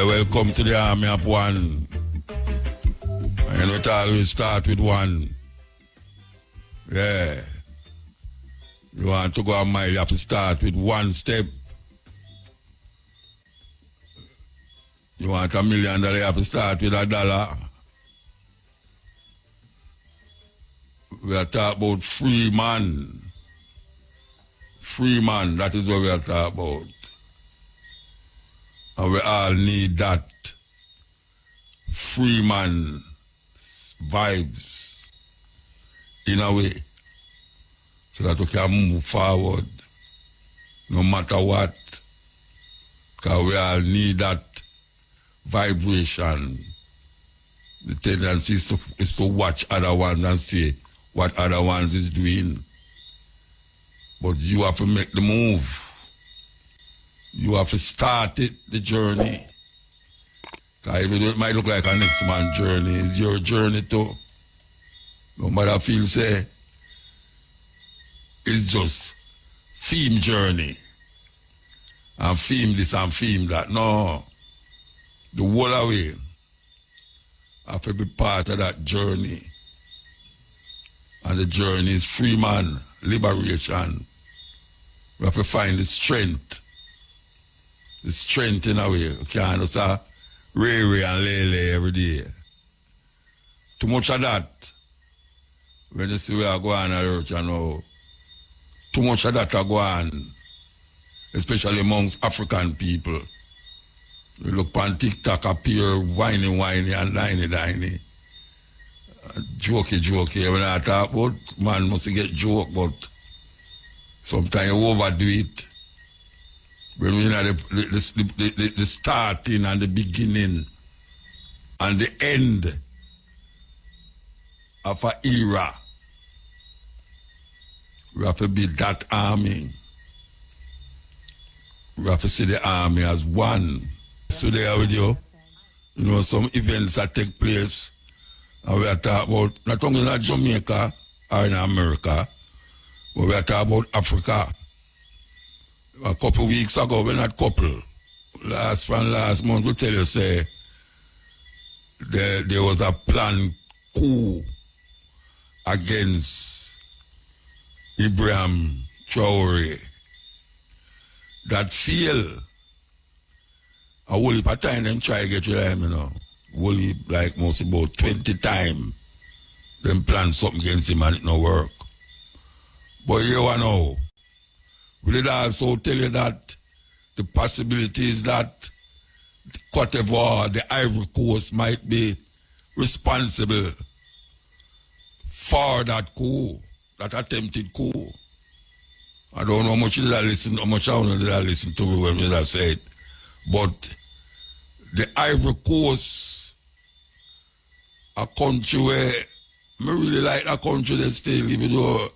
Welcome to the army of one. And it always start with one. Yeah. You want to go a mile, you have to start with one step. You want $1 million, you have to start with $1. We are talking about free man. Free man, that is what we are talking about. And we all need that free man vibes in a way so that we can move forward no matter what. Because we all need that vibration. The tendency is to watch other ones and see what other ones is doing. But you have to make the move. You have to start it, the journey. Because even though it might look like a next man's journey, it's your journey too. No matter if you say, it's just theme journey. And theme this and theme that. No. The whole away have to be part of that journey. And the journey is free man, liberation. We have to find the strength. The strength in a way. You can't just ray and lay every day. Too much of that. When you see we are going to church, you know, too much of that are going, especially amongst African people. You look on TikTok, appear whiny and diny. Jokey. When I talk about, man must get joke, but sometimes you overdo it. When we know the starting and the beginning and the end of an era, we have to be that army. We have to see the army as one. Today with you, some events that take place, and we are talking about not only in Jamaica or in America, but we are talking about Africa. A couple weeks ago, we're not couple. Last month, we tell you, say, there was a planned coup against Ibrahim Traore that failed. A whole heap of time them try to get rid of him, Whole heap, like most about 20 times. Them plan something against him and it no work. But you know, we did also tell you that the possibility is that Cote d'Ivoire, the Ivory Coast, might be responsible for that coup, that attempted coup. I don't know how much did I listen, how much did I listen to when I said, but the Ivory Coast, a country where I really like that country they still, even though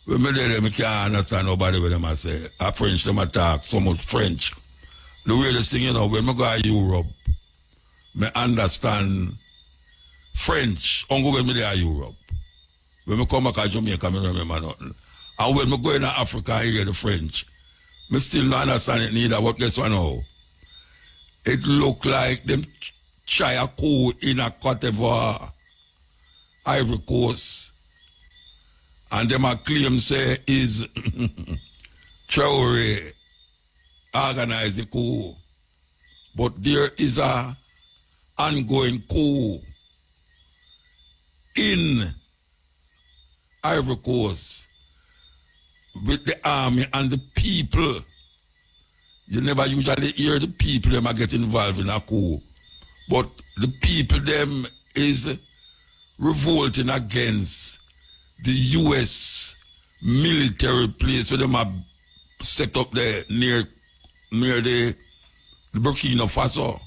when me there, I can't understand nobody when them I say. A French, them attack so much French. The weirdest thing, when I go to Europe, I understand French, only when I there Europe. When I come back to Jamaica, I don't remember nothing. And when I go into Africa, I hear the French. I still don't understand it neither, but guess what now? It look like them try a coup in a Cote d'Ivoire, Ivory Coast. And them a claim say is Traore organized the coup. But there is a ongoing coup in Ivory Coast with the army and the people. You never usually hear the people them are get involved in a coup. But the people them is revolting against the U.S. military place where them are set up there near the Burkina Faso.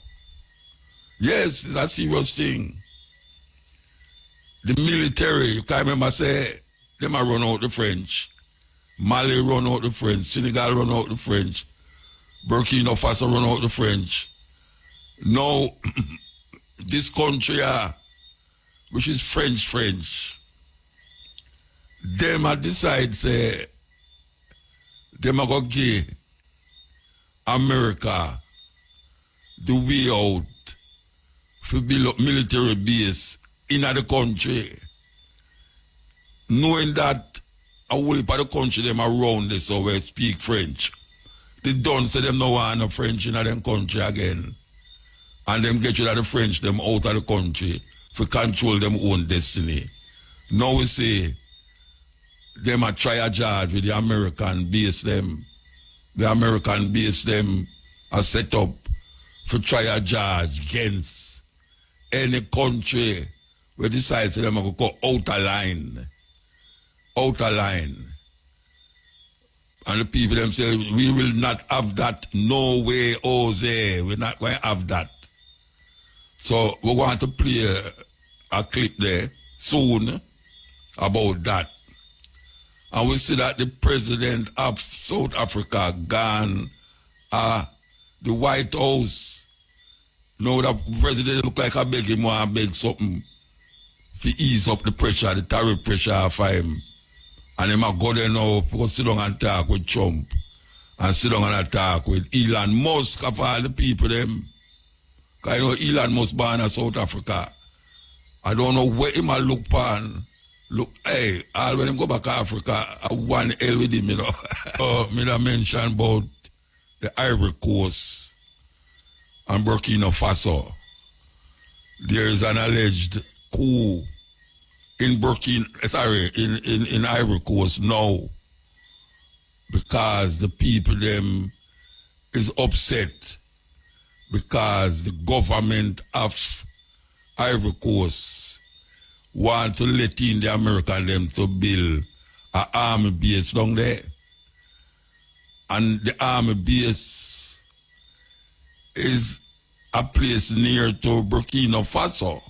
Yes, it's a serious thing. The military, you can remember say, them a run out the French. Mali run out the French. Senegal run out the French. Burkina Faso run out the French. Now, this country, which is French, them a decide say, them a go give America the way out to build up military base in the country, knowing that a whole heap of the country them around this so we speak French. They don't say them no want no French in them country again. And them get rid of the French them out of the country to control them own destiny. Now we say them a try a charge with the American base them. The American base them are set up for try a charge against any country where decides them to go outer line. Outer line. And the people them say, we will not have that. No way, Jose. We're not going to have that. So we're going to play a clip there soon about that. And we see that the president of South Africa gone the White House. Now the president look like I beg him want to beg something to ease up the pressure, the tariff pressure for him. And him a go there now to sit down and talk with Trump and sit down and talk with Elon Musk of all the people them. Because you know Elon Musk born in South Africa. I don't know where him a look pan. Look, hey, all when him go back to Africa, I one hell with him, you know. Me da mention about the Ivory Coast and Burkina Faso. There is an alleged coup in Ivory Coast now because the people them is upset because the government of Ivory Coast want to let in the American them to build an army base down there. And the army base is a place near to Burkina Faso.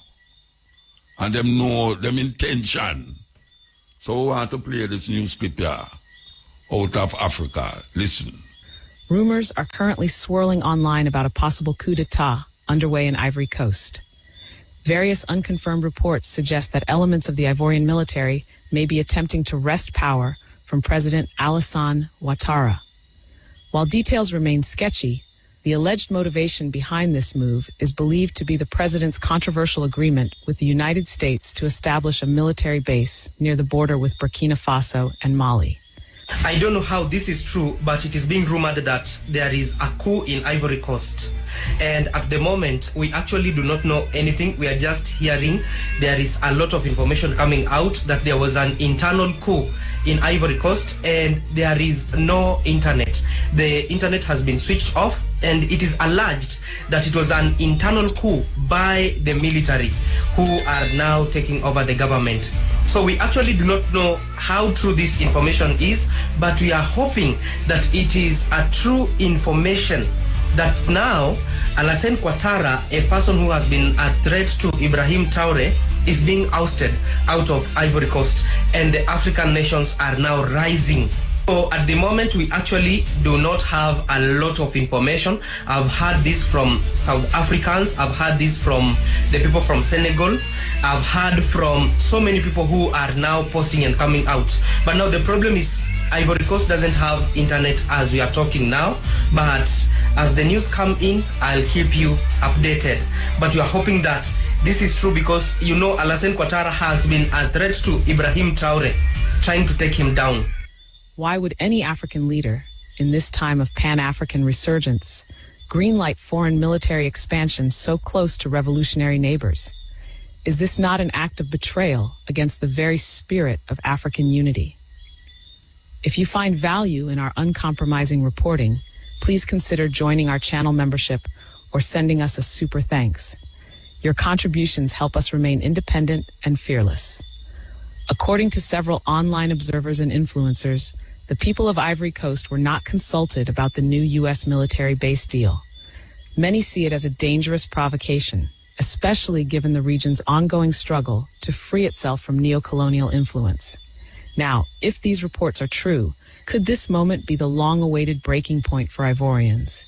And them know them intention. So we want to play this news clip here out of Africa. Listen. Rumors are currently swirling online about a possible coup d'etat underway in Ivory Coast. Various unconfirmed reports suggest that elements of the Ivorian military may be attempting to wrest power from President Alassane Ouattara. While details remain sketchy, the alleged motivation behind this move is believed to be the president's controversial agreement with the United States to establish a military base near the border with Burkina Faso and Mali. I don't know how this is true, but it is being rumored that there is a coup in Ivory Coast. And at the moment, we actually do not know anything. We are just hearing there is a lot of information coming out that there was an internal coup in Ivory Coast and there is no internet. The internet has been switched off and it is alleged that it was an internal coup by the military who are now taking over the government. So we actually do not know how true this information is, but we are hoping that it is a true information that now Alassane Ouattara, a person who has been a threat to Ibrahim Traore, is being ousted out of Ivory Coast and the African nations are now rising. So at the moment, we actually do not have a lot of information. I've heard this from South Africans. I've heard this from the people from Senegal. I've heard from so many people who are now posting and coming out. But now the problem is Ivory Coast doesn't have internet as we are talking now. But as the news come in, I'll keep you updated. But we are hoping that this is true because, you know, Alassane Ouattara has been a threat to Ibrahim Traore, trying to take him down. Why would any African leader, in this time of Pan-African resurgence, greenlight foreign military expansion so close to revolutionary neighbors? Is this not an act of betrayal against the very spirit of African unity? If you find value in our uncompromising reporting, please consider joining our channel membership or sending us a super thanks. Your contributions help us remain independent and fearless. According to several online observers and influencers, the people of Ivory Coast were not consulted about the new U.S. military base deal. Many see it as a dangerous provocation, especially given the region's ongoing struggle to free itself from neo-colonial influence. Now, if these reports are true, could this moment be the long-awaited breaking point for Ivorians?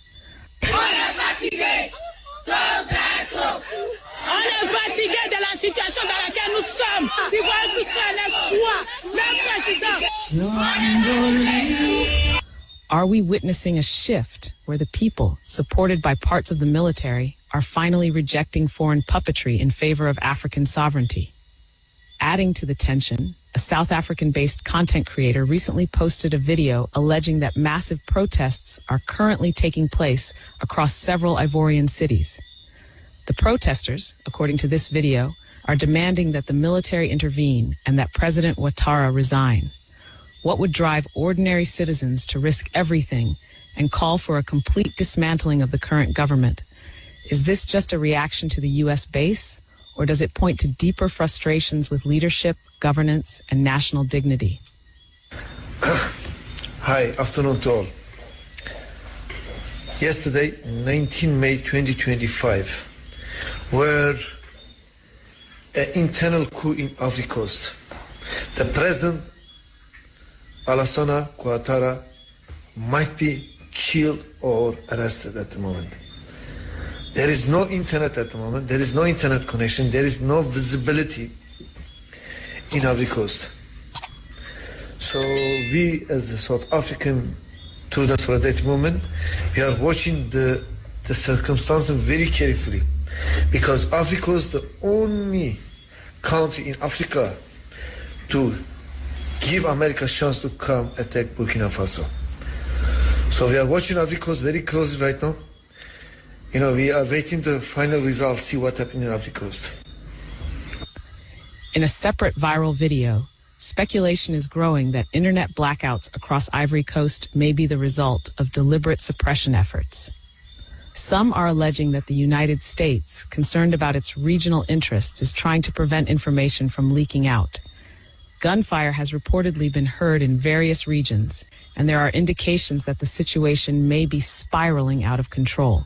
Are we witnessing a shift where the people, supported by parts of the military, are finally rejecting foreign puppetry in favor of African sovereignty? Adding to the tension, a South African-based content creator recently posted a video alleging that massive protests are currently taking place across several Ivorian cities. The protesters, according to this video, are demanding that the military intervene and that President Ouattara resign. What would drive ordinary citizens to risk everything and call for a complete dismantling of the current government? Is this just a reaction to the U.S. base, or does it point to deeper frustrations with leadership, governance, and national dignity? Hi, afternoon to all. Yesterday, 19 May 2025, were an internal coup in Ivory Coast. The president, Alassane Ouattara, might be killed or arrested at the moment. There is no internet at the moment. There is no internet connection. There is no visibility in Ivory Coast. So we, as the South African Student Solidarity Movement, we are watching the circumstances very carefully, because Ivory Coast is the only country in Africa to give America a chance to come attack Burkina Faso. So we are watching Ivory Coast very closely right now. You know, we are waiting the final results, see what happens in Ivory Coast. In a separate viral video, speculation is growing that internet blackouts across Ivory Coast may be the result of deliberate suppression efforts. Some are alleging that the United States, concerned about its regional interests, is trying to prevent information from leaking out. Gunfire has reportedly been heard in various regions, and there are indications that the situation may be spiraling out of control.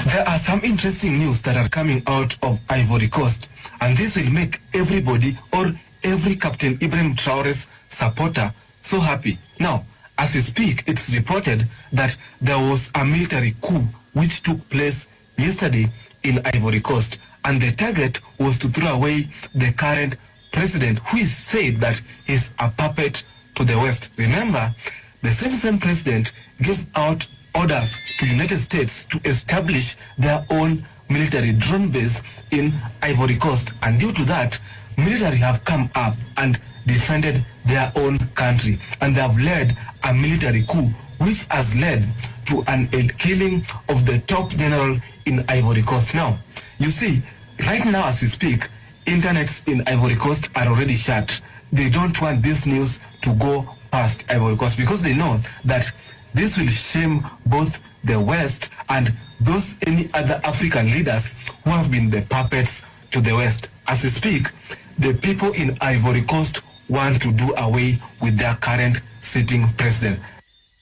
There are some interesting news that are coming out of Ivory Coast, and this will make everybody or every Captain Ibrahim Traore's supporter so happy. Now, as we speak, it's reported that there was a military coup which took place yesterday in Ivory Coast, and the target was to throw away the current president, who is said that he's a puppet to the West. Remember, the same president gave out orders to the United States to establish their own military drone base in Ivory Coast, and due to that, military have come up and defended their own country, and they have led a military coup which has led to a killing of the top general in Ivory Coast. Now, you see, right now as we speak, internets in Ivory Coast are already shut. They don't want this news to go past Ivory Coast because they know that this will shame both the West and those any other African leaders who have been the puppets to the West. As we speak, the people in Ivory Coast want to do away with their current sitting president.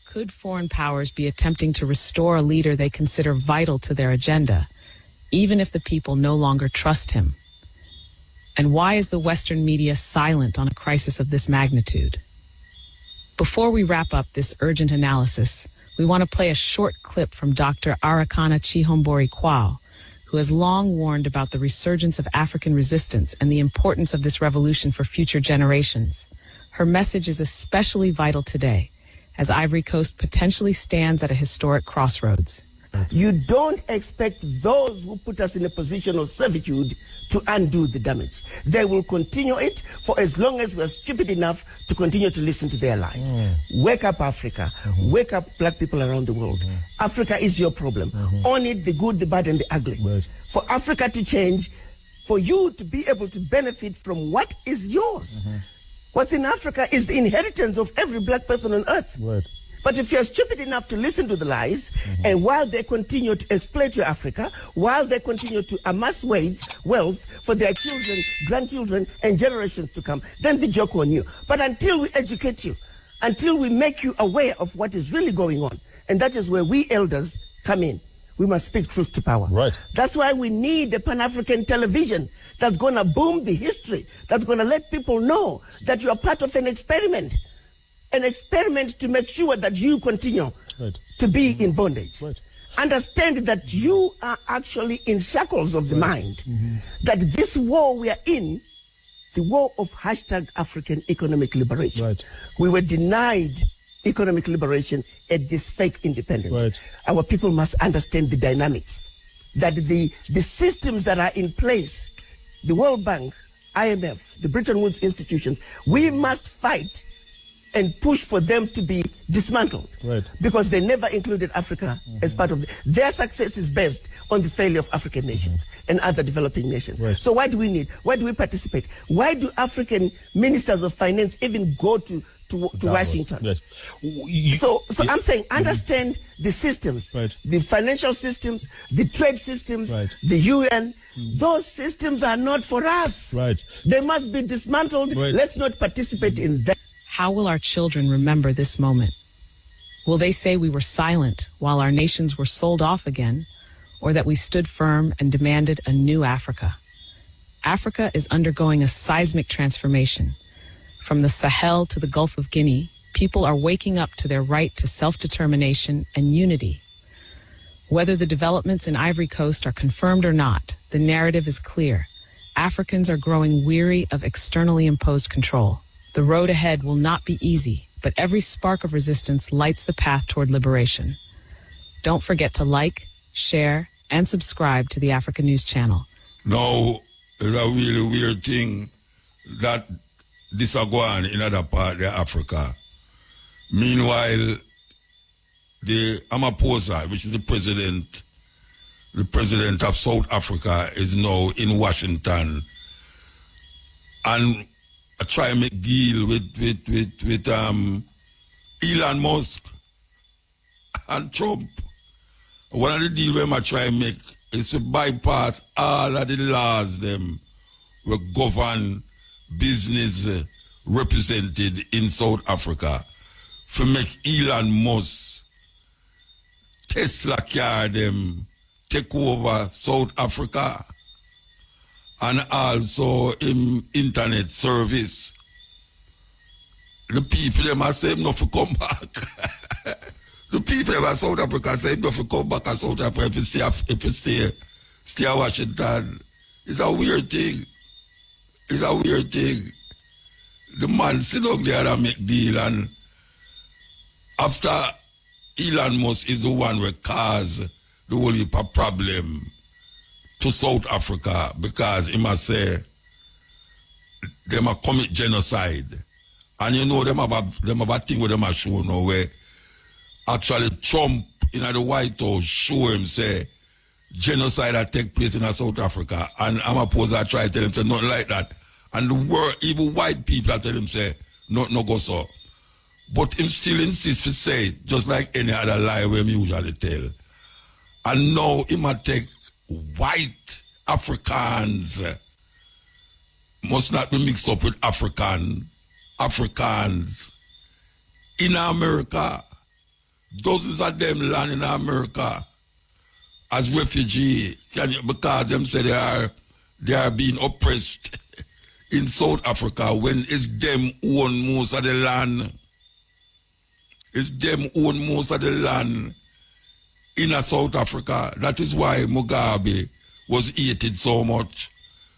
Could foreign powers be attempting to restore a leader they consider vital to their agenda, even if the people no longer trust him? And why is the Western media silent on a crisis of this magnitude? Before we wrap up this urgent analysis, we want to play a short clip from Dr. Arikana Chihombori Kwao, who has long warned about the resurgence of African resistance and the importance of this revolution for future generations. Her message is especially vital today, as Ivory Coast potentially stands at a historic crossroads. You don't expect those who put us in a position of servitude to undo the damage. They will continue it for as long as we are stupid enough to continue to listen to their lies. Wake up, Africa. Wake up, black people around the world. Africa is your problem. Own it, the good, the bad, and the ugly. For Africa to change, for you to be able to benefit from what is yours. What's in Africa is the inheritance of every black person on earth. But if you're stupid enough to listen to the lies, and while they continue to exploit your Africa, while they continue to amass wealth for their children, grandchildren, and generations to come, then the joke on you. But until we educate you, until we make you aware of what is really going on, and that is where we elders come in, we must speak truth to power. That's why we need a Pan-African television that's going to boom the history, that's going to let people know that you are part of an experiment to make sure that you continue to be in bondage. Understand that you are actually in shackles of the mind, that this war we are in, the war of #African economic liberation, we were denied economic liberation and this fake independence. Right. Our people must understand the dynamics, that the systems that are in place, the World Bank, IMF, the Bretton Woods institutions, we must fight and push for them to be dismantled. Right. Because they never included Africa as part of their success is based on the failure of African nations and other developing nations. Right. So why do we participate? Why do African ministers of finance even go to Washington? Yes. So I'm saying understand the systems, Right. the financial systems, the trade systems, Right. the UN. Those systems are not for us. Right. They must be dismantled. Right. Let's not participate in that. How will our children remember this moment? Will they say we were silent while our nations were sold off again, or that we stood firm and demanded a new Africa? Africa is undergoing a seismic transformation. From the Sahel to the Gulf of Guinea, people are waking up to their right to self-determination and unity. Whether the developments in Ivory Coast are confirmed or not, the narrative is clear. Africans are growing weary of externally imposed control. The road ahead will not be easy, but every spark of resistance lights the path toward liberation. Don't forget to like, share, and subscribe to the Africa News Channel. Now, it's a really weird thing that this are going on in other parts of Africa. Meanwhile, the Ramaphosa, which is the president of South Africa, is now in Washington and try and make deal with Elon Musk and Trump. One of the deals we might try and make is to bypass all of the laws them will govern business represented in South Africa to make Elon Musk Tesla car them take over South Africa and also in internet service. The people them are saying not to come back. The people in South Africa say not to come back to South Africa if you stay in Washington. It's a weird thing. It's a weird thing. The man sit down there and make deal, and after Elon Musk is the one who caused the whole heap of problem to South Africa, because he must say they must commit genocide. And you know them have a thing with them a show now where actually Trump in the White House show him say genocide that take place in South Africa, and Ramaphosa try to tell him say nothing like that. And the world, even white people tell him say no go so. But him still insists to say it, just like any other lie we usually tell. And now he might take white Africans must not be mixed up with Africans in America. Dozens of them land in America as refugees because them say they are being oppressed in South Africa when it's them own most of the land. It's them own most of the land in South Africa. That is why Mugabe was hated so much.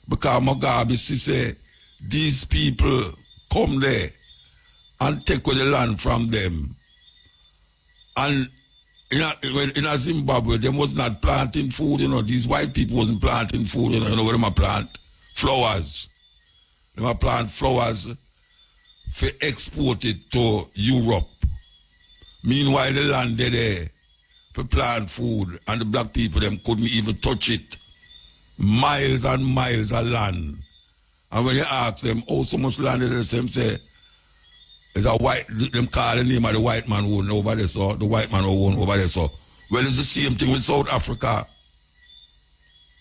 Because Mugabe say these people come there and take away the land from them. And in Zimbabwe, they was not planting food, these white people wasn't planting food, where they plant flowers. They plant flowers for export it to Europe. Meanwhile, the land there for plant food, and the black people them couldn't even touch it. Miles and miles of land. And when you ask them, so much land is the say, it's a white, them call the name of the white man who own over there, so the white man who own over there, so. Well, it's the same thing with South Africa.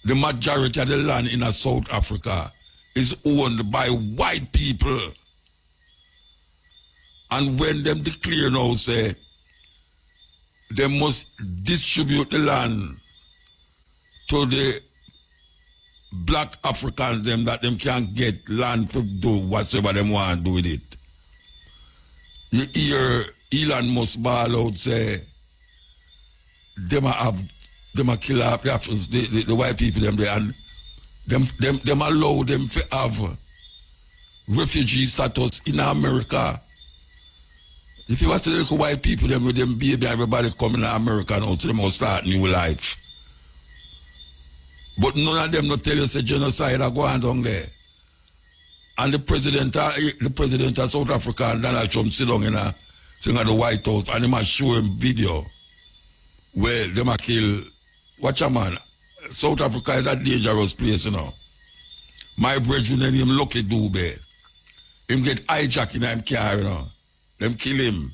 The majority of the land in South Africa is owned by white people. And when them declare now, say, they must distribute the land to the black Africans, them that them can't get land to do whatever them want to do with it. You hear Elon Musk ball out say, them kill off the Africans, the white people them there, and them allow them to have refugee status in America. If you watch the little white people, them with them baby, everybody coming to America now, so they must start new life. But none of them not tell you say genocide are going down there. And the president of South Africa and Donald Trump sit down in at the White House and they must show him video where they might kill. Watch a man. South Africa is a dangerous place, you know. My brethren and him lucky Dube. Him get hijacked in him car, you know. Them kill him.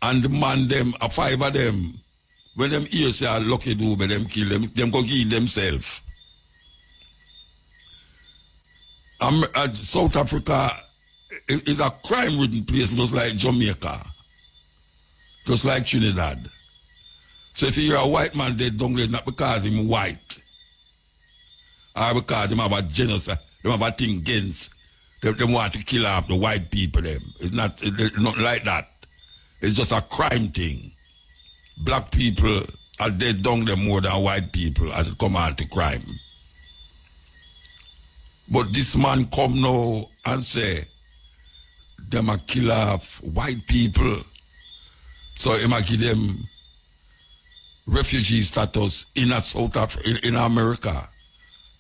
And the man them, 5 of them, when them hear say lucky Dube, them kill them go kill themselves. South Africa is a crime-ridden place just like Jamaica. Just like Trinidad. So if you hear a white man dead down there, it's not because he's white. Or because they have a genocide, they have a thing against. They want to kill off the white people. It's not like that. It's just a crime thing. Black people are dead down there more than white people as it comes on to crime. But this man come now and say, them a kill off white people. So he might give them refugee status in South Africa, in America.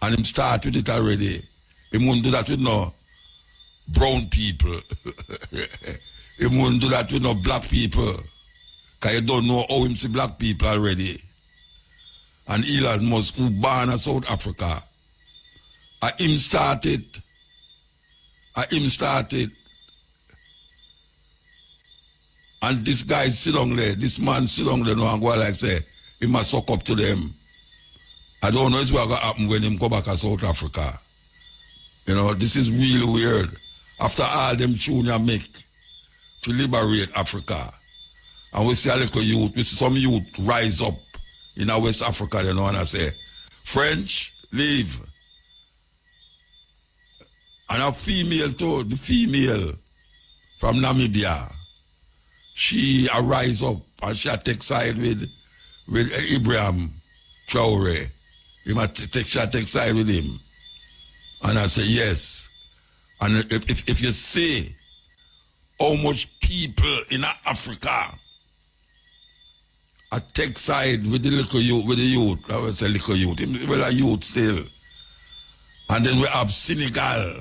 And him start with it already. He won't do that with no brown people. He won't do that with no black people. Because you don't know how him see black people already. And Elon Musk, who born in South Africa, him started. And this guy sit down there, this man sit down there now and go like say, he must suck up to them. I don't know what's going to happen when him go back to South Africa. You know, this is really weird. After all them junior make to liberate Africa, and we see a little youth, we see some youth rise up in West Africa, you know, and I say, French, leave. And a female too, the female from Namibia, she rise up and she take side with Ibrahim Traore. She take side with him. And I say, yes. And if you see how much people in Africa take side with the little youth, I will say little youth, well, a youth still. And then we have Senegal.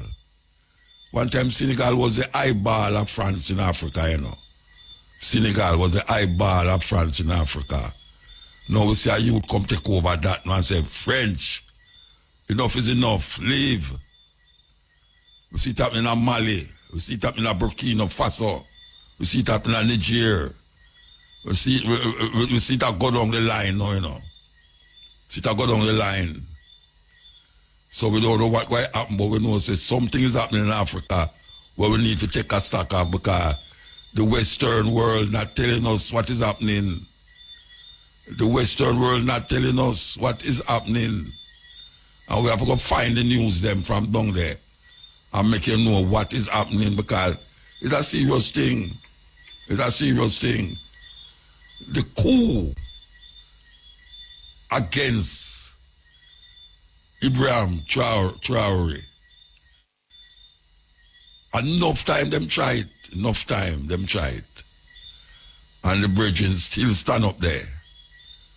One time Senegal was the eyeball of France in Africa, you know. Senegal was the eyeball of France in Africa. Now we see a youth come take over that and say, French, enough is enough, leave. We see it happening in Mali, we see it happening in Burkina Faso, we see it happening in Niger. We see it go down the line now, you know. See it go down the line. So we don't know what happened, but we know say something is happening in Africa where we need to take a stock of because the Western world not telling us what is happening. The Western world not telling us what is happening. And we have to go find the news them from down there and make you know what is happening because it's a serious thing. It's a serious thing. The coup against Ibrahim Traore. Enough time them tried. Enough time them tried. And the brethren still stand up there.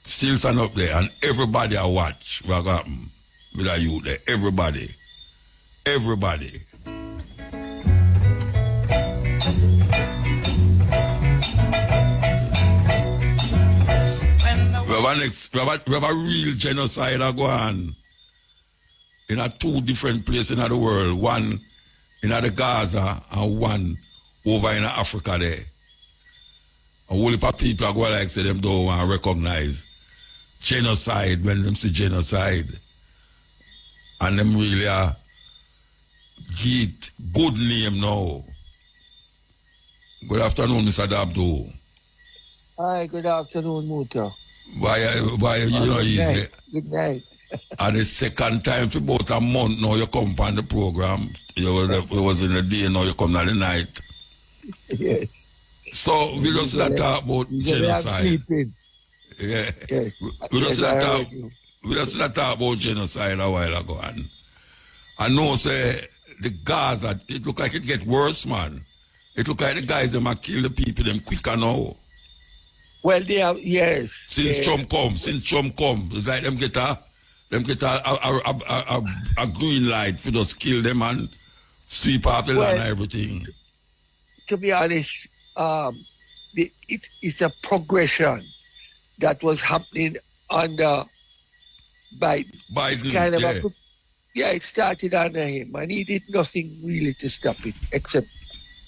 Still stand up there. And everybody I watch what happen with a youth there. Everybody. Everybody. We have a real genocide go on in a 2 different places in the world. One in the Gaza and one over in Africa there. A whole heap of people go like say them don't want to recognize genocide when them see genocide. And them really get good name now. Good afternoon, Mr. Dabdo. Hi, good afternoon, Muta. Why you know easy? Good night. And the second time for about a month now you come on the program. You was in the day, now you come at the night. Yes. So we just talk about genocide. Yeah. Yes. We just talk about genocide a while ago. And I know say the Gaza, it look like it get worse, man. It look like the guys them a kill the people them quicker now. Well, they have, yes. Since Trump come, it's like them get a green light for just kill them and sweep up the land and everything. To be honest, it's a progression that was happening under Biden. Kind of it started under him, and he did nothing really to stop it except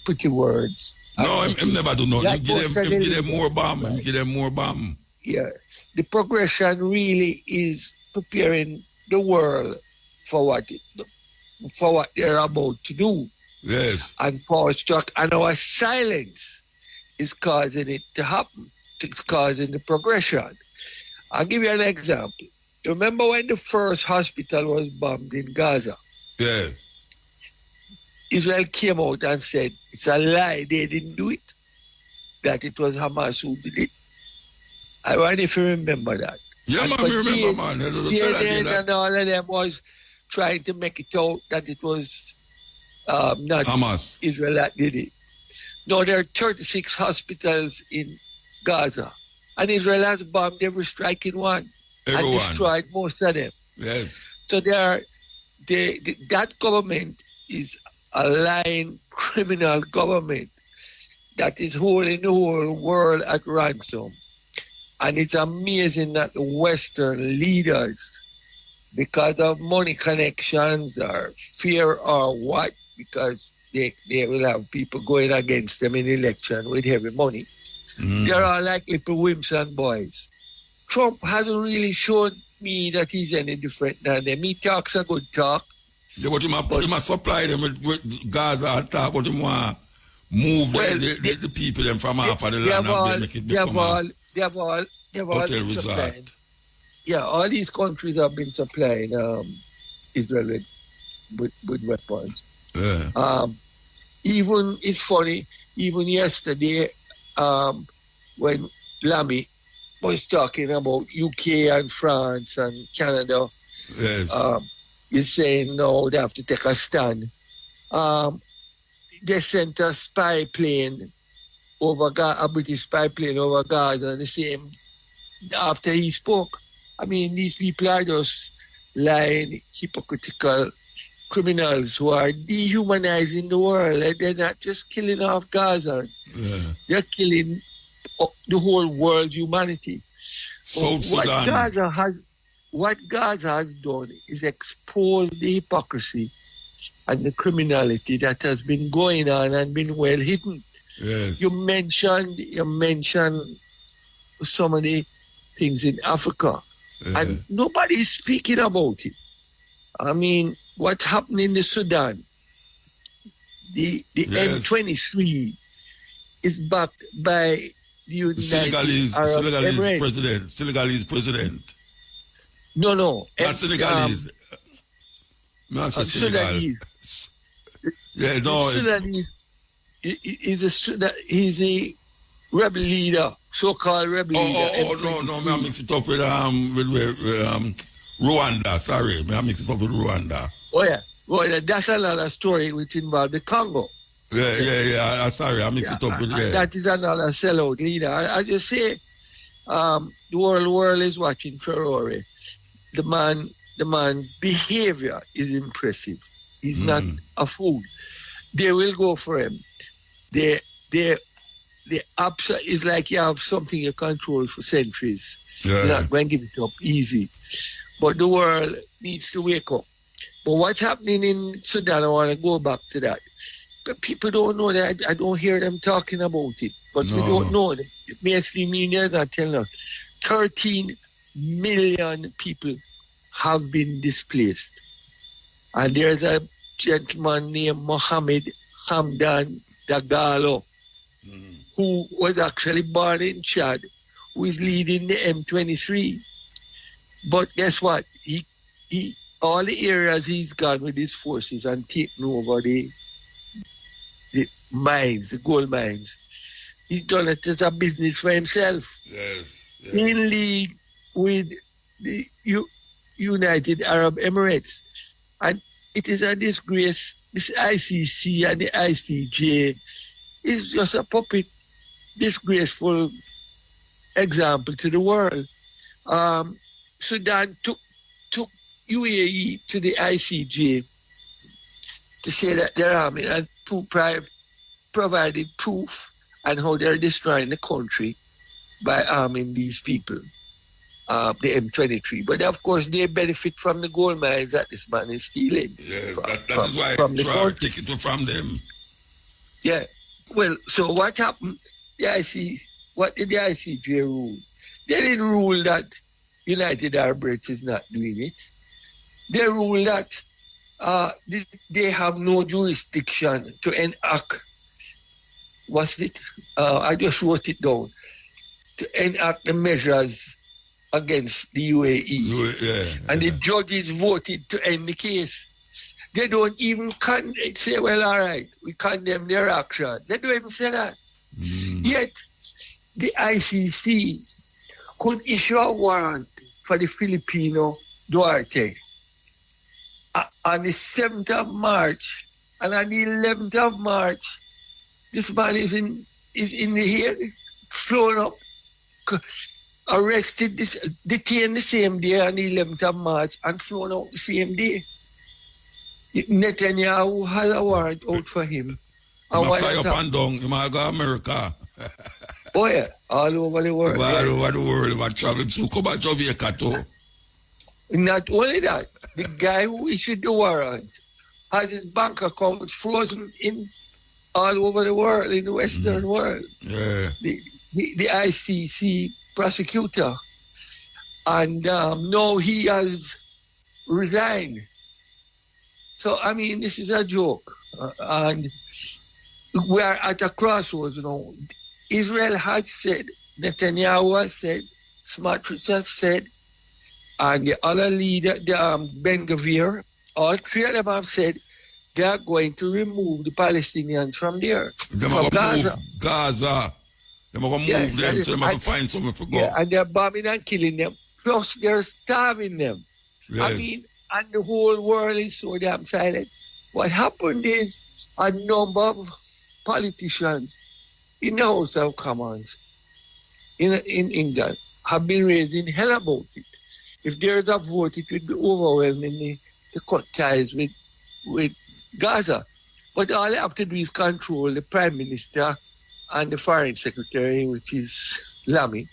pretty words. No, him never do nothing. Give them more bomb. Yeah, the progression really is preparing the world for what they're about to do. Yes. And our silence is causing it to happen. It's causing the progression. I'll give you an example. You remember when the first hospital was bombed in Gaza? Yeah. Israel came out and said it's a lie, they didn't do it, that it was Hamas who did it. I wonder if you remember that. Yeah, man, I remember, man. And all of them was trying to make it out that it was not Hamas. Israel that did it. No, there are 36 hospitals in Gaza, and Israel has bombed every striking one and destroyed most of them. Yes. So that government is a lying criminal government that is holding the whole world at ransom. And it's amazing that the Western leaders, because of money connections or fear or what, because they will have people going against them in election with heavy money, they're all like little wimps and boys. Trump hasn't really shown me that he's any different than them. He talks a good talk. Yeah, but he must supply them with Gaza and talk, but he want move the people them from half of the land and make it become they have all hotel been resort. supplying. Yeah, all these countries have been supplying Israel with weapons. Yeah. Even, it's funny, even yesterday, when Lamy was talking about UK and France and Canada, yes. He's saying, no, they have to take a stand. They sent a spy plane over a British spy plane over Gaza the same after he spoke. I mean, these people are just lying, hypocritical criminals who are dehumanizing the world. They're not just killing off Gaza. Yeah. They're killing the whole world, humanity. South Sudan. What Gaza has done is expose the hypocrisy and the criminality that has been going on and been well hidden. Yes. You mentioned so many things in Africa, and nobody is speaking about it. I mean, what happened in the Sudan? The M23 is backed by the United Arab Emirates. Senegalese president. No. Not Senegalese. Not Senegalese. Yeah, no. Sudanese. He's a rebel leader, so-called rebel leader. No, I mix it up with Rwanda. Sorry, I mix it up with Rwanda. Oh yeah, well that's another story which involves the Congo. Yeah. Sorry, I mix it up with that is another sellout leader. I just say, the world is watching Traore. The man's behavior is impressive. He's not a fool. They will go for him. The is like you have something you control for centuries. Yeah. You're not going to give it up easy. But the world needs to wake up. But what's happening in Sudan, I want to go back to that. But people don't know that. I don't hear them talking about it. But we don't know. It basically means they're not telling us. 13 million people have been displaced. And there's a gentleman named Mohammed Hamdan Dagalo, who was actually born in Chad, who is leading the M23. But guess what? He all the areas he's gone with his forces and taken over the mines, the gold mines. He's done it as a business for himself. Yes. In league with the United Arab Emirates. And it is a disgrace. This ICC and the ICJ is just a puppet, disgraceful example to the world. Sudan took UAE to the ICJ to say that their army had provided proof on how they're destroying the country by arming these people, the M23. But of course, they benefit from the gold mines that this man is stealing. Yes, that is why Traore take it from them. Yeah. Well, so what happened? What did the ICJ rule? They didn't rule that United Arab Emirates is not doing it. They ruled that they have no jurisdiction to enact. What's it? I just wrote it down. To enact the measures against the UAE. And the judges voted to end the case. They don't even say, well, all right, we condemn their action. They don't even say that. Yet, the ICC could issue a warrant for the Filipino Duarte on the 7th of March, and on the 11th of March, this man is in the air, flown up, arrested, detained the same day on the 11th of March, and flown out the same day. Netanyahu has a warrant out for him. He might fly up and down, he might go to America. Oh yeah, all over the world. All over the world, he might travel to Jamaica too. Not only that, the guy who issued the warrant has his bank accounts frozen in all over the world, in the Western world. Yeah. The ICC prosecutor. And now he has resigned. So, I mean, this is a joke. And we are at a crossroads now. Israel has said, Netanyahu has said, Smotrich has said, and the other leader, Ben Gvir, all three of them have said they are going to remove the Palestinians from there. From Gaza. They're going to move them, so they're going to find somewhere to go. Yeah, and they're bombing and killing them. Plus, they're starving them. Yes. I mean, and the whole world is so damn silent. What happened is a number of politicians in the House of Commons in England have been raising hell about it. If there is a vote, it would be overwhelmingly to cut ties with Gaza. But all they have to do is control the Prime Minister and the Foreign Secretary, which is Lamy.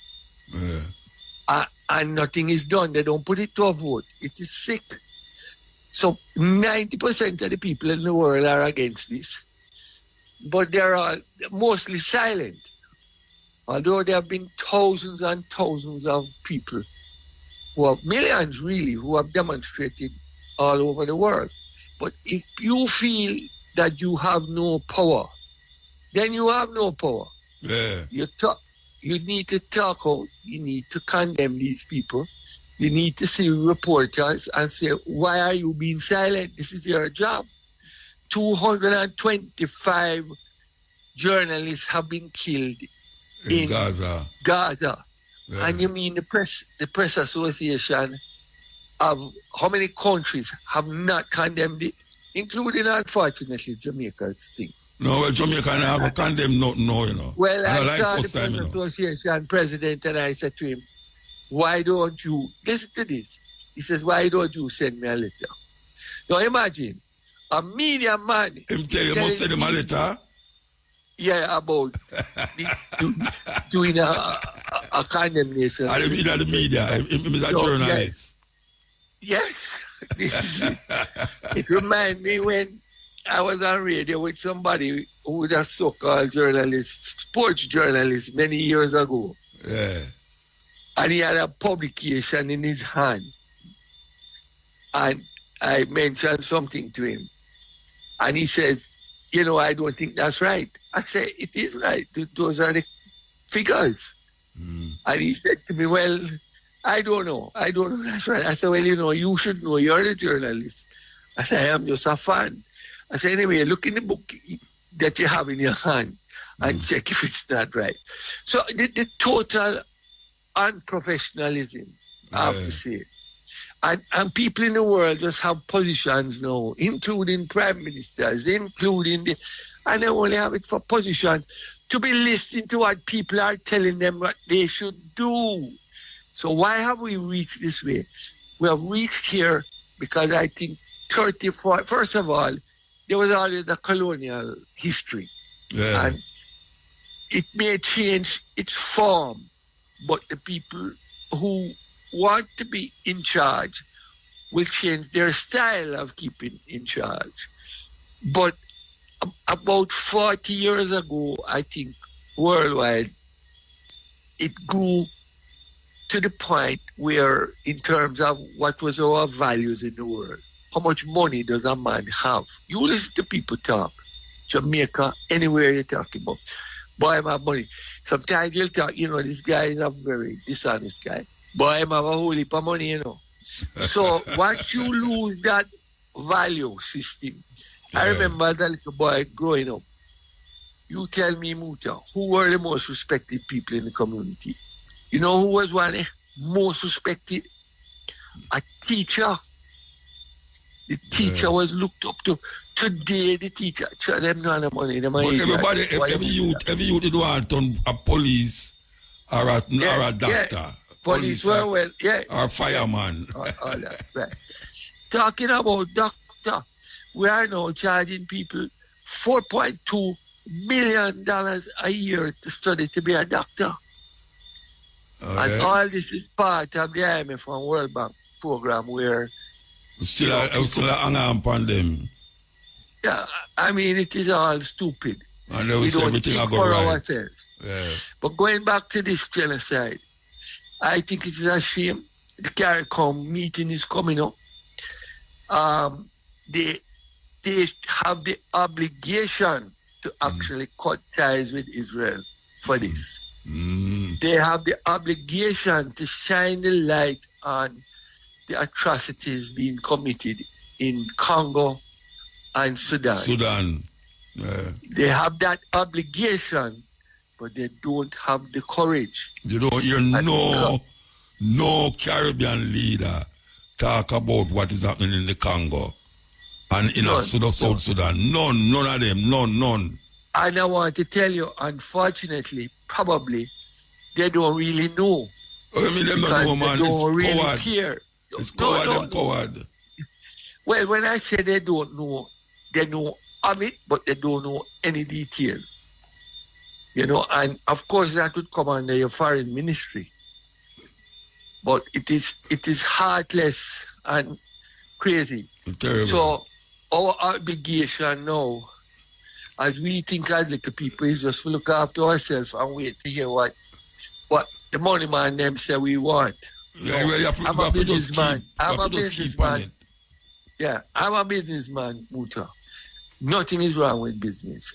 Yeah. And nothing is done. They don't put it to a vote. It is sick. So 90% of the people in the world are against this. But they are mostly silent. Although there have been thousands and thousands of people, millions really, who have demonstrated all over the world. But if you feel that you have no power, then you have no power. Yeah. You need to talk out. You need to condemn these people. You need to see reporters and say, why are you being silent? This is your job. 225 journalists have been killed in Gaza. Yeah. And you mean the press association of how many countries have not condemned it, including, unfortunately, Jamaica's thing. No, well, Jamaica never condemned nothing, no, you know. Well, I saw the press association president and I said to him, why don't you, listen to this. He says, why don't you send me a letter? Now imagine, a media man. Him tell you must send him a letter? Yeah, about doing a condemnation. I mean the media. Him is a journalist. Yes. It reminds me when I was on radio with somebody who was a so-called journalist, sports journalist, many years ago. Yeah. And he had a publication in his hand. And I mentioned something to him. And he says, I don't think that's right. I said, it is right. Those are the figures. And he said to me, well, I don't know. That's right. I said, well, you should know. You're a journalist. I said, I am just a fan. I said, anyway, look in the book that you have in your hand and check if it's not right. So the total unprofessionalism, I have to say. And people in the world just have positions now, including prime ministers, including and they only have it for position, to be listening to what people are telling them what they should do. So why have we reached this way? We have reached here because I think 34, first of all, there was always the colonial history. Yeah. And it may change its form, but the people who want to be in charge will change their style of keeping in charge. But about 40 years ago, I think, worldwide, it grew to the point where, in terms of what was our values in the world, how much money does a man have? You listen to people talk, Jamaica, anywhere you're talking about. Boy, I have money. Sometimes you'll talk, this guy is a very dishonest guy. Boy, I have a whole heap of money, So once you lose that value system, I remember as a little boy growing up, you tell me, Muta, who were the most respected people in the community? You know who was one most respected? A teacher. The teacher was looked up to. Today, the teacher, them don't have money. But everybody, every youth did want to turn a police or a doctor. Yeah. Police well, yeah. Or fireman. All that, right. Talking about doctor, we are now charging people $4.2 million a year to study to be a doctor. And all this is part of the IMF and World Bank program where still hang on upon them. Yeah, I mean, it is all stupid. And they will say everything I go right. Ourselves. Yeah. But going back to this genocide, I think it is a shame. The CARICOM meeting is coming up. They have the obligation to actually cut ties with Israel for this. They have the obligation to shine the light on the atrocities being committed in Congo and Sudan. They have that obligation, but they don't have the courage. You don't hear no Caribbean leader talk about what is happening in the Congo and in South Sudan. None of them, none. And I want to tell you, unfortunately, probably, they don't really know. I mean, they don't know, man. They don't it's really coward. care. It's coward. Well, when I say they don't know, they know of it, but they don't know any detail. And of course that would come under your foreign ministry. But it is heartless and crazy. Terrible. So our obligation now, as we think as little people, is just to look after ourselves and wait to hear what the money man them say we want. I'm a businessman. Yeah, I'm a businessman, Muta. Nothing is wrong with business.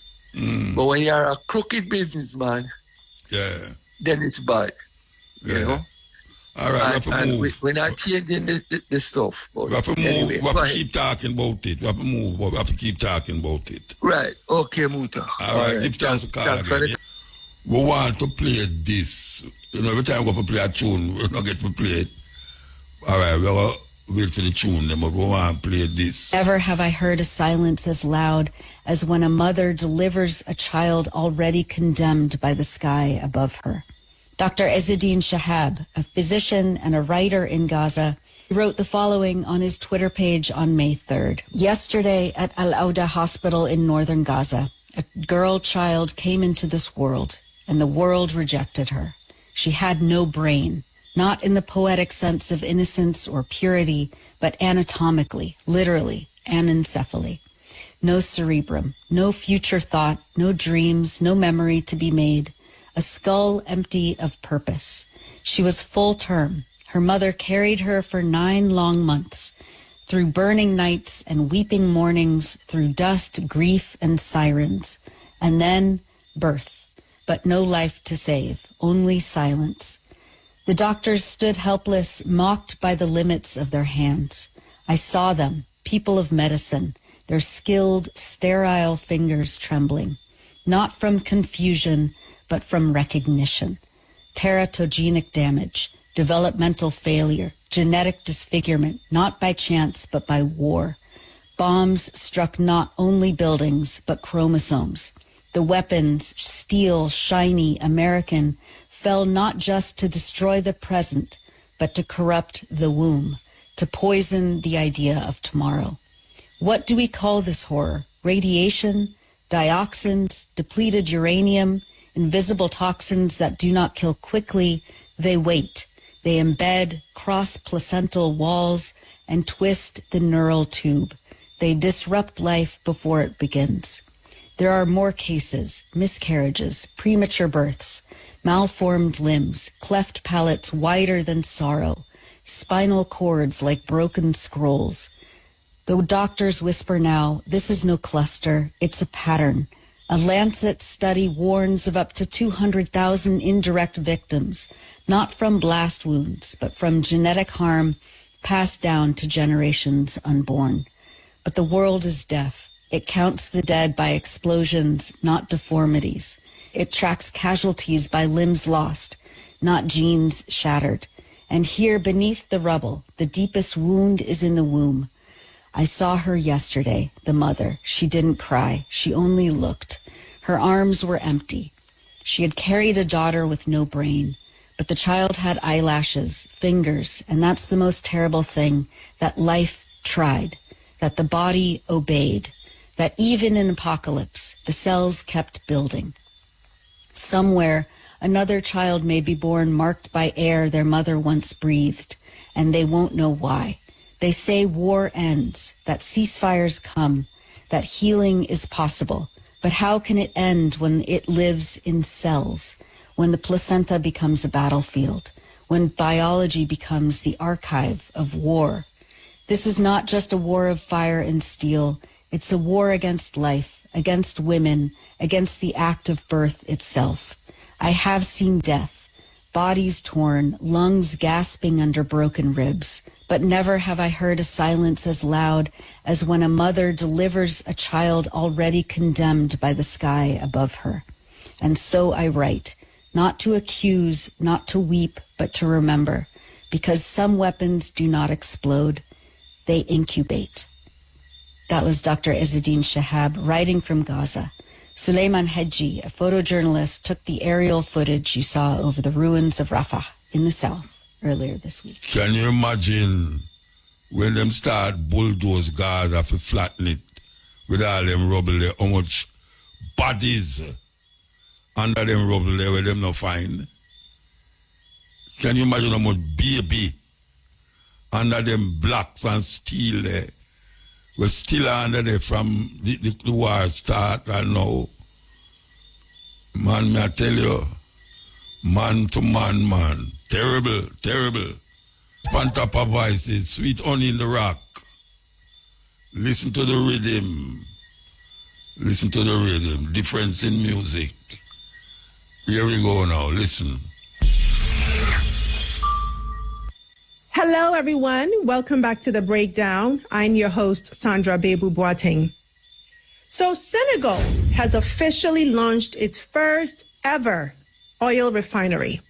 But when you're a crooked businessman, then it's bad. You know? All right, we're not changing the stuff. We have to move. We have to keep talking about it. We have to move, but we have to keep talking about it. Right. Okay, Muta. All right. Give chance to call again. We want to play this. Every time we play a tune, we don't get to play it. All right, we'll wait for the tune, but we want to play this. Never have I heard a silence as loud as when a mother delivers a child already condemned by the sky above her. Dr. Ezzeddin Shahab, a physician and a writer in Gaza, wrote the following on his Twitter page on May 3rd. Yesterday at Al-Auda Hospital in northern Gaza, a girl child came into this world, and the world rejected her. She had no brain, not in the poetic sense of innocence or purity, but anatomically, literally, anencephaly. No cerebrum, no future thought, no dreams, no memory to be made. A skull empty of purpose. She was full term. Her mother carried her for 9 long months, through burning nights and weeping mornings, through dust, grief, and sirens. And then birth, but no life to save, only silence. The doctors stood helpless, mocked by the limits of their hands. I saw them, people of medicine, their skilled, sterile fingers trembling, not from confusion, but from recognition. Teratogenic damage, developmental failure, genetic disfigurement, not by chance, but by war. Bombs struck not only buildings, but chromosomes. The weapons, steel, shiny, American, fell not just to destroy the present, but to corrupt the womb, to poison the idea of tomorrow. What do we call this horror? Radiation, dioxins, depleted uranium, invisible toxins that do not kill quickly. They wait. They embed, cross placental walls, and twist the neural tube. They disrupt life before it begins. There are more cases, miscarriages, premature births, malformed limbs, cleft palates wider than sorrow, spinal cords like broken scrolls. The doctors whisper now, this is no cluster, it's a pattern. A Lancet study warns of up to 200,000 indirect victims, not from blast wounds, but from genetic harm passed down to generations unborn. But the world is deaf. It counts the dead by explosions, not deformities. It tracks casualties by limbs lost, not genes shattered. And here beneath the rubble, the deepest wound is in the womb. I saw her yesterday, the mother. She didn't cry. She only looked. Her arms were empty. She had carried a daughter with no brain, but the child had eyelashes, fingers, and that's the most terrible thing, that life tried, that the body obeyed, that even in apocalypse, the cells kept building. Somewhere, another child may be born marked by air their mother once breathed, and they won't know why. They say war ends, that ceasefires come, that healing is possible. But how can it end when it lives in cells, when the placenta becomes a battlefield, when biology becomes the archive of war? This is not just a war of fire and steel. It's a war against life, against women, against the act of birth itself. I have seen death, bodies torn, lungs gasping under broken ribs, but never have I heard a silence as loud as when a mother delivers a child already condemned by the sky above her. And so I write, not to accuse, not to weep, but to remember, because some weapons do not explode, they incubate. That was Dr. Ezzedine Shahab writing from Gaza. Suleiman Hedji, a photojournalist, took the aerial footage you saw over the ruins of Rafah in the south earlier this week. Can you imagine when them start bulldoze Gaza to flatten it with all them rubble there, how much bodies under them rubble there where them not find? Can you imagine how much baby under them blocks and steel there? We're still under there from the war start and now. Man, me I tell you, man to man, man. Terrible, terrible. On top of voices, sweet honey in the rock. Listen to the rhythm. Listen to the rhythm. Difference in music. Here we go now, listen. Hello, everyone. Welcome back to The Breakdown. I'm your host, Sandra Bebu Boateng. So Senegal has officially launched its first ever oil refinery.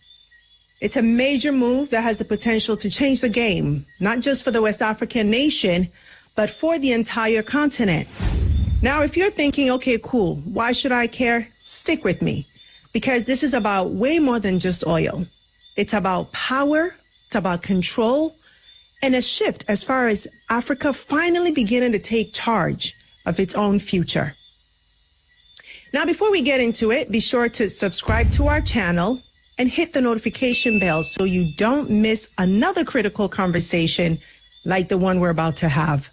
It's a major move that has the potential to change the game, not just for the West African nation, but for the entire continent. Now, if you're thinking, okay, cool, why should I care? Stick with me, because this is about way more than just oil. It's about power, it's about control, and a shift as far as Africa finally beginning to take charge of its own future. Now, before we get into it, be sure to subscribe to our channel and hit the notification bell so you don't miss another critical conversation like the one we're about to have.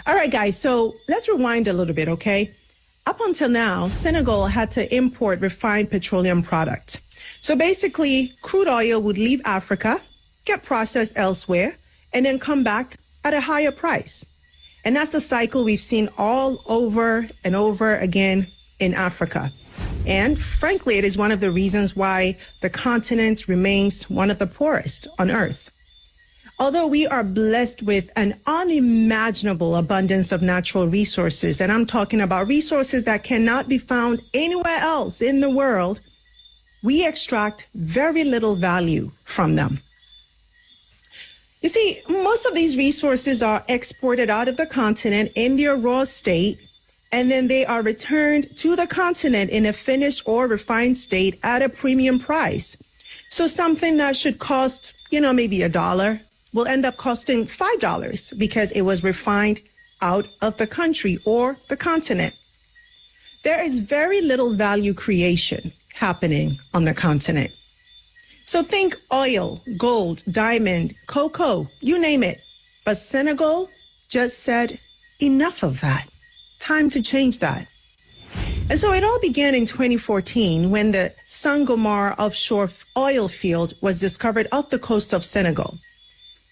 All right, guys, so let's rewind a little bit, okay? Up until now, Senegal had to import refined petroleum products. So basically, crude oil would leave Africa, get processed elsewhere, and then come back at a higher price. And that's the cycle we've seen all over and over again in Africa. And frankly, it is one of the reasons why the continent remains one of the poorest on Earth. Although we are blessed with an unimaginable abundance of natural resources, and I'm talking about resources that cannot be found anywhere else in the world, we extract very little value from them. You see, most of these resources are exported out of the continent in their raw state, and then they are returned to the continent in a finished or refined state at a premium price. So something that should cost, maybe $1 will end up costing $5 because it was refined out of the country or the continent. There is very little value creation happening on the continent. So think oil, gold, diamond, cocoa, you name it. But Senegal just said, enough of that. Time to change that. And so it all began in 2014 when the Sangomar offshore oil field was discovered off the coast of Senegal.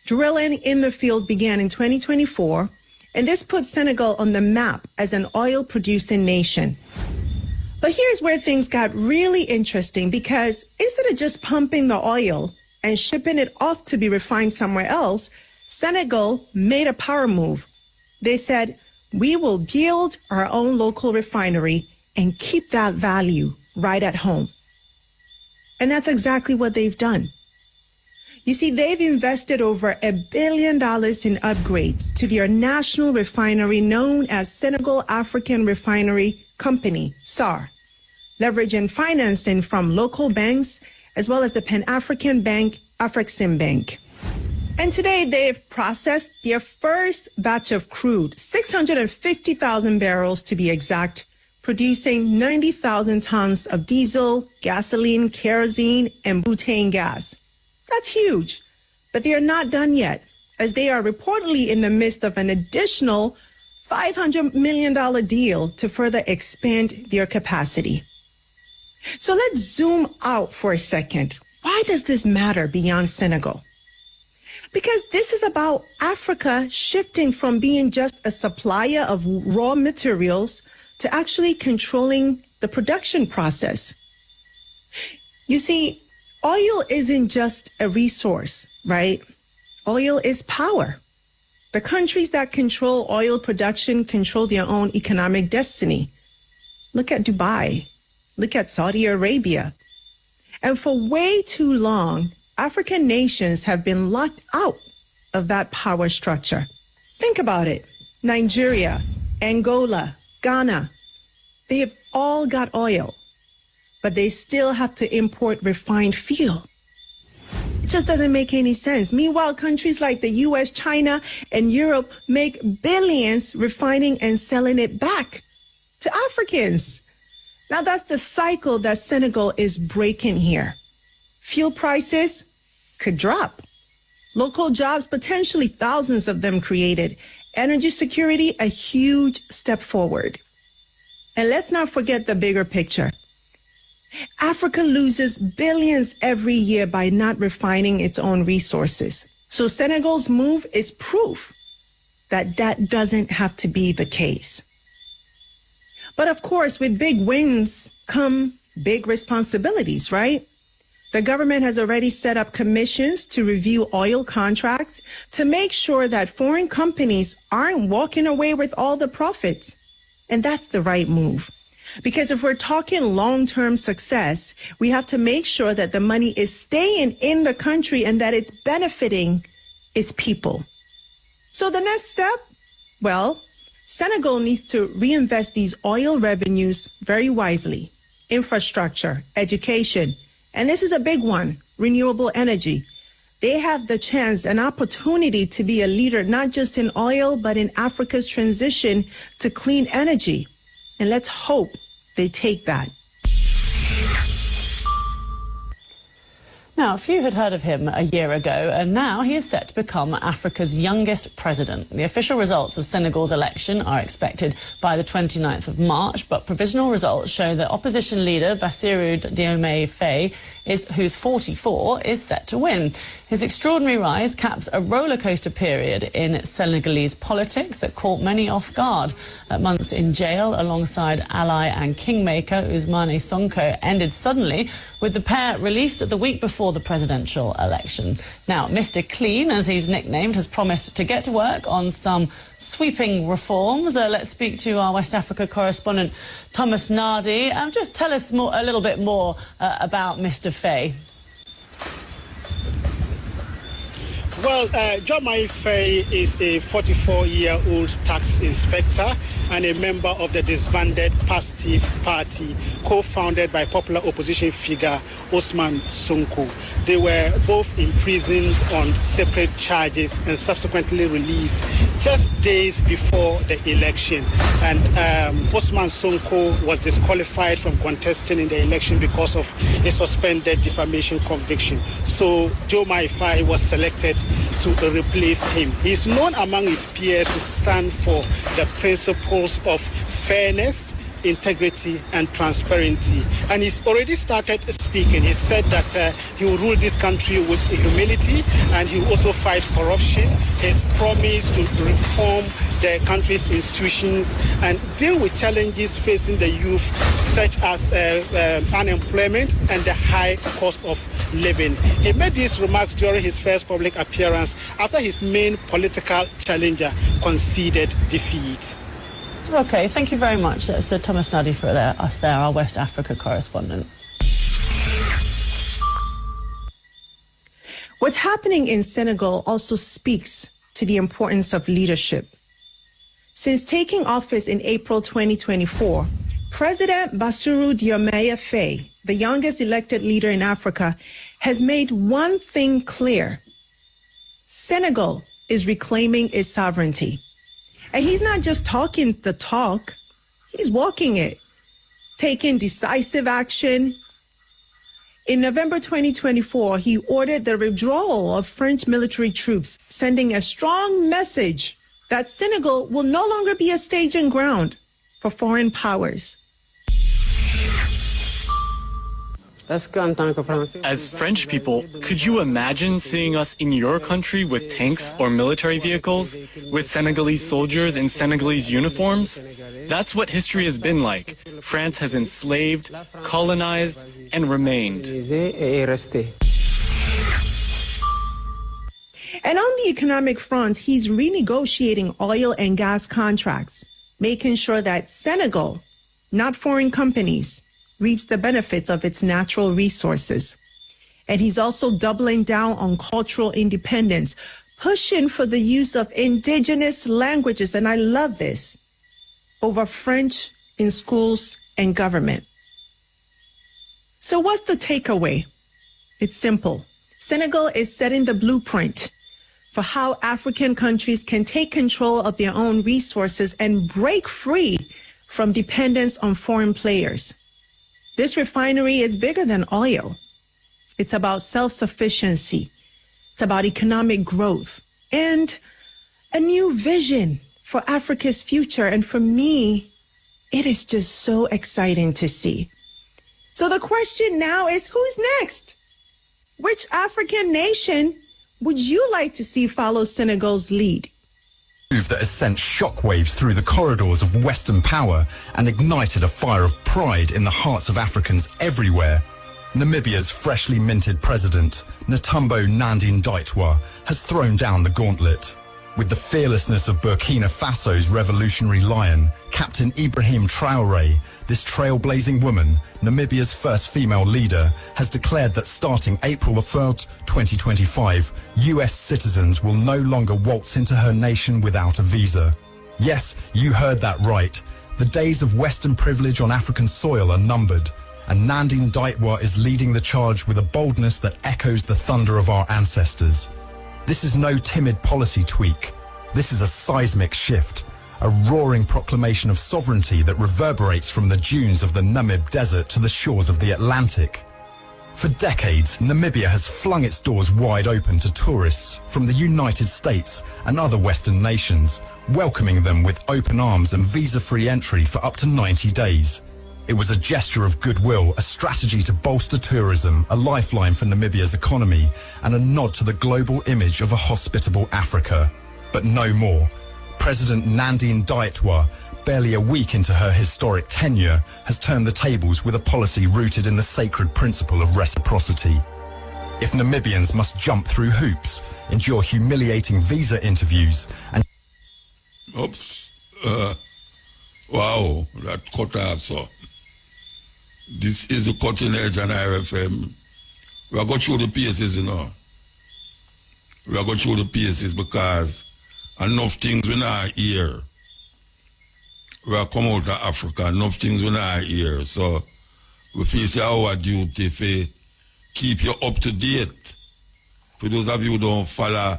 Drilling in the field began in 2024, and this put Senegal on the map as an oil-producing nation. But here's where things got really interesting, because instead of just pumping the oil and shipping it off to be refined somewhere else, Senegal made a power move. They said, we will build our own local refinery and keep that value right at home. And that's exactly what they've done. You see, they've invested over $1 billion in upgrades to their national refinery known as Senegal African Refinery Company, SAR, leveraging financing from local banks as well as the Pan-African Bank, Afrexim Bank. And today they've processed their first batch of crude, 650,000 barrels to be exact, producing 90,000 tons of diesel, gasoline, kerosene, and butane gas. That's huge, but they are not done yet, as they are reportedly in the midst of an additional $500 million deal to further expand their capacity. So let's zoom out for a second. Why does this matter beyond Senegal? Because this is about Africa shifting from being just a supplier of raw materials to actually controlling the production process. You see, oil isn't just a resource, right? Oil is power. The countries that control oil production control their own economic destiny. Look at Dubai. Look at Saudi Arabia. And for way too long, African nations have been locked out of that power structure. Think about it. Nigeria, Angola, Ghana, they have all got oil, but they still have to import refined fuel. It just doesn't make any sense. Meanwhile, countries like the US, China, and Europe make billions refining and selling it back to Africans. Now that's the cycle that Senegal is breaking here. Fuel prices could drop. Local jobs, potentially thousands of them created. Energy security, a huge step forward. And let's not forget the bigger picture. Africa loses billions every year by not refining its own resources. So Senegal's move is proof that that doesn't have to be the case. But of course, with big wins come big responsibilities, right? The government has already set up commissions to review oil contracts to make sure that foreign companies aren't walking away with all the profits. And that's the right move. Because if we're talking long-term success, we have to make sure that the money is staying in the country and that it's benefiting its people. So the next step, well, Senegal needs to reinvest these oil revenues very wisely. Infrastructure, education, and this is a big one, renewable energy. They have the chance, an opportunity to be a leader, not just in oil, but in Africa's transition to clean energy. And let's hope they take that. Now, few had heard of him a year ago, and now he is set to become Africa's youngest president. The official results of Senegal's election are expected by the 29th of March, but provisional results show that opposition leader Bassirou Diomaye Faye, who's 44, is set to win. His extraordinary rise caps a rollercoaster period in Senegalese politics that caught many off guard. Months in jail alongside ally and kingmaker Ousmane Sonko ended suddenly, with the pair released the week before the presidential election. Now, Mr. Clean, as he's nicknamed, has promised to get to work on some sweeping reforms. Let's speak to our West Africa correspondent, Thomas Nardi. Just tell us a little bit more about Mr. Faye. Well, Jomai Faye is a 44-year-old tax inspector and a member of the disbanded Pastif Party, co-founded by popular opposition figure Osman Sonko. They were both imprisoned on separate charges and subsequently released just days before the election. And Osman Sonko was disqualified from contesting in the election because of a suspended defamation conviction. So Jomai Faye was selected to replace him. He is known among his peers to stand for the principles of fairness, integrity and transparency. And he's already started speaking. He said that he will rule this country with humility and he will also fight corruption. His promise to reform the country's institutions and deal with challenges facing the youth, such as unemployment and the high cost of living. He made these remarks during his first public appearance after his main political challenger conceded defeat. Okay, thank you very much. That's Thomas Nuddy for us there, our West Africa correspondent. What's happening in Senegal also speaks to the importance of leadership. Since taking office in April 2024, President Bassirou Diomaye Faye, the youngest elected leader in Africa, has made one thing clear. Senegal is reclaiming its sovereignty. And he's not just talking the talk, he's walking it, taking decisive action. In November 2024, he ordered the withdrawal of French military troops, sending a strong message that Senegal will no longer be a staging ground for foreign powers. As French people, could you imagine seeing us in your country with tanks or military vehicles, with Senegalese soldiers in Senegalese uniforms? That's what history has been like. France has enslaved, colonized, and remained. And on the economic front, he's renegotiating oil and gas contracts, making sure that Senegal, not foreign companies, reaps the benefits of its natural resources. And he's also doubling down on cultural independence, pushing for the use of indigenous languages, and I love this, over French in schools and government. So what's the takeaway? It's simple. Senegal is setting the blueprint for how African countries can take control of their own resources and break free from dependence on foreign players. This refinery is bigger than oil. It's about self-sufficiency. It's about economic growth and a new vision for Africa's future. And for me, it is just so exciting to see. So the question now is, who's next? Which African nation would you like to see follow Senegal's lead? Move that has sent shockwaves through the corridors of Western power and ignited a fire of pride in the hearts of Africans everywhere. Namibia's freshly minted president, Netumbo Nandi-Ndaitwah, has thrown down the gauntlet. With the fearlessness of Burkina Faso's revolutionary lion, Captain Ibrahim Traoré, this trailblazing woman, Namibia's first female leader, has declared that starting April 1st, 2025, US citizens will no longer waltz into her nation without a visa. Yes, you heard that right. The days of Western privilege on African soil are numbered, and Nandi-Ndaitwah is leading the charge with a boldness that echoes the thunder of our ancestors. This is no timid policy tweak. This is a seismic shift, a roaring proclamation of sovereignty that reverberates from the dunes of the Namib Desert to the shores of the Atlantic. For decades, Namibia has flung its doors wide open to tourists from the United States and other Western nations, welcoming them with open arms and visa-free entry for up to 90 days. It was a gesture of goodwill, a strategy to bolster tourism, a lifeline for Namibia's economy, and a nod to the global image of a hospitable Africa. But no more. President Nandi-Ndaitwah, barely a week into her historic tenure, has turned the tables with a policy rooted in the sacred principle of reciprocity. If Namibians must jump through hoops, endure humiliating visa interviews, and... Oops. Wow, that cut off, so. This is the cutting edge on IFM. We are going through the paces, you know. We are going through the paces because enough things we not hear. We are come out of Africa, enough things we not hear. So we feel our duty to keep you up to date. For those of you who don't follow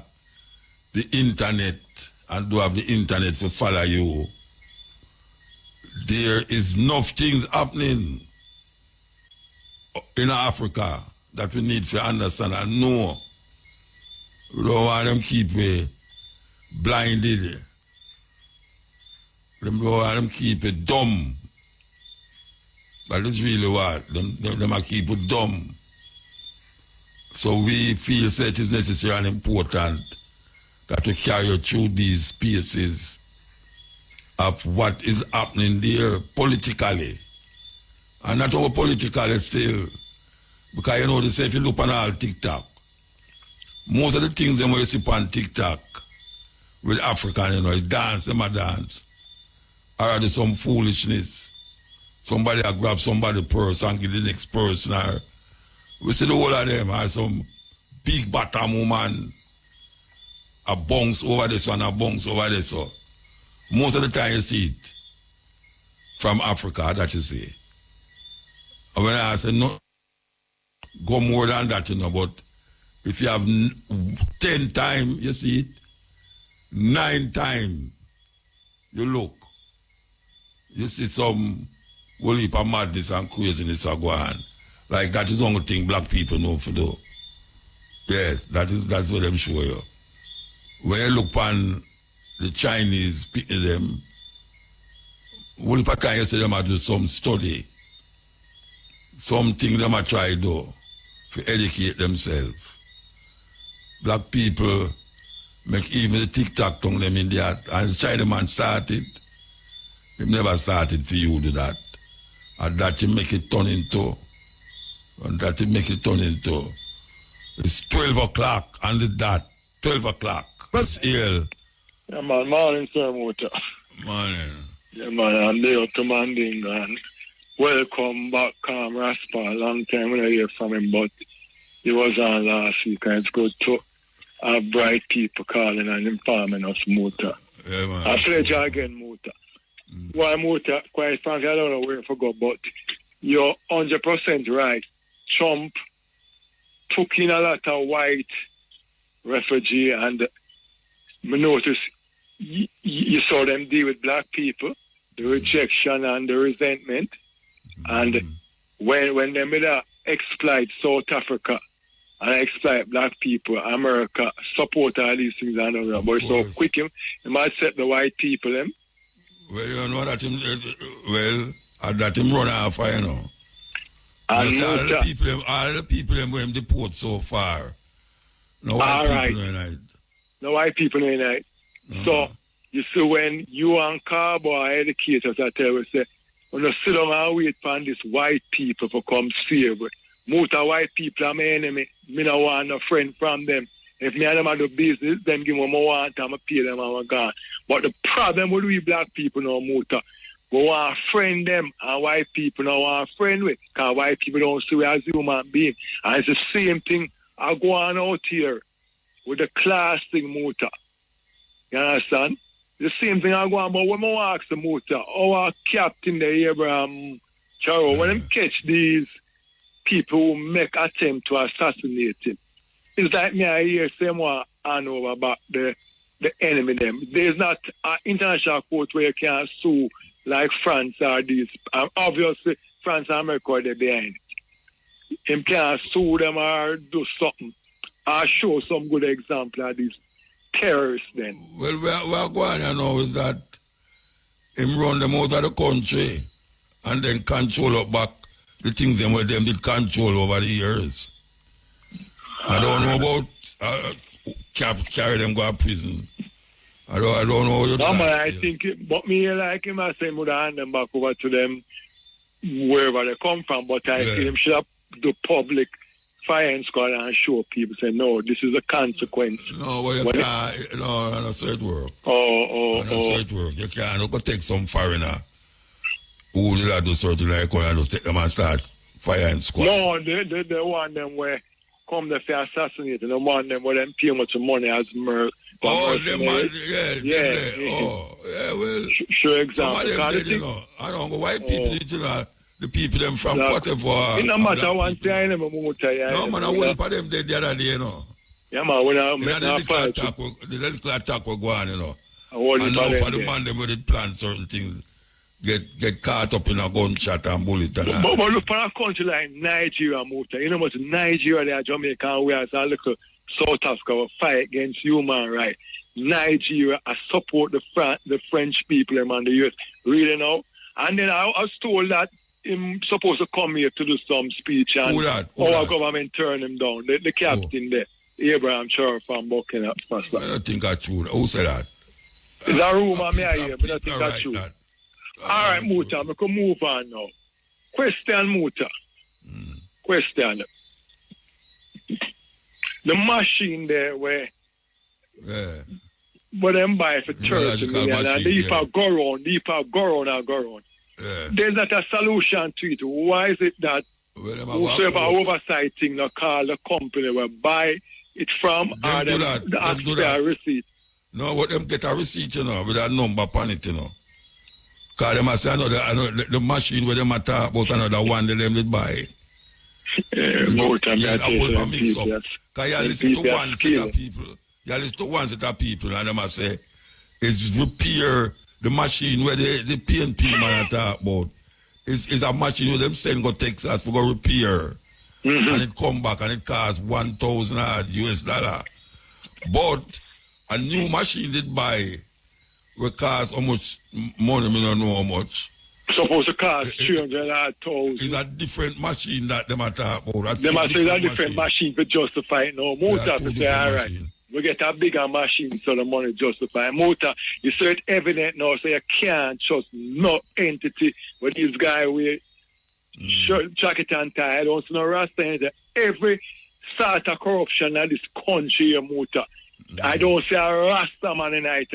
the internet and do have the internet to follow you, there is enough things happening in Africa that we need to understand and know. We don't want them keep blinded. Them don't want them keep it dumb. That is really what. Them are keep it dumb. So we feel that it is necessary and important that we carry through these spaces of what is happening there politically. And not only politically still. Because you know, they say if you look on all TikTok, most of the things them we see on TikTok with African, you know, is dance, them a dance. Or there's some foolishness. Somebody a grab somebody's purse and give the next person. Or we see the whole of them, or some big bottom woman a bounce over this one, a bounce over this. So most of the time you see it from Africa, that you see. And when I say no, go more than that, you know, but if you have 10 times, you see it, 9 times, you look, you see some whole heap of madness and craziness are going. Like that is the only thing black people know to do. Yes, that's what them show you. When you look on the Chinese, them, whole heap of time you see them do some study, something them a try do to educate themselves. Black people make even the TikTok tongue them in there. And China man started, he never started for you to do that. And that you make it turn into, it's 12 o'clock and the dot, 12 o'clock. What's ill? Yeah, man, morning, sir, Muta. Morning. Yeah, man, I'm there commanding and welcome back, Raspa. Long time when I hear from him, but he was on last week and it's good to have bright people calling and informing us, Muta. Yeah, man. I pledge again, Muta. Why, Muta, quite frankly, I don't know where to go, but you're 100% right. Trump took in a lot of white refugee and I noticed you saw them deal with black people, the rejection and the resentment. And when they made a exploit South Africa and exploit black people, America support all these things and all that. But so quick him might set the white people them. Well, you know that him that him run off, you know. And all the people them going deport so far. No white people no night. No white people no night. So you see when you and Carbo educators I tell you say, when you sit down and wait for this white people to come save. Most of white people are my enemy. Me don't want no friend from them. If me and them do business, them give me more want and I pay them and I'm gone. But the problem with we black people now, Muta, we want to friend them and white people don't want to friend with. Because white people don't see we as human beings. And it's the same thing I go on out here with the class thing, Muta. You understand? The same thing I go on, but when I ask the Muta, our captain, the Abraham Charo, when them catch these people who make attempt to assassinate him, it's like me I hear someone hand over about the enemy them. There's not an international court where you can sue like France or these. Obviously, France and America are there behind it. You can sue them or do something or show some good example of these terrorists then. Well, what going on now is that him run them out of the country and then control up back the things them where them did control over the years. I don't know about carry them go to prison. I don't know what you do. I think, but me like him, I say, I would hand them back over to them wherever they come from. But I think him should have the public firing squad and show people, say, no, this is a consequence. No, but you can't. No, I don't say it work. I don't say it work. You can't go take some foreigner who did do something like and just take them and start firing squad. No, they want them where come there for assassinate and want them with them pay much money as murder. Oh, them man, yeah. Oh, yeah, well. Sure, example. Some of them did, I don't know why people did, the people them from Cote d'Ivoire. It no matter one thing, no, man, I wouldn't put them dead the other day, Yeah, man, when I the little attack were going, And now for the man, them would plan certain things. Get caught up in a gunshot and bullet. But look for a country like Nigeria, much Nigeria, they are Jamaica, we are a little South Africa will fight against human rights. Nigeria, I support the French people and the US, really now. And then I was told that I'm supposed to come here to do some speech and our government turn him down. The captain there, Abraham Char from Burkina Faso. I don't think that's true. Who said that? It's a rumor me I hear, but I don't think that's true. All right, Muta, we can move on now. Question, Muta. Question. The machine there where them buy for 30 million and if I go on. There's not a solution to it. Why is it that whoever oversight thing now call the company will buy it from or them ask for a receipt? No, what them get a receipt, with a number upon it, Because they must say the machine where they might talk about another one that them did buy. I will mix up. Because you listen to one set of people. You listen to one set of people and they must say, it's repair the machine where the PNP man talk about. It's a machine where them send go Texas for go repair. And it come back and it costs $1,000 US. But a new machine did buy will cost how much money, I don't know how much. Supposed to cost 300,000. It's a different machine that them are talking about. They must say it's a different machine to justify it now. Motor to say, all right, we get a bigger machine so the money justify. Motor, you say it evident now, so you can't trust no entity with this guy with jacket and tie. I don't see no rasta. Every sort of corruption in this country, Motor. I don't say a Rasta man in it,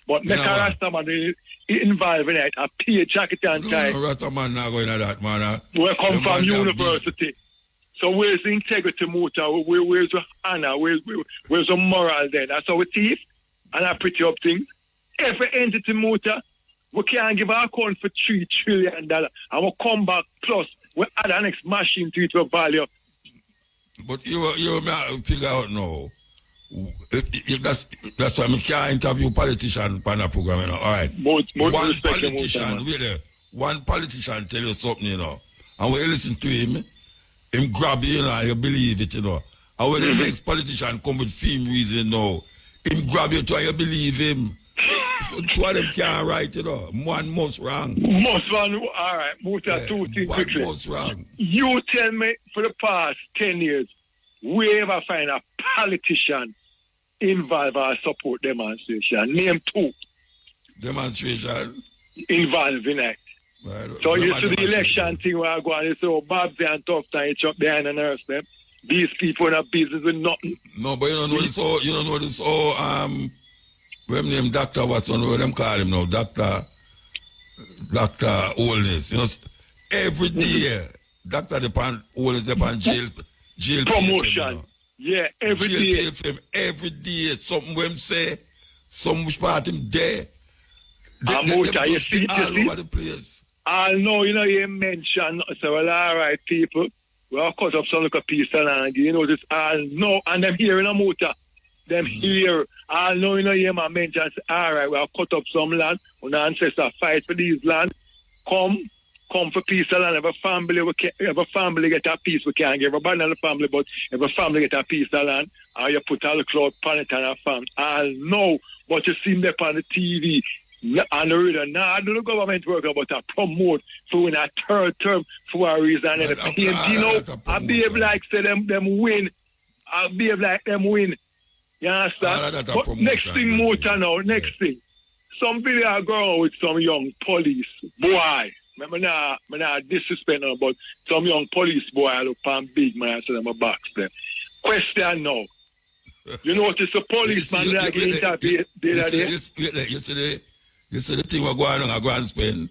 but make a Rasta man involved in it. A pay jacket and tie. No, Rasta man not going to that, man. We come from university. So where's the integrity, Muta? Where's the honor? Where's the moral then? That's our thief and I pretty up things. Every entity, Muta, we can't give our account for $3 trillion and we'll come back plus we add an next machine to it for value. But you figure out now. If that's why I can't interview politician on a program, All right. One politician tell you something, and when you listen to him grab you, you believe it, And when the next politician come with film reason, him grab you too, and you believe him. So two of them can't write, One must wrong. Must wrong. All right. Two things quickly. One must wrong. You tell me for the past 10 years, we ever find a politician involved or support demonstration? Name 2. Demonstration? Involved in it. So you see the election thing where I go and you say, Babsy and tough time, it's up behind the nurse them. These people in a business with nothing. No, but you don't know this when name Dr. Watson, what them call him now, Dr. Oldness. Every day, Dr. Oldness depend jail promotion. Yeah, every day. Every day, something when say, some which part him there. You see, all over the place. I know, you mentioned, so well, all right, people, we'll cut up some little piece of land, this, I know, and them here in a motor, them here, I know, you mention, all right, we'll cut up some land, when the ancestors fight for these land, come for peace of land, every family get a piece, we can't give everybody in the family, but every family get a piece of land, and you put all the cloud pan it on a family, I know, but you see them on the TV, and the reader, I do the government work about to promote for in a third term for a reason. And the PNP, I behave like say them win. I behave like them win. You understand? But next thing, Motor now, next thing. Some video I go on with some young police boy. I'm not disrespect them, but some young police boy I look pan big man, I say them a box them. Question now. You notice the policeman like interview. You see the thing we're going on, I go and spend.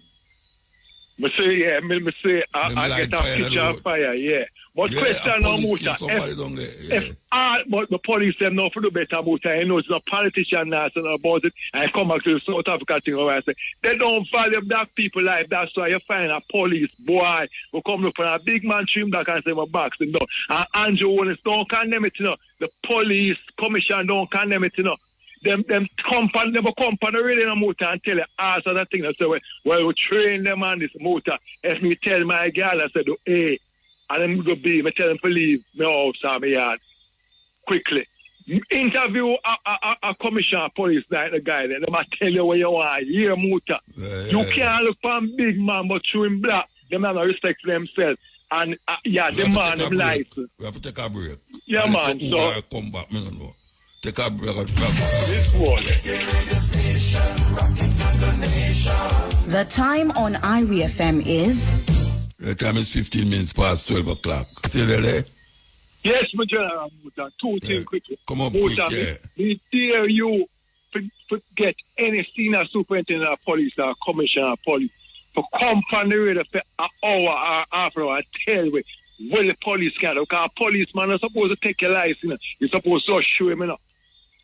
Me say, I get a picture of fire, yeah. But question now, Muta, but the police them know for the better, Muta, you know, it's a politician now saying about it, and come back to the South Africa thing where I say, they don't value black people like that, so you find a police boy who come up on a big man trim that can say my box, you know, and Andrew Wallace don't condemn it, you know, the police commission don't condemn it, you know. Them company never company really in a motor and tell you all sort of things. I say, well, we train them on this motor. If me tell my girl, I said, hey, and then go be, me tell them to leave my house or my yard quickly. Interview a commissioner police like the guy, then I tell you where you are, here motor. You can't look for a big man, but through him black, them have no respect for themselves. And the man them license. We have to take a break. Yeah, and man. So come back, me don't know. Take a break. The time on Ivory FM is? The time is 15 minutes past 12 o'clock. See you there? Yes, my general, two things quickly. Come on, quick, me dare you to get any senior superintendent of police or commissioner of police to come from the radio for an hour or half an hour and tell me what the police can do. Because a policeman is supposed to take your license, you know. You're supposed to show him, you know.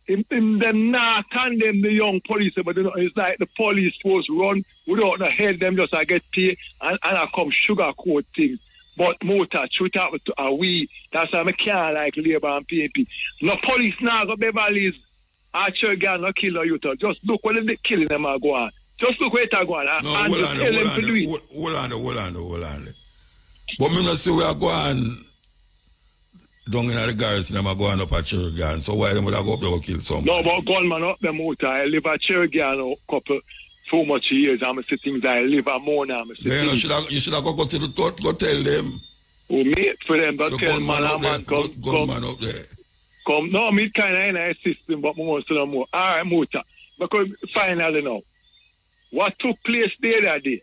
In them not condemn the young police, but you know, it's like the police force run without the head, them just get paid and I come sugarcoat things. But motor, shoot out to we, that's why I can't like Labour and PNP. No police now go Beverly's Archer gang no kill you. Just look what they killing them are go on. Just look where they go on and just tell them to do it. Hold on. But me not say we are going down in the garrison, them are going up at Cherrigan. So why them would go up there and kill somebody? No, but gunman up the motor. I live at Cherrigan a couple, so much years. I'm sitting there. I live at Mona. Then you should have go to the court, go tell them. Oh, meet for them, but so tell man gunman up there. Come, no, me kind of in a system, but more to more. All right, motor. Because finally now, what took place there that day?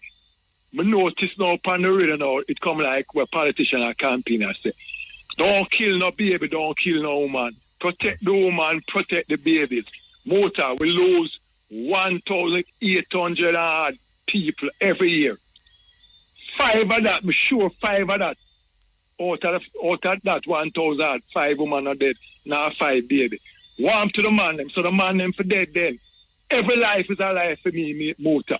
I notice now upon the radio now, it come like where politicians are campaigning and say, don't kill no baby, don't kill no woman. Protect the woman, protect the babies. Motor, we lose 1,800 odd people every year. 5 of that, I'm sure 5 of that. Out of that 1,000, 5 women are dead, now 5 babies. Warm to the man them, so the man them for dead then. Every life is a life for me, motor.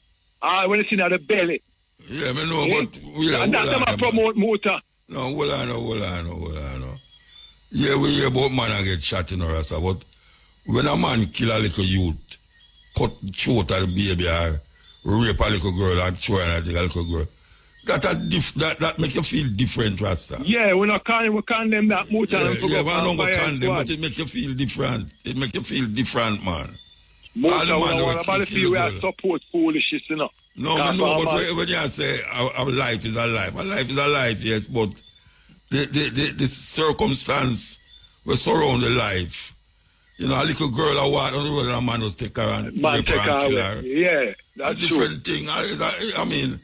When it's in the belly. Yeah, I know, but and that's them promote motor. No, hold on. Yeah, we hear about man and get shot in Rasta, but when a man kill a little youth, cut short of the baby or rape a little girl and throw a little girl, that make you feel different, Rasta. Yeah, we condemn that motor. Yeah, but I don't go condemn, but it make you feel different. It make you feel different, man. Motor, about the feel we are support foolishness, you know. No, but when you say our life is a life, yes, but the circumstance will surround the life. You know, a little girl or what, on the road, and a man will take her and rape her and kill her. Yeah, that's a different thing. I mean,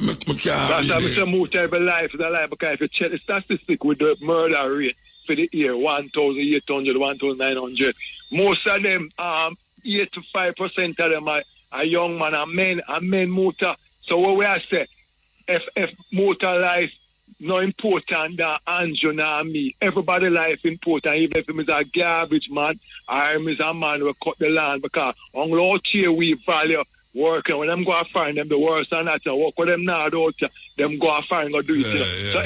I can't. That's how we say most every life is a life, because if you check the statistic with the murder rate for the year, 1,800, 1,900, most of them, 85% of them are a young man, a men motor. So what we are say, if motor life no important than Andrew and me, everybody life important, even if he is a garbage man or he is a man who cut the land, because on all tier we value working. When them go and find them the worst and that, and work with them now, them go and find go do it. Yeah. So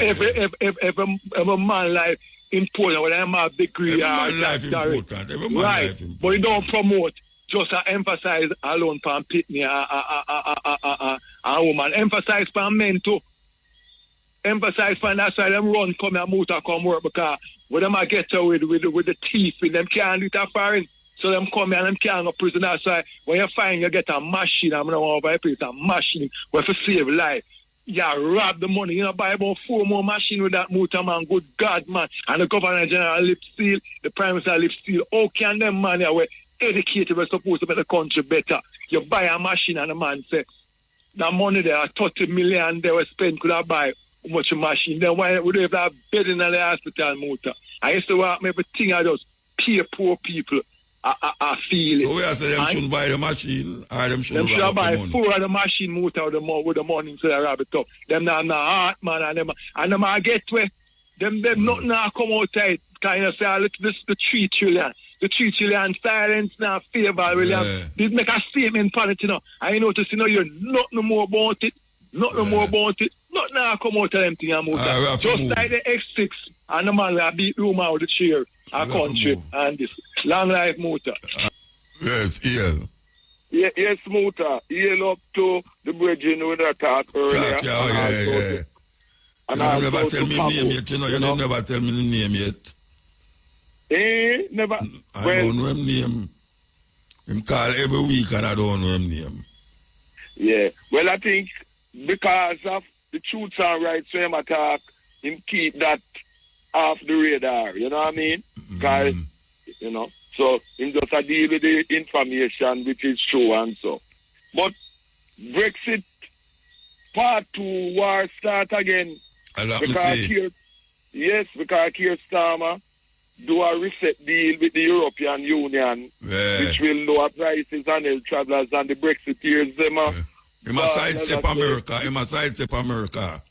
every man life important, when them have degree, every man life important. Right, but you don't promote. Just emphasize alone for pitney a woman. Emphasize for men too. Emphasize for that side them run, come and motor come work, because when them get with the teeth in them can't do it foreign. So them come and them can't go prison outside. When you find you get a machine, I'm not want to buy a machine where to save life. Yeah, rob the money, you know, buy about 4 more machines with that motor, man. Good God, man. And the Governor General lip seal, the Prime Minister lip seal. How can them man here educated, we're supposed to make the country better? You buy a machine and the man say, that money there, 30 million they were spent, could I buy how much a machine? Then why would they have that bed in the hospital motor? I used to work everything I just pay poor people I feel it. So we are saying them shouldn't buy the machine, or them shouldn't buy the money. 4 of the machine motor with the money instead of rabbit up. Them not heart, man, and them I get where them nothing now come out tight. Kind of say, look, this the 3 trillion. The 3 trillion silence now favor William. This make a statement on it, you know. I notice, you know, you're nothing more about it. Nothing more about it. Nothing now come out of them thing and motor. Just like the X6 and the man that beat room out of the chair. Our country and this long life motor. Yes, Ian. Yes, motor. Ian up to the bridge you know that talk earlier. Yeah. And you never tell me name yet, you know. You never tell me the name yet. Never. I don't know him name. Him call every week and I don't know him name. Yeah. Well, I think because of the truths and rights so him attack, him keep that off the radar, you know what I mean? Because, you know, so him just a deal with the information which is true and so. But Brexit part 2 war start again. Because Keir Starmer do a reset deal with the European Union, which will lower prices on air travelers and the Brexiteers. He must sidestep America. He must sidestep America.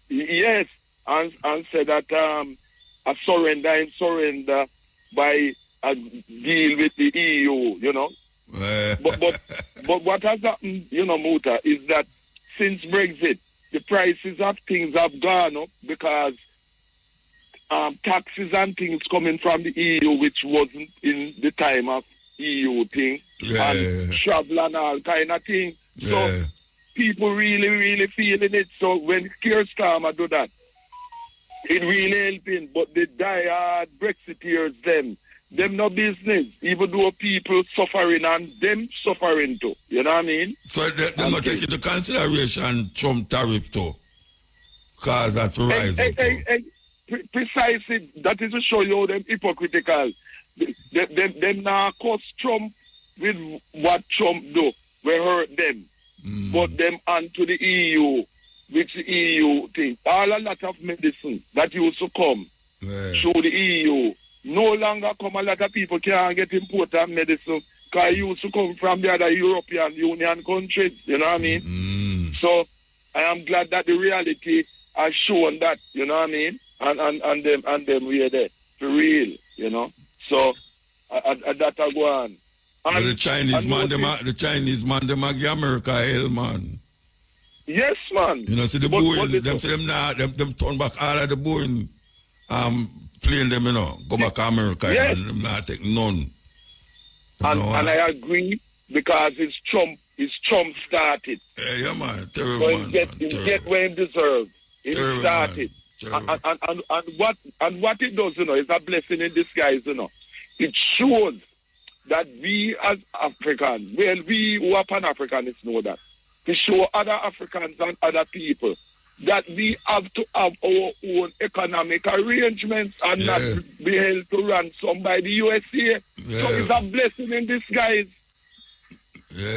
Yes. And said that a surrender by a deal with the EU, you know. But what has happened, you know, Muta, is that since Brexit, the prices of things have gone up because taxes and things coming from the EU, which wasn't in the time of EU thing, and travel and all kind of thing. So people really, really feeling it. So when Keir Starmer do that, it really helping, but the diehard Brexiteers, them no business, even though people suffering and them suffering too. You know what I mean? So they're not taking into consideration Trump tariff too, because that's rise. Precisely, that is to show you them hypocritical. Them now cost Trump with what Trump do. We hurt them, but them onto the EU. Which the EU thing, a lot of medicine that used to come through the EU, no longer come. A lot of people can't get important medicine because it used to come from the other European Union countries, you know what I mean? So I am glad that the reality has shown that, you know what I mean? And them we are there, for real, you know? So that I go on. But the Chinese man, them give America hell, man. Yes, man. You know, see the Boeing, them say them turn back all of the Boeing plane them, you know, go back to America and them not take none. And I agree because it's Trump started. Yeah, man, terrible, so get where he deserves. It started. And what it does, you know, is a blessing in disguise, you know. It shows that we as Africans, well, we who are Pan-Africanists know that. To show other Africans and other people that we have to have our own economic arrangements and not be held to ransom by the USA. So it's a blessing in disguise.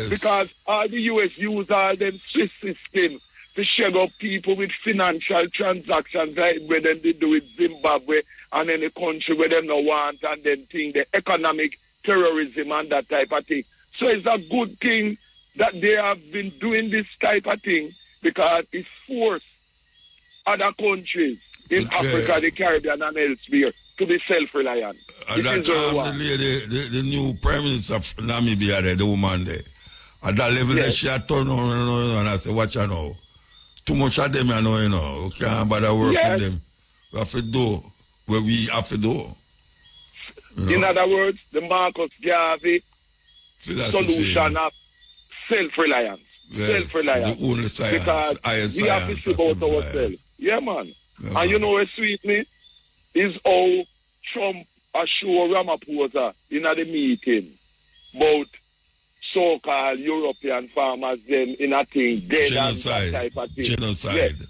Because all the US use all them Swiss system to share up people with financial transactions like where them they do with Zimbabwe and any country where them no want and then think the economic terrorism and that type of thing. So it's a good thing that they have been doing this type of thing because it forced other countries in Africa, the Caribbean and elsewhere to be self-reliant. And that the new Prime Minister of Namibia, the woman there, at that level she had turned on and I said, watch her now. Too much of them, you know. We can't bother work with them. We have to do what we have to do. You know? In other words, the Marcus Garvey solution of self-reliance. Self-reliance. The only science. Because we have to see about ourselves. Yeah, man. And you know what sweet me? Is how Trump assured Ramaphosa in the meeting about so-called European farmers them in a thing, dead and that type of thing. Genocide.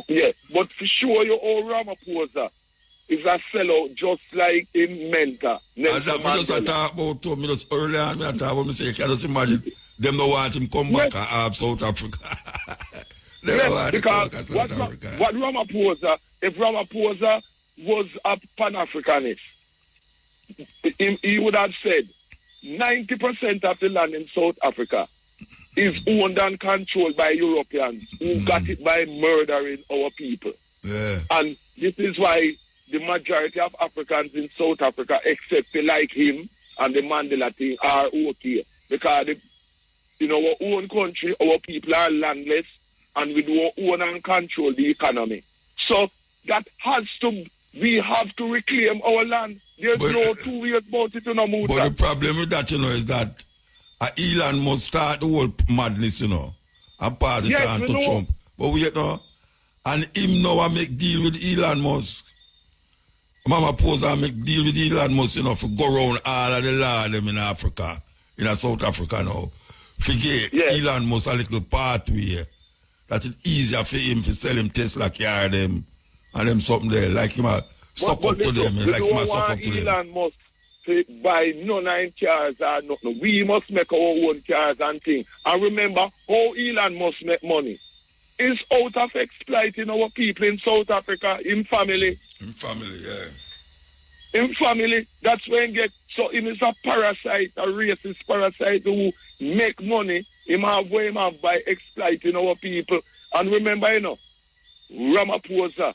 Yeah. But for sure you all Ramaphosa is a sellout just like in Mentor. And that me just talk about too, me just earlier on, I talk about me say, can you just imagine, them don't want him come back and have South Africa. Because what Ramaphosa, if Ramaphosa was a Pan-Africanist, he would have said 90% of the land in South Africa is owned and controlled by Europeans who got it by murdering our people. Yeah. And this is why the majority of Africans in South Africa, except they like him and the Mandela thing, are okay. Because in our own country, our people are landless and we do own and control the economy. So that has to, we have to reclaim our land. There's no two ways about it, Muta. But the problem with that, is that Elon must start the whole madness, and pass it on to Trump. But we and him now I make deal with Elon Musk. Mama pose and make deal with Elon Musk, for go around all of the law them in Africa, in South Africa now. Forget Elon Musk a little pathway. That it's easier for him to sell him Tesla car them and them something there, like him suck up to them, like him suck up to them. Elon Musk to buy none of cars or nothing. We must make our own cars and things. And remember how Elon Musk make money. It's out of exploiting our people in South Africa, in family. In family, yeah. In family, that's when get, so him is a parasite, a racist parasite who make money, him have by exploiting our people. And remember, Ramaphosa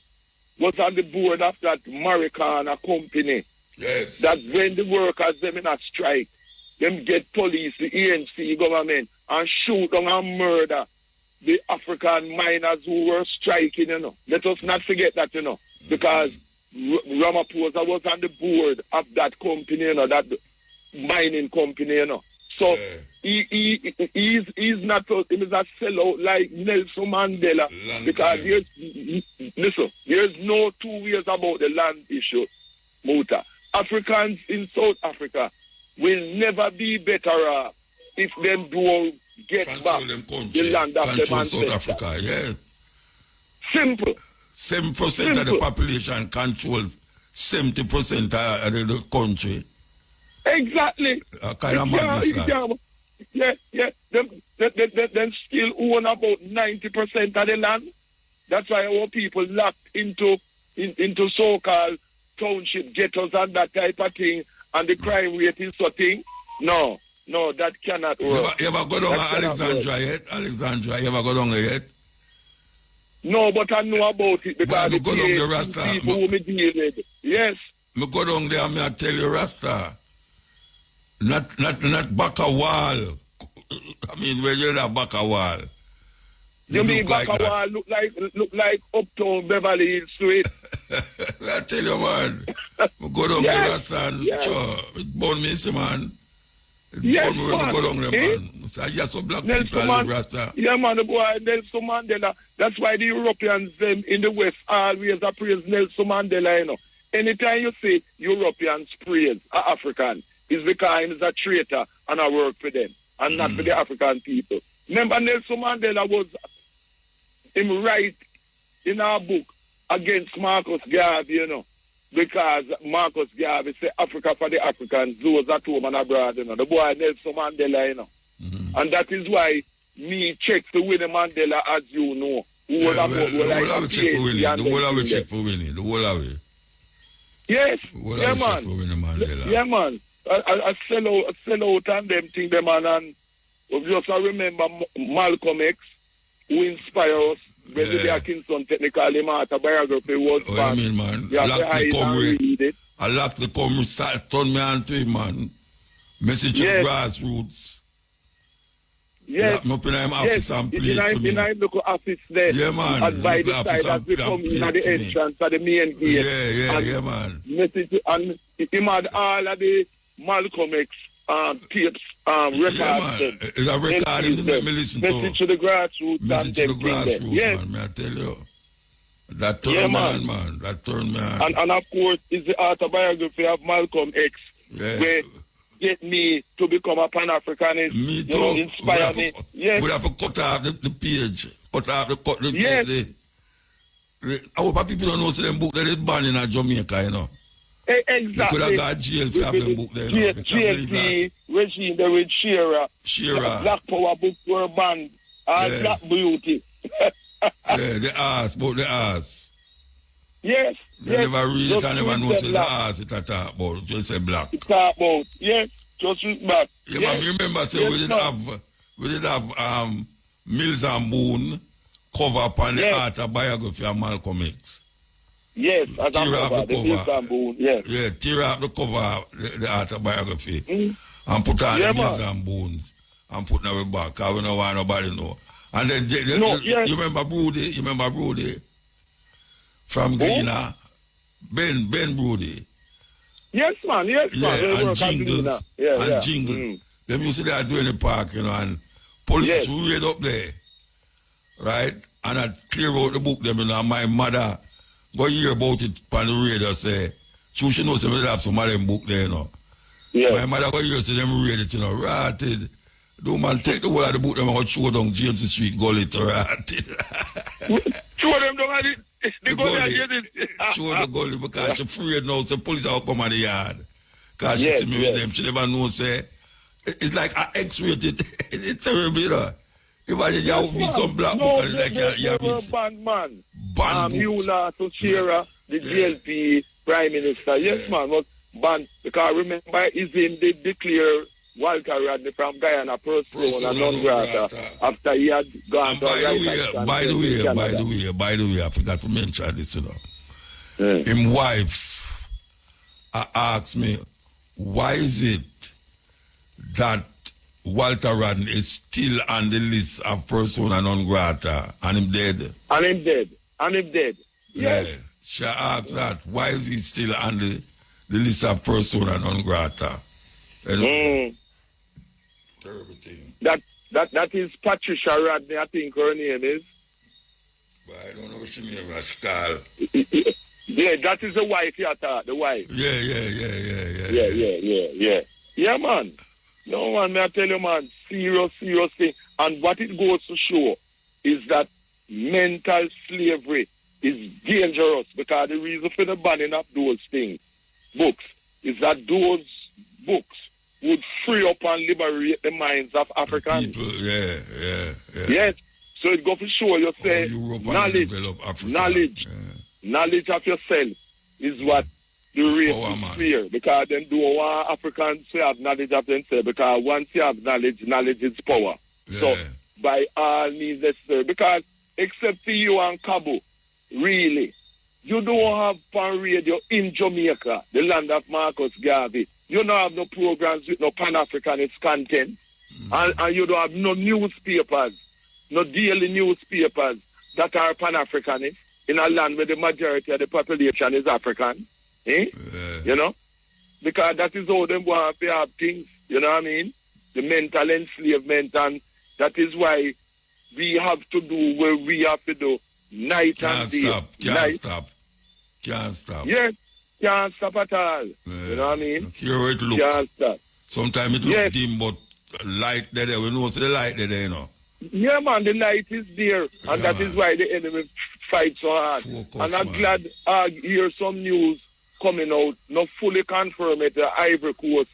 was on the board of that Marikana company. Yes. That when the workers them in a strike, them get police, the ANC government, and shoot down and murder the African miners who were striking, Let us not forget that, because Ramaphosa was on the board of that company, that mining company, So he's not he's a sellout like Nelson Mandela, because there's no two ways about the land issue, Muta. Africans in South Africa will never be better off if them do get back the land of the man. South Africa, yeah. Simple. 7% of the population controls 70% of the country. Exactly. Kind of madness. Yeah. Them still own about 90% of the land. That's why our people locked into so-called township ghettos and that type of thing, and the crime rate is so thing. No, that cannot work. You ever go down to Alexandria yet? Alexandria, you ever go down there yet? No, but I know about it because me go down the Rasta. People who me deal with. Yes. Me go down there and I tell you, Rasta. Not back a wall. I mean, where you're at back a wall. You mean back a wall look like uptown Beverly Hills Street? I tell you, man. Me go down the Rasta and it burn me, man. Yes, man. Go down there, man. So yes, so black people in Rasta. Yeah, man, the boy Nelson Mandela. That's why the Europeans them in the West always praise Nelson Mandela, Anytime you say Europeans praise an African, it's because he's a traitor and I work for them and not for the African people. Remember Nelson Mandela was him right in our book against Marcus Garvey, because Marcus Garvey said Africa for the Africans, those at home and abroad, The boy Nelson Mandela, And that is why me check for Winnie Mandela, as you know. The whole of it check for Winnie. The whole of it check for Winnie. The whole of it. Yes. Yeah, man. Yeah, man. I sell out and them thing, them, and just I remember Malcolm X, who inspired us when the Atkinson Technical Autobiography was I mean, man. I like the comrade, turn me on to him, man. Message to the grassroots. Yes. Up in him office and play for me. In him look office there. Yeah, man. And by the side as we come in at the entrance at the main gate. Yeah, man. Message, and him had all of the Malcolm X tapes, records. It's a record in the listen to. Message to the grassroots. Message to the grassroots, man. May I tell you. That turned man. That turned me on. And of course, it's the autobiography of Malcolm X. Yeah. Where get me to become a Pan-Africanist. Me too. Inspire me. Yes. Would have to cut off the page. Cut off the yes. I hope people don't know them book that is banned in Jamaica, Exactly. You could have got jail if you have them book there. GLP regime there with Shearer. Black Power book were banned. Black Beauty. The ass. Yes. You never read it and never know say the ass it talk about. Just say black. It talk about, yes, just read back. Yeah, yes. man, remember say we did have Mills and Boone cover upon the autobiography of Malcolm X. Yes, as tear up the Mills and Boone, yes. Yeah, tear up the cover the autobiography and put on the Mills and Boons and put in our back because we don't want nobody know. And then you remember Brody? You remember Brody? From Gleaner? Ben Brody. Yes, man. Yeah, and Jingles. Jingles. Them used to do in the park, you know, and police raid up there. Right? And I clear out the book them, you know, and my mother go hear about it on the radio say, she knows they have some of them book there, you know. Yeah. My mother go hear say them read it, you know, ratted. Do man take the whole of the book them and show down James Street gully to ratted. Show them down at the gully. Show the gully because she afraid now, so police will come at the yard. Because she see me with them, she never know, say, it's like I X-rated. It's terrible, you know. Imagine you have some black book and like you have it. Band Mueller to Sierra, the GLP Prime Minister. Yes, man, was banned. Because remember, he's in the declare Walter Rodney from Guyana persona non grata after he had gone to By the way, I forgot to mention this, you know. His wife asked me, why is it that Walter Rodney is still on the list of persona non grata and him dead? Yes. Yeah. She asked that. Why is he still on the list of persona non grata? Anyway, terrible thing. That is Patricia Rodney, I think her name is. But I don't know what she name is. Yeah, that is the wife, the wife. Yeah. Yeah, man. No, man, may I tell you, man, serious thing. And what it goes to show is that mental slavery is dangerous because the reason for the banning of those books, is that those books would free up and liberate the minds of Africans. People, yeah. Yes. So it goes to show you say knowledge of yourself is what the race fear, because them don't want Africans to have knowledge of themselves, because once you have knowledge is power. Yeah. So by all means necessary, because except for you and Cabo, really, you don't have pan radio in Jamaica, the land of Marcus Garvey. You don't have no programs with no Pan-Africanist content, and you don't have no newspapers, no daily newspapers that are Pan-Africanist in a land where the majority of the population is African. You know? Because that is how they want to have things, you know what I mean? The mental enslavement, and that is why we have to do what we have to do night and day. Can't stop. Yes, can't stop at all. You know what I mean? Here it looks. Can't stop. Sometimes it looks dim, but light there, we know it's the light there, you know. Yeah, man, the light is there, and that is why the enemy fights so hard. And I'm glad I hear some news coming out, not fully confirm it, the Ivory Coast.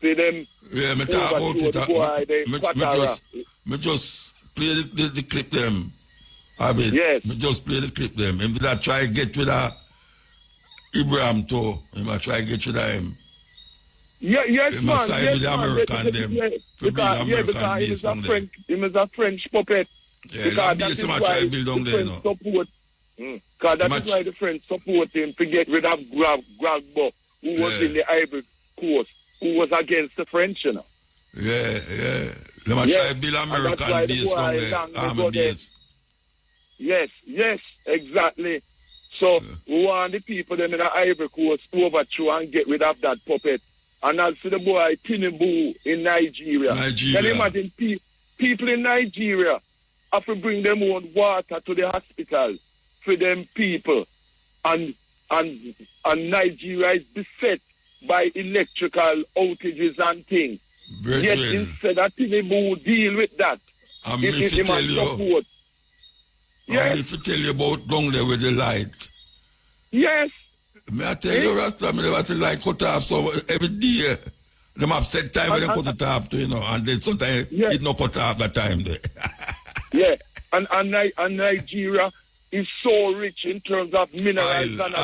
See them. Yeah, me talk about it. Me just play the clip them. Yes. Me just play the clip them. Him did I try to get with Ibrahim too. Him I try to get with him. Yes, man. Side with the American them. Because he is a French puppet. Yeah, because that is why the French support. Because that is why the French support him to get rid of Gbagbo, who was in the Ivory Coast, who was against the French, you know. Yeah. They might try to build American base from the army base. Yes, exactly. So we want the people them in the Ivory Coast to overthrow and get rid of that puppet. And also the boy Tinubu in Nigeria. Can you imagine people in Nigeria have to bring them own water to the hospital for them people, and Nigeria is beset by electrical outages and things. Yet instead of Tinubu deal with that, if you tell you about down there with the light. Yes. May I tell you, Rasta, me never see light cut off, so every day, them have set time when they cut it off too, you know, and then sometimes it not cut off that time there. Yeah, and Nigeria is so rich in terms of minerals and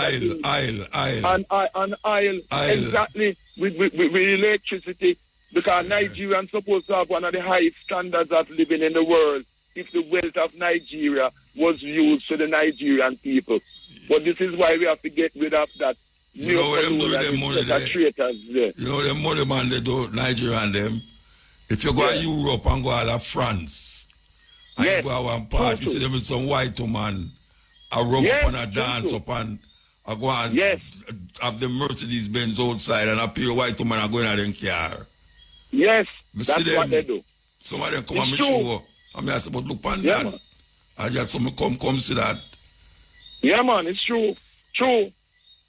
oil. Exactly, with electricity, because Nigerians supposed to have one of the highest standards of living in the world if the wealth of Nigeria was used for the Nigerian people. But this is why we have to get rid of that. You know what them do with them money there? Traitors there. You know them money man they do, Nigeria and them. If you go to Europe and go to France, and you go to one party, you see them with some white woman, a rub up and a dance up and I go and have the Mercedes Benz outside and a pure white woman are going at them car. Yes, that's what they do. Some of them come and show up. I mean, I say, but look on that. Man. I just some come see that. Yeah, man, it's true. True.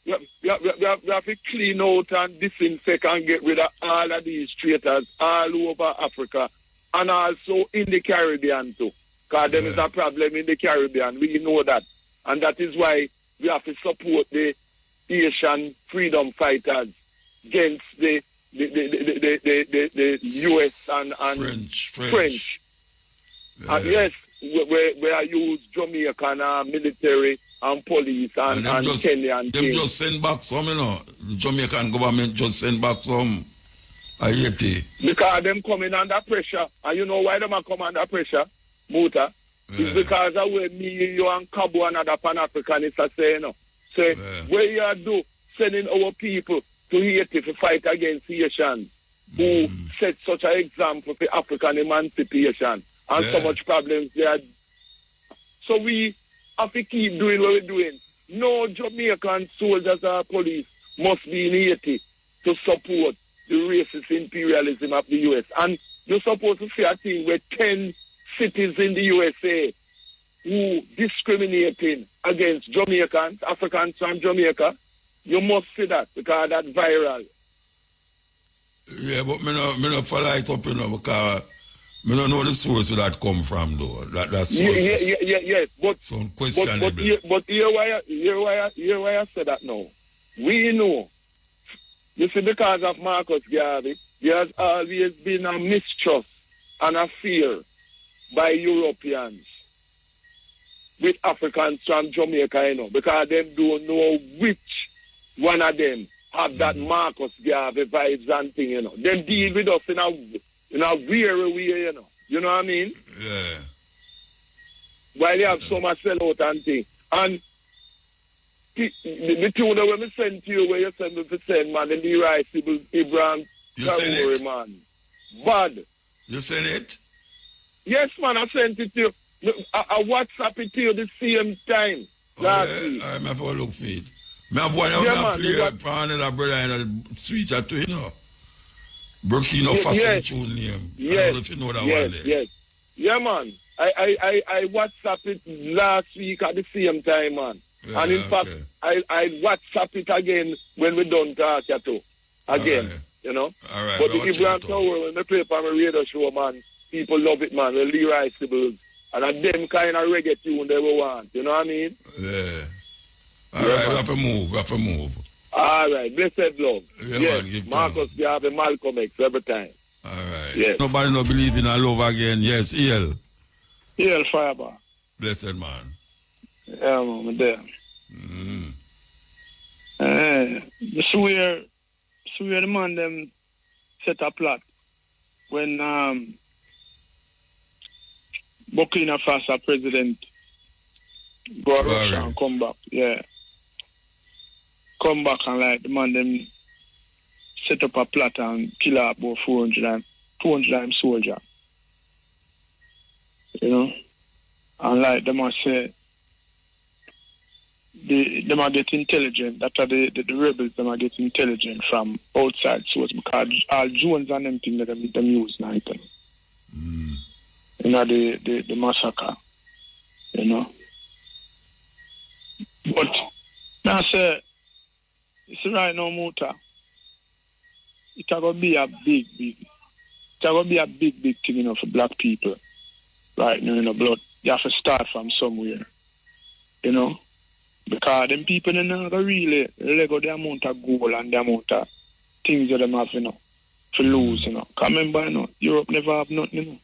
We have to clean out and disinfect and get rid of all of these traitors all over Africa and also in the Caribbean too. Because there is a problem in the Caribbean. We know that. And that is why we have to support the Asian freedom fighters against the US and French. Yeah. And yes, where I use Jamaican military and police and Kenya and them just send back some, you know. The Jamaican government just send back some Haiti. Because them coming under pressure. And you know why them are coming under pressure, Muta? It's because of where me, you and Cabo and other Pan-Africanists are saying, you know. Say, where you do sending our people to Haiti to fight against Haitians who set such an example for African emancipation and so much problems there. So we have to keep doing what we're doing. No Jamaican soldiers or police must be in Haiti to support the racist imperialism of the US. And you're supposed to see a thing where 10 cities in the USA who discriminating against Jamaicans, Africans from Jamaica. You must see that because that's viral. Yeah, but me not follow it up, you know, because me don't know the source where that come from, though. That's yes, but some questionable. But here why I say that now. We know. You see, because of Marcus Garvey, there has always been a mistrust and a fear by Europeans with Africans from Jamaica, you know, because they don't know which one of them have that Marcus Garvey vibes and thing, you know. They deal with us in a weird way, you know. You know what I mean? Yeah. While they have so much sellout and thing. And the two that when I send to you, where you send me to send, man, the Leroy Ibrahim Traore, man. Bad. You send it? Yes, man, I sent it to you. I WhatsApp it to you the same time last week. I have to look for it. I have one of them play for another brother in the street at you know. Burkina Faso tune name. I don't know if you know that one there. Yes. Yeah, man. I WhatsApp it last week at the same time, man. Yeah, and in fact, I WhatsApp it again when we done talk too. Again, you know. All right, but the Ibrahim Tower, when they play for my radio show, man, people love it, man. The Leroy Sibbles. And them kind of reggae tune they will want. You know what I mean? Yeah. All right, we have to move. All right, blessed love. Yeah, yes, man, Marcus Garvey, Malcolm X, every time. All right. Yes. Nobody no believe in a love again. Yes, EL. EL Firebar. Blessed man. Yeah, man, I'm there. Swear the man them set a plot when Burkina Faso president go to Russia and come back. Yeah. Come back and like the man them set up a plot and kill about 200 soldiers. You know? And like them say them are getting intelligent. That are the rebels them are getting intelligent from outside source because all Jones and them things that them use now. You know, the massacre. You know. But now say it's right now, Muta. It's gonna be a big thing, you know, for black people. Right now, you know, blood. You have to start from somewhere. You know? Because them people they never really let go the amount of gold and the amount of things that them have, you know, to lose, you know. Because remember, you know, Europe never have nothing, you know.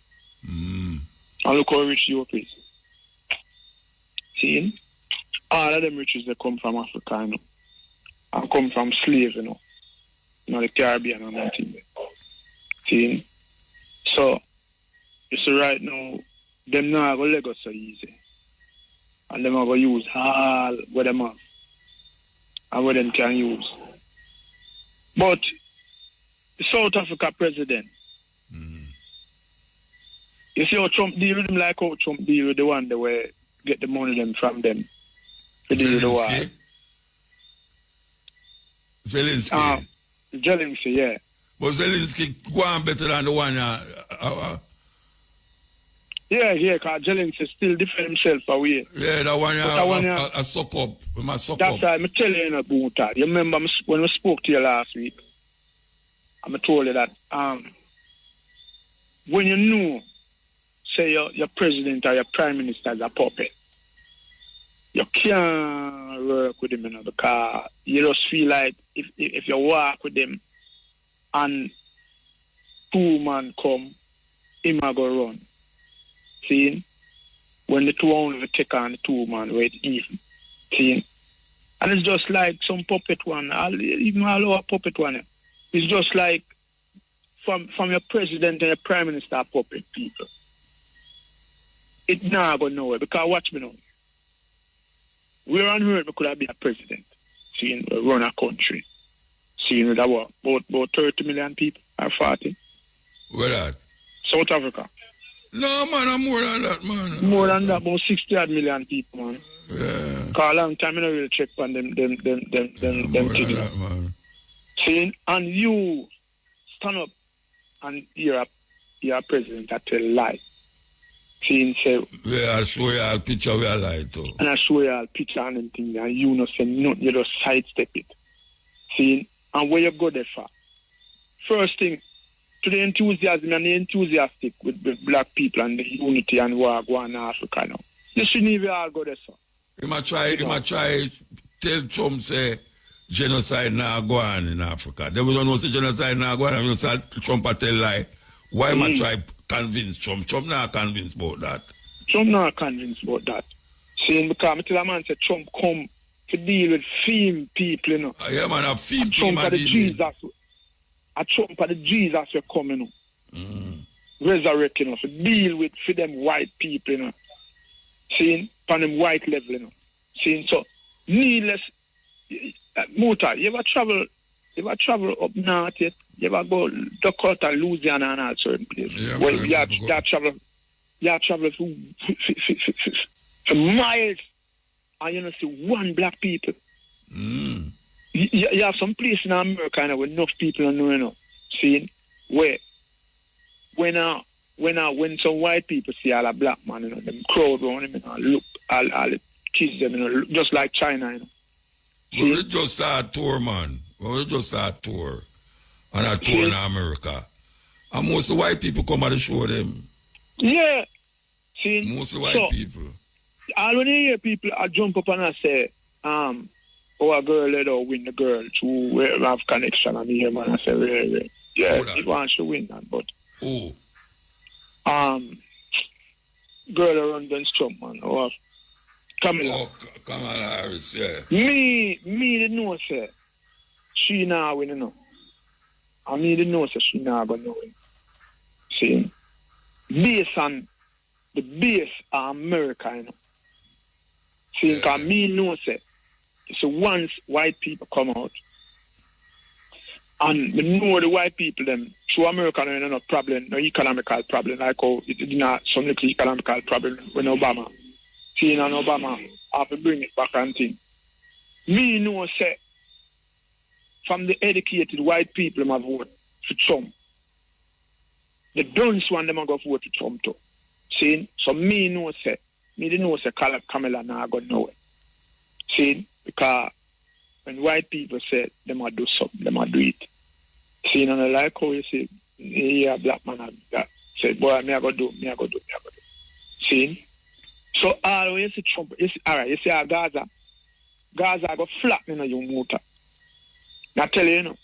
And look how rich Europe is. See? all of them riches they come from Africa, you know. And come from slaves, you know. You know, the Caribbean and that thing. See? So, you see right now, them now go let go so easy. And them are going to use all what them have. And what them can use. But the South Africa president, you see how Trump deal with them like how Trump deal with the one that will get the money them from them. To deal with the war. Zelensky. Zelensky, yeah. But Zelensky go on better than the one. Yeah, because Zelensky still defend himself away. Yeah, that one I suck up. That's why I'm telling you about that. You remember when we spoke to you last week, I told you that when you know, say your president or your prime minister is a puppet, you can't work with him, you know, because you just feel like if you walk with him and two man come, him a go run. See? When the two only take on the two man, where it's even. See? And it's just like some puppet one, even all our puppet one. It's just like from your president and your prime minister puppet people. It now go nowhere, because watch me now. We're on earth, we could have been a president, seeing run a country, seeing with about 30 million people or 40. Where that? South Africa. No, man, I'm more than that, man. More than that, about 60 million people, man. Yeah. Because a long time I don't really check on them things. That, man. Seeing, and you stand up and you're a president that tell lie. Seeing, say, yeah, I show you all picture where I lie to. And I show you all picture and everything, and you not say nothing, you just sidestep it. Seeing, and where you go there for? First thing, to the enthusiasm and the enthusiastic with black people and the unity and war going in Africa now. You shouldn't even all go there, sir. He might try tell Trump say genocide now go on in Africa. They don't know say genocide now go on, and you say Trump a tell lie. Why am I try convince Trump? Trump not convinced about that. Trump not convinced about that. Saying because I tell a man say Trump come to deal with theme people, you know. Yeah, man, a theme people. Trump are the Jesus. A Trump are the Jesus will come, you know. Resurrect, you know, to deal with for them white people, you know. Seeing on them white level, you know. Seeing so needless Muta, you ever travel up north yet? You ever go Dakota, Louisiana and all certain places? Yeah, well, you travel for miles and you don't see one black people. You have some place in America, you know, with enough people know, you know, seeing where when some white people see all a black man, you know, them crowd around him, you know, look, all kids them, you know, just like China, you know. Well, we just start tour, man. We just start tour. And a tour in America. And most of the white people come at the show them. Yeah. See, most of the white people. All when you hear people I jump up and I say, a girl let her win the girl to have connection and hear man, I say, really. Yeah, he wants to win that, but girl around against Trump, man, or Kamala. Kamala Harris, yeah. Me didn't know, say, she now win, you know. I me didn't know, say, she now gonna win. See, based on the base of America, you know. See, because me know, say, so once white people come out, and we know the white people, them, through America, no, no problem, no economical problem, like how it did not some little economical problem when Obama. See, and Obama have to bring it back and thing. Me know, say, from the educated white people, them have vote for Trump. The dunce one, them have go vote for Trump too. See, so me know, say, me didn't know, say, Kamala now go nowhere. See, because when white people say they might do something, they might do it. See, and I like how you say, yeah, black man that say, boy, me I go do. See? So all you see Trump, you see, all right, you see Gaza go flat in your motor. Now tell you, you know,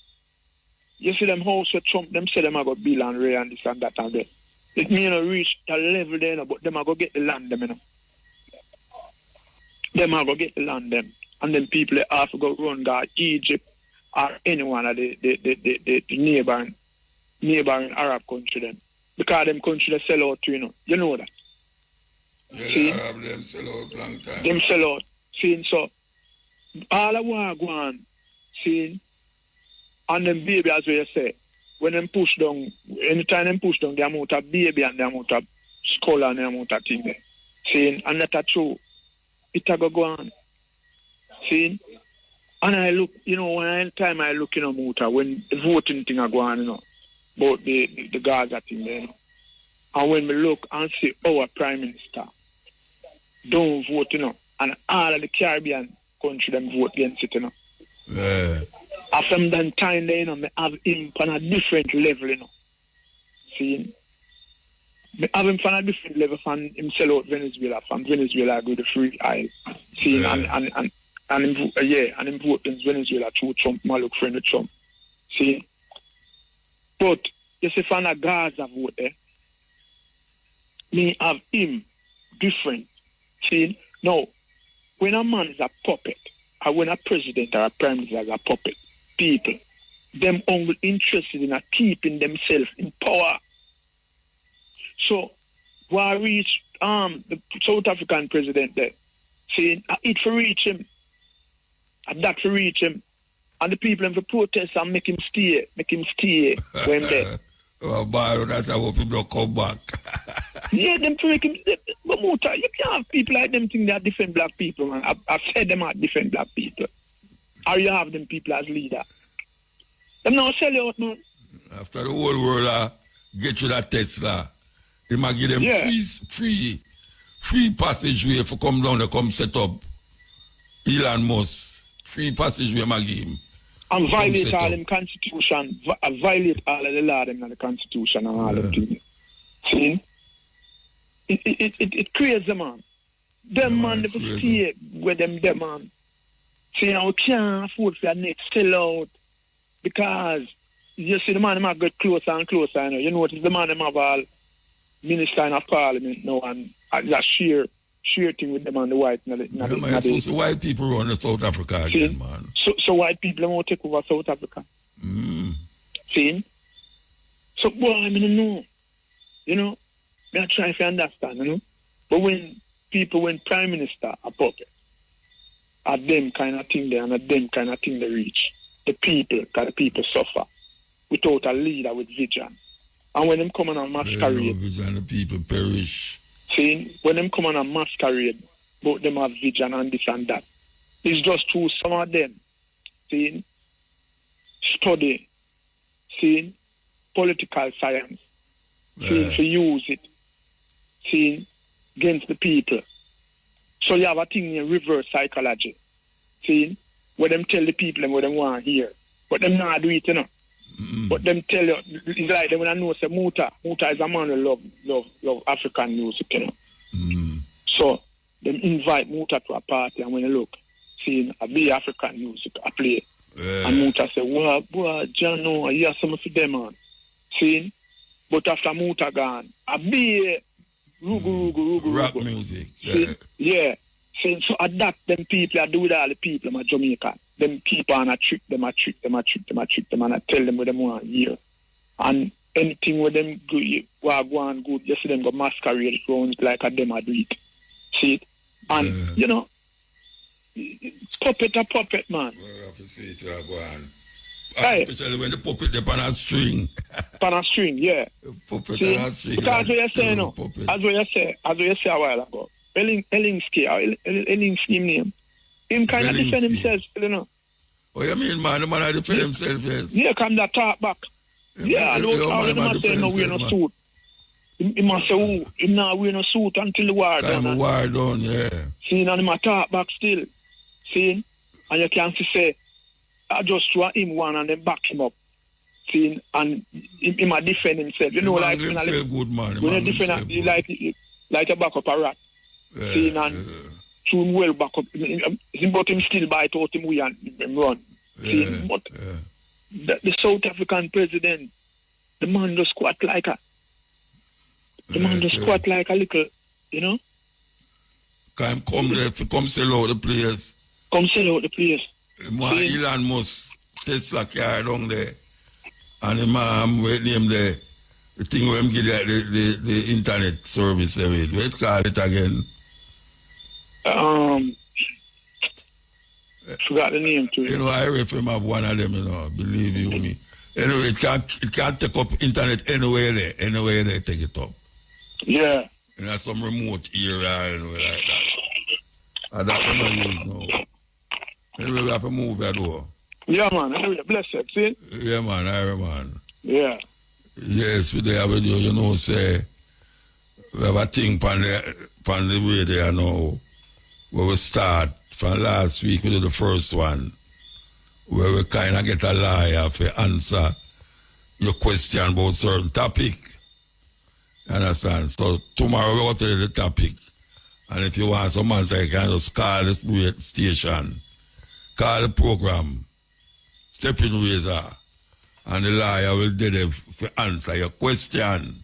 you see them house with Trump, them say them I go Bill and Ray and this and that and that. It mean reach the level there, you know, but them I go get the land them, you know. them are going to get the land them. And then people have to go run God, Egypt or any one of the neighboring Arab country them. Because them country they sell out to, You know that. Yeah, Arab them sell out long time. Them sell out. See, so all I want to go on, see, and them baby, as we say, when them push down, anytime them push down, the amount of baby and the amount of skull and the amount of thing there. See, and that's true. It a go on. See, and I look, when time I look, Muta, when the voting thing are going, about the Gaza thing there, and when we look and see our Prime Minister don't vote, and all of the Caribbean country them vote against it, Yeah. After them time there, me have him on a different level, See, me have him on a different level from him sell out Venezuela, from Venezuela go to free isle. See, and him vote against Venezuela through Trump, my look friend of Trump. See, but you see, from a Gaza vote there, me have him different. See, now, when a man is a puppet, or when a president or a prime minister is a puppet, people, them only interested in keeping themselves in power. So, why reach the South African president there, saying, it for reach him, and that for reach him, and the people have to protest and make him stay when there. Oh, boy, that's how people come back. Yeah, them to make him. But Muta, you can't have people like them think they are different black people, man. I've said them are different black people. Or you have them people as leaders. Them now sell you out, man. After the whole world get you that Tesla, they might give them free passageway for come down to come set up Elon Musk. Free passageway, might give him. And violate all them constitution, violate all of the law them in the constitution and all them things. See? It crazy, man. Them man, they stay with them, man. See, now we can't afford for your next sell out because you see the man might get closer and closer. You notice the man have all minister in a parliament now and that sheer thing with them and the white. So white people run the South Africa again, man. So white people won't take over South Africa. See? So, boy, I mean, no. I try to understand, But when Prime Minister are puppet, at them kind of thing there and at them kind of thing they reach, the people suffer without a leader with vision. And when them come on a masquerade, the people perish. See, when them come on a masquerade, both them have vision and this and that. It's just through some of them, see, study, see, political science, see, to use it, see, against the people. So you have a thing in reverse psychology, see, where them tell the people what them want to hear, but them not do it, But them tell you, it's like them when I know say Muta is a man who love African music, So them invite Muta to a party and when you look, seeing a big African music I play. And Muta say, well, boy, John, no, I hear some for them, man. See? But after Muta gone, a big rugu. Rock music. Yeah. See, so at that, them people, I do with all the people in Jamaica. Them keep on a trick them, and I tell them what them want to hear. And anything with them go on good, you see them go masquerade around like a them a do it. See it? And, puppet, man. Well, I have to see it, go on. Especially when the puppet is on a string. On a string, yeah. Puppet see? on a string. Because as you say, no. As you say a while ago. Elinsky name. Him kind of defend himself, Oh, you mean, man? The man I defend himself, yes. Yeah, come that talk back. Yeah, all them must say no wear no suit. He must say, him not wear no suit until the war done. The war done, yeah. See, and him a talk back still. See? And you can say, I just throw him one and then back him up. See? And him a defend himself. You know, like, good man. When you defend, like a back up a rat. See, and soon well back up. But him still bite out him way and run. See, but the South African president, the man just squat like a little, Can come there to come sell out the place. Come sell out the place. Elon Musk, Tesla car down there. And the man, wait name the thing where him give the internet service there. Wait, call it again. Forgot the name too. You know, I refer have one of them, you know, believe you me. Anyway, it can't take up internet anywhere they take it up. Yeah. You know, some remote area and like that. And that's what I use now. Anyway, we have to move that door. Yeah, man. Anyway, bless it, see? Yeah, man, Ivory, man. Yeah. Yes, we there with you, you know, say, we have a thing on the way there now, where we start from last week, we did the first one, where we kind of get a lawyer to answer your question about certain topic. You understand? So tomorrow we're going to tell you the topic. And if you want some answer, you can just call the station, call the program, Stepping Razor, and the lawyer will do there to answer your question.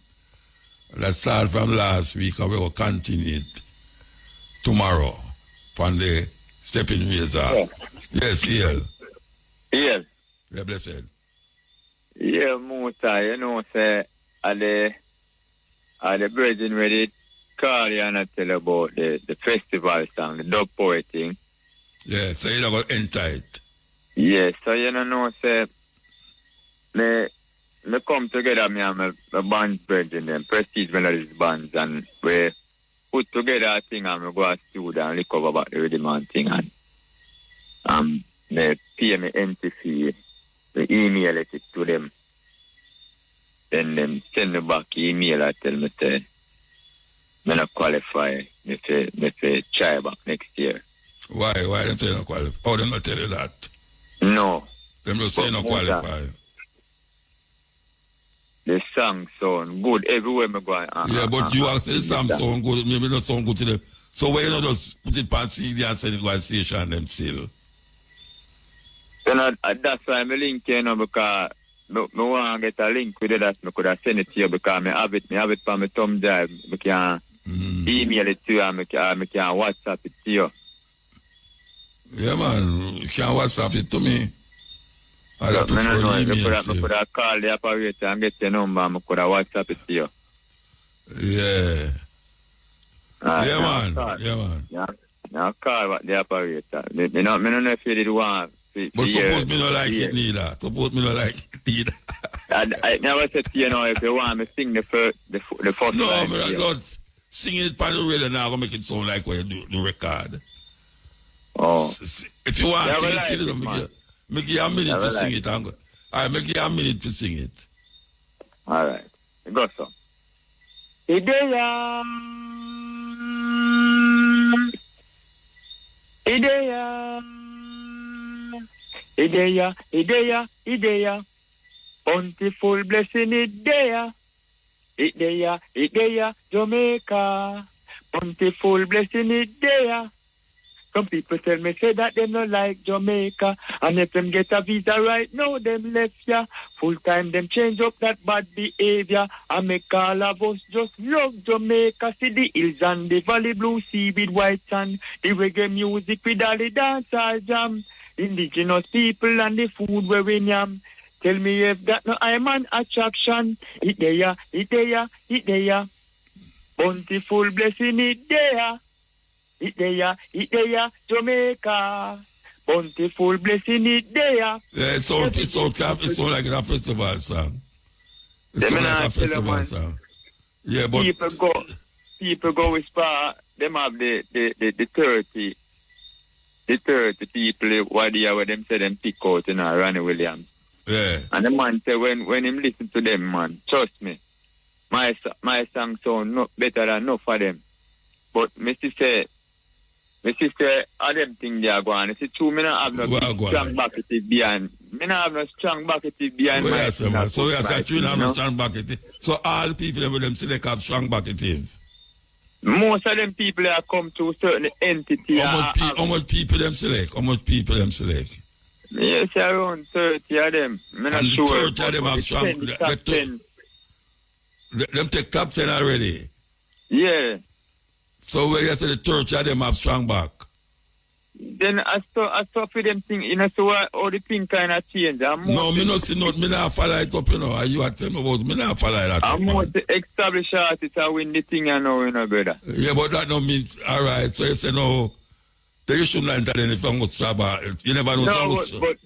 That started from last week, and we will continue it tomorrow from the Stepping Razor. Yeah. Yes, Ian. Ian. Yeah, blessed. Yeah, Muta, you know, say, are the brethren ready to call you and tell about the festival song, the dub poet thing? Yeah, so you about Intence. Yes, so you know, say, me come together, me and my band brethren, them, Prestige Melodies bands, and we put together a thing and we go to studio and recover about the rhythm and thing, and they pay me empty fee, they email it to them. Then them send me back email and tell me say, me not qualify, me say try back next year. Why them say not qualify? Oh, them not tell you that? No. Them just say not qualify. The song sound good everywhere me go. Yeah, but you say the song sound good, maybe not sound good to them. So why you not just put it on CD and send it to a station them still? You know, that's why I'm linking, you know, because I want to get a link with it that I could have sent it to you because I have it from my thumb drive. I can email it to you and I can WhatsApp it to you. Yeah, man. You can WhatsApp it to me. I could have called the operator and get your number and I could have WhatsApp it to you. Yeah. Yeah, man. Yeah, man. Yeah. Now call the operator. I don't know if you did want. But suppose me not like it neither. Suppose me not like it neither. I never said to you know if you want me sing the first no, line. No, I'm not sing it on the radio now. I'm going to make it sound like when you do the record. Oh. If you want to sing it, make you a minute to sing it. All right, make you a minute to sing it. All right. Go so. Ideya. Bountiful blessing ideya. Ideya, Jamaica. Bountiful blessing ideya. Some people tell me say that they don't like Jamaica. And if them get a visa right now, them left ya. Full time them change up that bad behavior. And make all of us just love Jamaica. See the hills and the valley blue sea with white sand. The reggae music with all the dancehall jam. Indigenous people and the food where we yam. Tell me if that no I'm an attraction. It there. Bountiful blessing it there. It there, Jamaica. Bountiful blessing it there. Yeah, it's all like a festival song. It's all like a festival song. Yeah, but people go with spa. Them have the 30 people what year where them say them pick out, you know, Ronnie Williams. Yeah. And the man say when him listen to them, man, trust me, my song sound no better than enough for them. But my sister, all them things they are going. It's true, me not have no strong backative behind. Me not have no strong backative behind my song. So you say you have no strong backative. So all people with them select have strong backative. Most of them people that come to a certain entity. How much people them select? Yes, around 30 of them. I'm not sure. 30 of them have strong. Them take top 10 already. Yeah. So where you say the 30 of them have strong back? Then I saw for them thing, you know, so all the thing kind of change. No, me no see not, me not follow it up, you know. You are telling me about, me not follow that. I'm more to establish artists and win the thing, you know, brother. Yeah, but that don't mean, all right. So you say no, you shouldn't enter then if I'm going to stop. You never know. No, but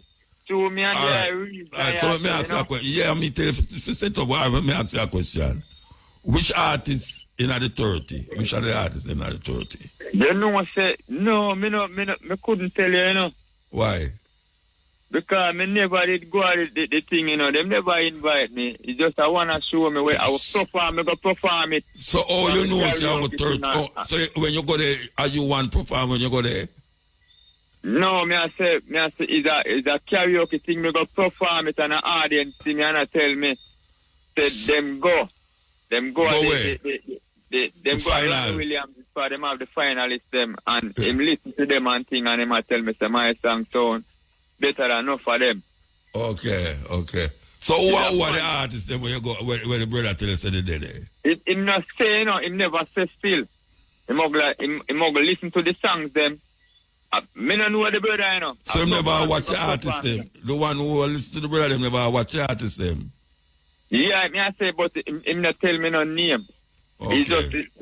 to me and the reason. So let me ask you a question. Yeah, me tell you, if you set up, let me ask you a question. Which artist in the 30? Which are the artists in the 30? You know, say no, me couldn't tell you, you know. Why? Because me never did go at the thing, you know. Them never invite me. It's just I wanna show me where I will perform. I go perform it. So all you know is you have a 30. So when you go there, are you one perform when you go there? No, me I say it's a karaoke thing. Me go perform it and an audience see me and I tell me, say them go. Them go away. Them go to Williams for them have the finalists them and him listen to them and thing and him a tell me say my song sound better than enough for them. Okay. So who are the artists then when you go when the brother tell you say they did it? Him not say, you know, him never say still. Him go listen to the songs them. Me no know the brother, you know. So him never watch the artist them. The one who listen to the brother them never watch the artist them. Yeah, me I say, but him not tell me no name. Okay.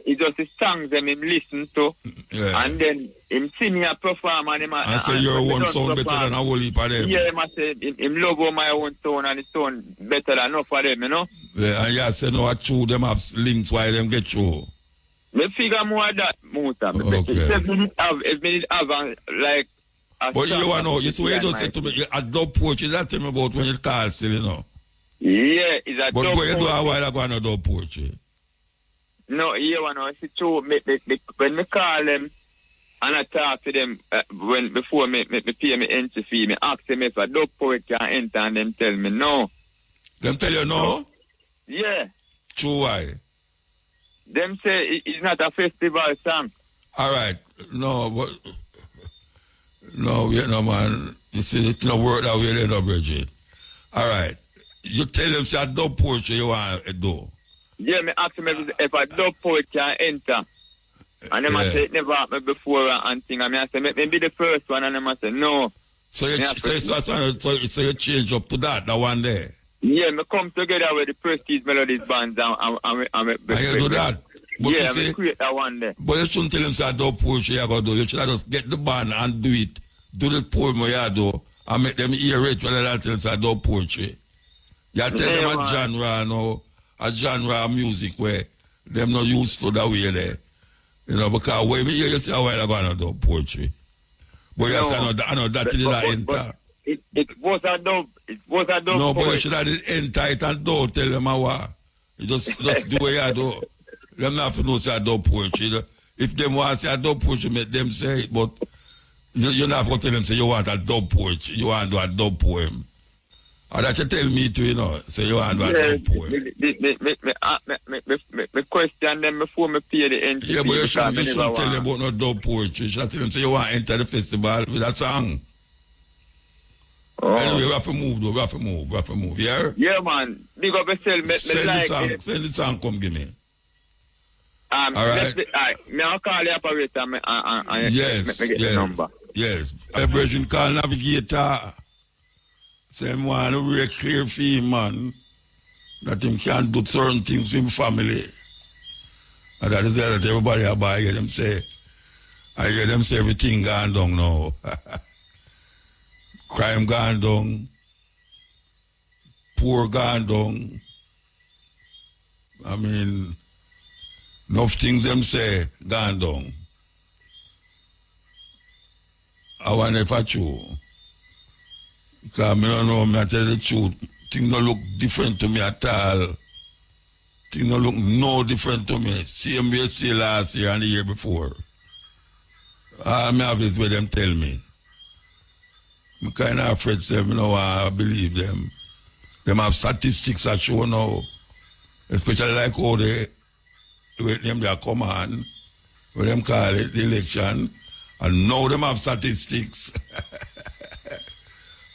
It's just the songs them him listen to, and then him see me a perform and him. And say your own sound better than a whole heap of them. Yeah, him I say him love my own sound and his sound better than enough for them, you know. Yeah, and you say no, true them have links why them get through. Me figure more that, Muta. Okay. If me have like. But you want to know, it's what you just said to me. A dub poetry, that tell me about when you call still, you know. Yeah, it's a but dub boy, you do a while ago on a dub poetry. No, you know, it's true. When me call them and I talk to them before me pay me entry fee, me ask them if a dub poet can enter and them tell me no. Them tell you no? Yeah. True, why? Them say it's not a festival song. All right. No, but... No, man. You see, it's not work that way, they don't Bridget. All right. You tell them, say, a dub poetry you want to do. Yeah, me ask them if a dub poet can enter. And them I say it never happened before and thing. And I say, maybe the first one, and them I say, no. So you change up to that one there? Yeah, me come together with the Prestige Melodies bands and you do that? But yeah, I create that one there. But you shouldn't tell them say dub poetry you gotta do. You should just get the band and do it. Do the poem you do and make them hear it rather than tell them say dub poetry. You tell them a genre, no, a genre of music where them not used to that way there. You know, because when me hear you say a while ago on dub poetry. But you say I know that did not enter. It was a dub. It was a dub. No, but you should have enter it and don't tell them a what. You just do what you do. Them not have to know say a dub poetry. If them want to say a dub poetry, make them say it, but you not have to tell them say you want a dub poetry, you want to do a dub poem. And that you tell me too, you know, say you want to do a dub poem. Me question them before me pay the entry. Yeah, but you shouldn't tell them about no dub poetry. You should tell them say you want to enter the festival with a song. Oh. Anyway, we have to move though, we have to move, yeah? Yeah, man. Big up yourself, send the song, come give me. All right. Me I'll call the operator and yes, get the number. Yes. A version call navigator. Same one who very clear for him, man. That him can't do certain things with him family. And that is that everybody I hear them say everything gone down now. Crime gone down. Poor gone down. I mean, enough things them say gone down. I wonder if it's true. Because I don't know, I tell the truth. Things don't look different to me at all. Things don't look no different to me. Same way see last year and the year before. All I have is what them tell me. I'm kind of afraid to them, you know, I believe them. Them have statistics that show now, especially like how they them their command, what them call it, the election, and now them have statistics.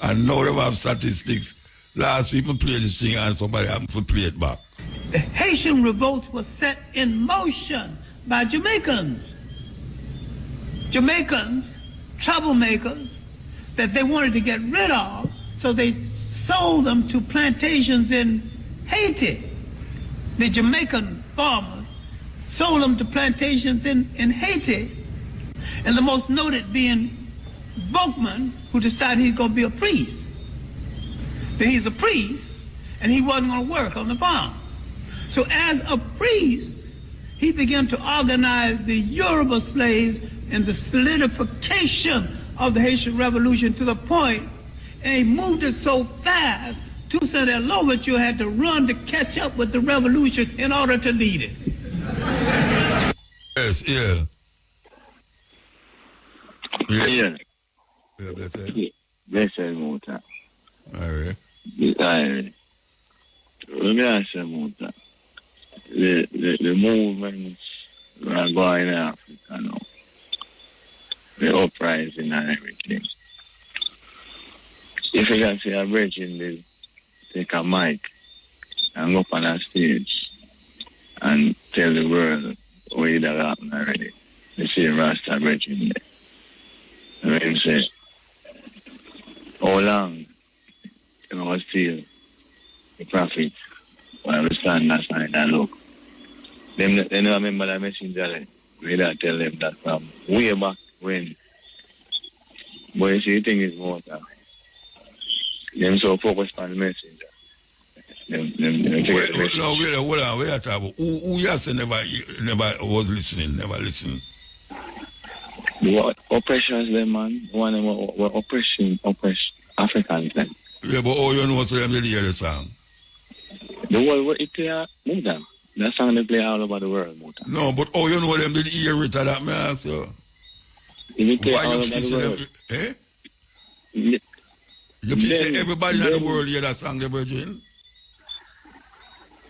And now them have statistics. Last week I played this thing and somebody happened to play it back. The Haitian revolt was set in motion by Jamaicans. Jamaicans, troublemakers, that they wanted to get rid of, so they sold them to plantations in Haiti. The Jamaican farmers sold them to plantations in Haiti, and the most noted being Boakman, who decided he's going to be a priest. That he's a priest, and he wasn't going to work on the farm. So as a priest, he began to organize the Yoruba slaves and the solidification of the Haitian Revolution to the point, and he moved it so fast, Toussaint Louverture had to run to catch up with the revolution in order to lead it. Yes, yeah. Yeah. Yeah, blessed. Blessed Muta. Ivory. Ivory. Let me ask you, Muta. The movements are going in Africa now. The uprising and everything. If you can see a virgin, they take a mic and go up on a stage and tell the world what it happened already. They see a Rasta virgin there. And then say, how long can I steal the prophet while we stand aside and look? They never remember the messenger. We don't tell them that from way back when. But you see, the thing is more that them so focused on the messenger. Wait, who yes never was listening, never listened. What oppressions them, man? One of them were oppress Africans then. Yeah, but all you know so them did hear the song. The world it play Muta. That song they play all over the world, Muta. No, but all you know them did hear it, that me ask you. If play why all you over feel the world? Eh? You feel say everybody in the world hear that song, the Virgin?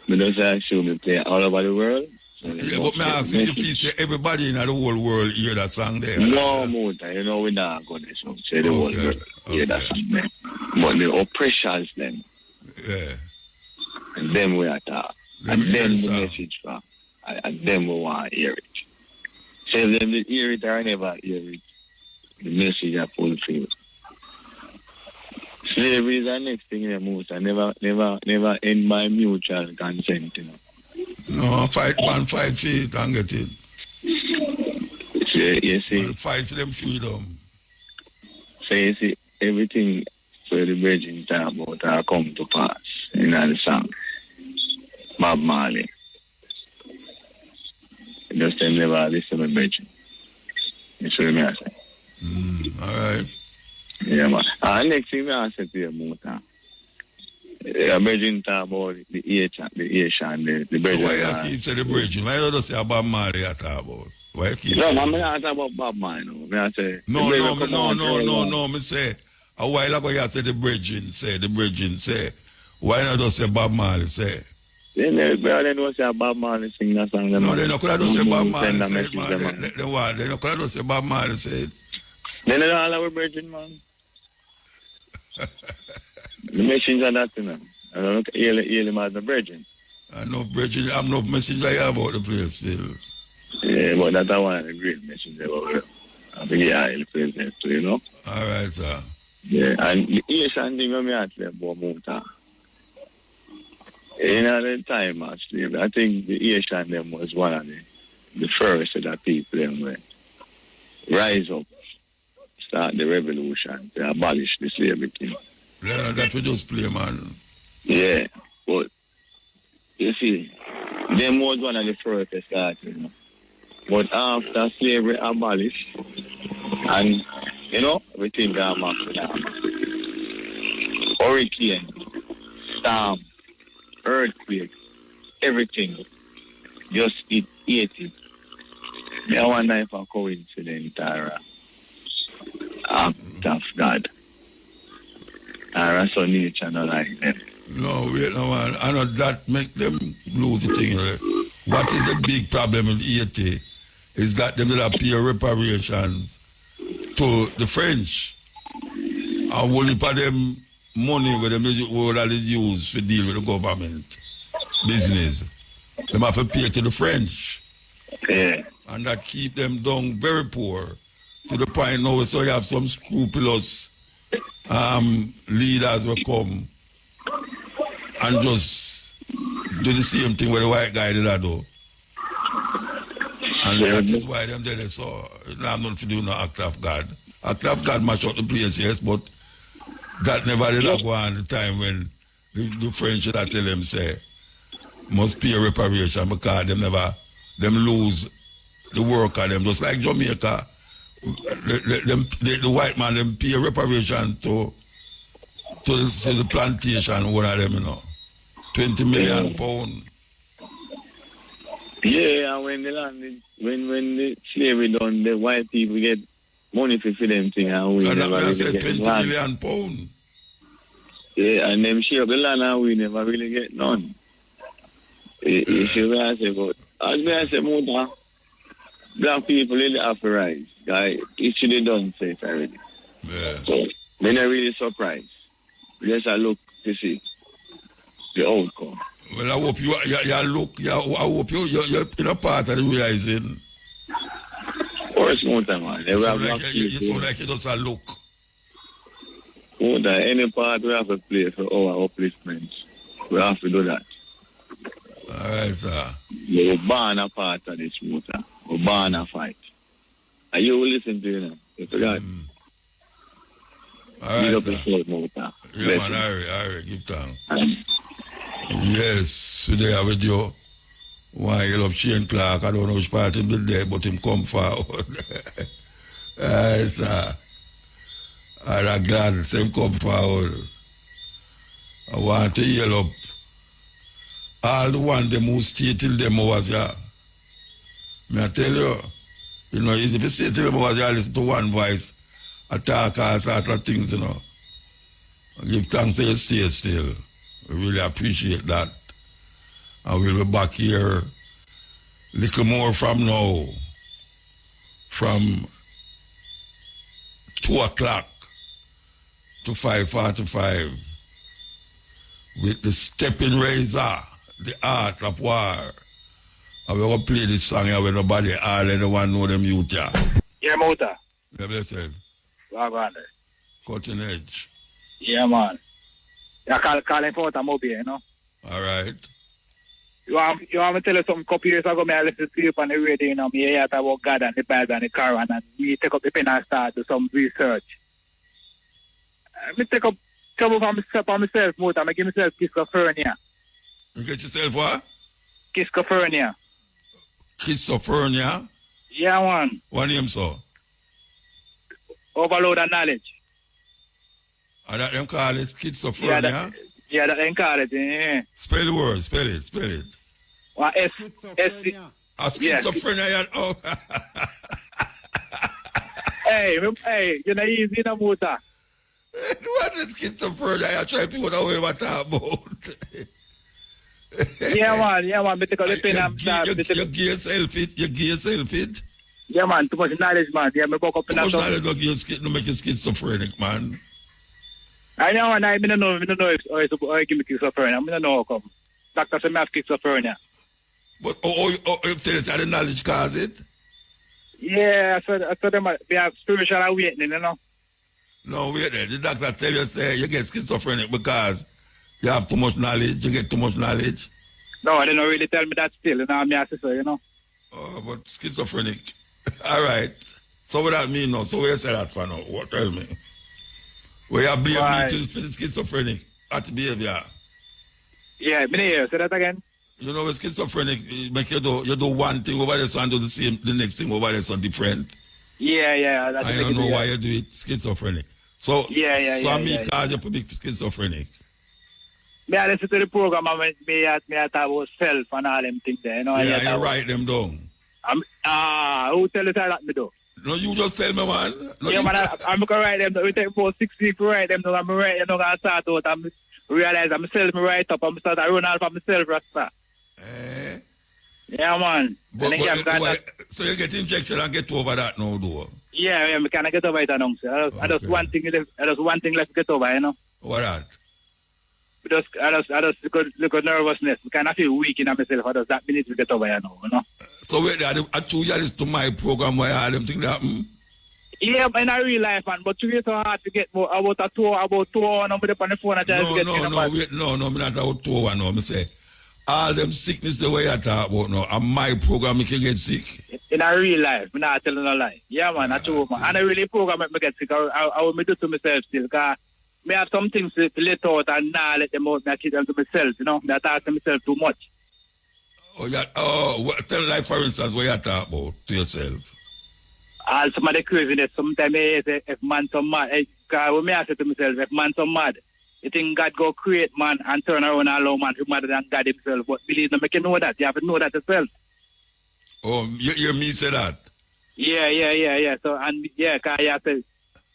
But does actually play all over the world? Yeah, but me ask you feel say everybody in the whole world hear that song there? No, Muta, you know we not going to say the whole world hear that song there. But the oppressors then. Yeah. And then we attack. And then the message for. And then we want to hear it. So if them hear it or never hear it, the message are fulfilled. Slavery is the next thing in the most. I never end by mutual consent, you know. No, fight for it and get it. You see. Man, fight for them freedom. So you see, everything for the Virgin talk about are come to pass in the song. Bob Marley. Just them never listen to Virgin. You see what I say? All right. Yeah, man. Next thing I said to you, Muta. Virgin talk about the Asian, the Virgin. So why you keep saying the Virgin? Why you don't say about Marley at all about? Why you keep no, saying I'm not talking about Bob Marley. I say no. Me say a while ago you said the Virgin say. Why not just say Bob Marley say? Then don't say Bob Marley sing that song. No, they don't could have say Bob Marley say it, man. They what? They don't could have say Bob Marley say it. Then they all our Virgin, man. The message are that, you know. I don't hear him as the Virgin. I know Virgin. I'm no message I have about the place still. Yeah, but that's one of the great messages about it. I think the place too, you know. All right, sir. Yeah, and the Asian thing I'm at about Muta. In the time of slavery, I think the Asian them was one of the first of the people them were rise up, start the revolution to abolish the slavery thing. Yeah, that we just play, man. Yeah, but you see, them was one of the first to start, you know. But after slavery abolished, and you know, everything got back to that. Hurricane, storm, earthquake, everything just ate it. I wonder if a coincidence or act of God. Or so nature not like them. No, wait, no, man. I know that make them lose the thing. What is the big problem in Haiti is that they will pay reparations to the French. And only for them money where them already use for deal with the government business. They have to pay to the French. Yeah. And that keep them down very poor to the point now so you have some scrupulous leaders will come and just do the same thing with the white guy did that do. And that is why them there so I'm not to do no act of God. Act of God mash out the place, yes, but that never did go on the time when the French that tell them say must pay reparation because them lose the work of them. Just like Jamaica, the white man them pay reparation to the plantation, one of them, you know. 20 million pounds. Yeah, and when the land, when the slavery done, the white people get money for them thing, and we never really get 20 land. million pounds. Yeah, and them share the land, and we never really get none. You see what I say, but as I say, more black people really have to rise. Guy, it should have done so already. Yeah. So, they're not really surprised. Just I look to see the outcome. Well, I hope you look. I hope you're in a part of the realizing. Of course, more time, man. You sound like you just a look. More than any part we have to play for our upliftment. We have to do that. All right, sir. We're born a part of this motor. We're born a fight. And you will listen to you now. You forgot. All right, sir. Motor. Yeah, man, Ivory, give thanks. Yes, today I with you. Why you love Shane Clark? I don't know which part him did there, but him come forward. Alright, sir. I'm glad him come forward. I want to yell up all the one them who stay till them was here. May I tell you, if you stay till them was here, listen to one voice, attack all sorts of things, you know. I give thanks to you stay still. We really appreciate that. And we'll be back here little more from now, from 2 o'clock to 5:45 with the stepping razor, the art of war. And we're going to play this song here with nobody, all anyone know them youth here. Yeah, Mota. Yeah, blessed. Wagwander. Cutting edge. Yeah, man. Yeah, calling for a mobile, you know. All right. You want me to tell you something? A couple years ago, I listened to you on the radio, you know, me hear about God and the Bible and the Quran, and me take up the pen and start do some research. Me take up trouble for myself, Mota. I give myself schizophrenia. You get yourself what? Schizophrenia. Schizophrenia? Yeah, man. What name, so? Overload of knowledge. And that them call it schizophrenia? Yeah, that them call it, yeah. Spell the word, spell it. Well, schizophrenia, yeah. Oh. hey, you know, easy no Mota. What is schizophrenia? I try to figure out what I'm talking about. Yeah, man, because the pen and start. You give yourself it. Yeah, man, too much knowledge, man. Yeah, me woke up in too much knowledge don't make you schizophrenic, man. I know, and I don't know if I give me schizophrenia. I don't know how come. Doctor said I have schizophrenia. But if there is any knowledge cause it? Yeah, I said they have spiritual awakening, you know. No, wait there. The doctor tell you, say, you get schizophrenic because you have too much knowledge, you get too much knowledge. No, they don't really tell me that still, you know, I'm your sister, you know. Oh, but schizophrenic. All right. So what that mean now? So where you say that for now? What, tell me? Where you blame me to schizophrenic at behavior? Yeah, me here. Say that again. You know, with schizophrenic, make you do one thing over there so and do the next thing over there so different. Yeah. That's I don't know why you do it schizophrenic. So, yeah. So I mean, cause you to be schizophrenic. Me I listen to the program and me I talk about self and all them things there, you know. Yeah, you write them down. Who tell you that me do? No, you just tell me, man. No, yeah, man, I'm going to write them. We take about 6 weeks to write them. I'm write, you know, I start out and realize I'm myself, me write up, I'm start to run out for myself, Rasta. Yeah, man. So you get injection and get over that now, though? Yeah, we can get over it now, sir. I just one thing left to get over, you know. What that? I just look at nervousness. I kind of feel weak in myself. I just that minute to get over, you know. So wait, I told you this to my program where I them think that. Yeah, in a real life, man. But it's so hard to get about a tour, and I'm on the phone and try to get No, I'm not about tour. No, I say all them sickness the way I talk about now. And my program, you can get sick. In a real life, I'm not telling a lie. Yeah, man, that's true, man. And I really program make me get sick. I will do to myself still, because I have some things to let out and now let them out. I keep them to myself, you know. I talk to myself too much. Oh, yeah. Tell like for instance what you talk about to yourself. Some of the craziness. Sometimes I say, if man so mad, because when I say to myself, if man so mad, you think God go create man and turn around and allow man to madder than God himself. But believe me, make you know that. You have to know that yourself. Oh, you hear me say that? Yeah. So, and yeah, because you have to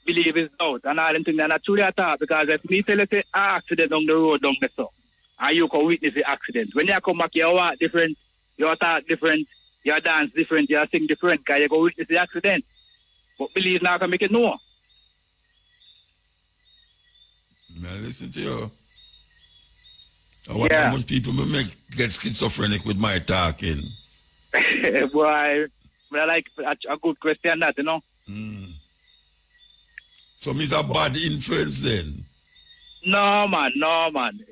believe is out and all them things. And that's truly a thought, because if me tell you say accident down the road down the so, and you can witness the accident. When you come back, you walk different, you talk different, you dance different, you sing different, because you go witness the accident. But believe now can make it know. Man, listen to you. I wonder how much people may get schizophrenic with my talking. Boy, I like a good question that, you know. So me's a bad influence then? No, man.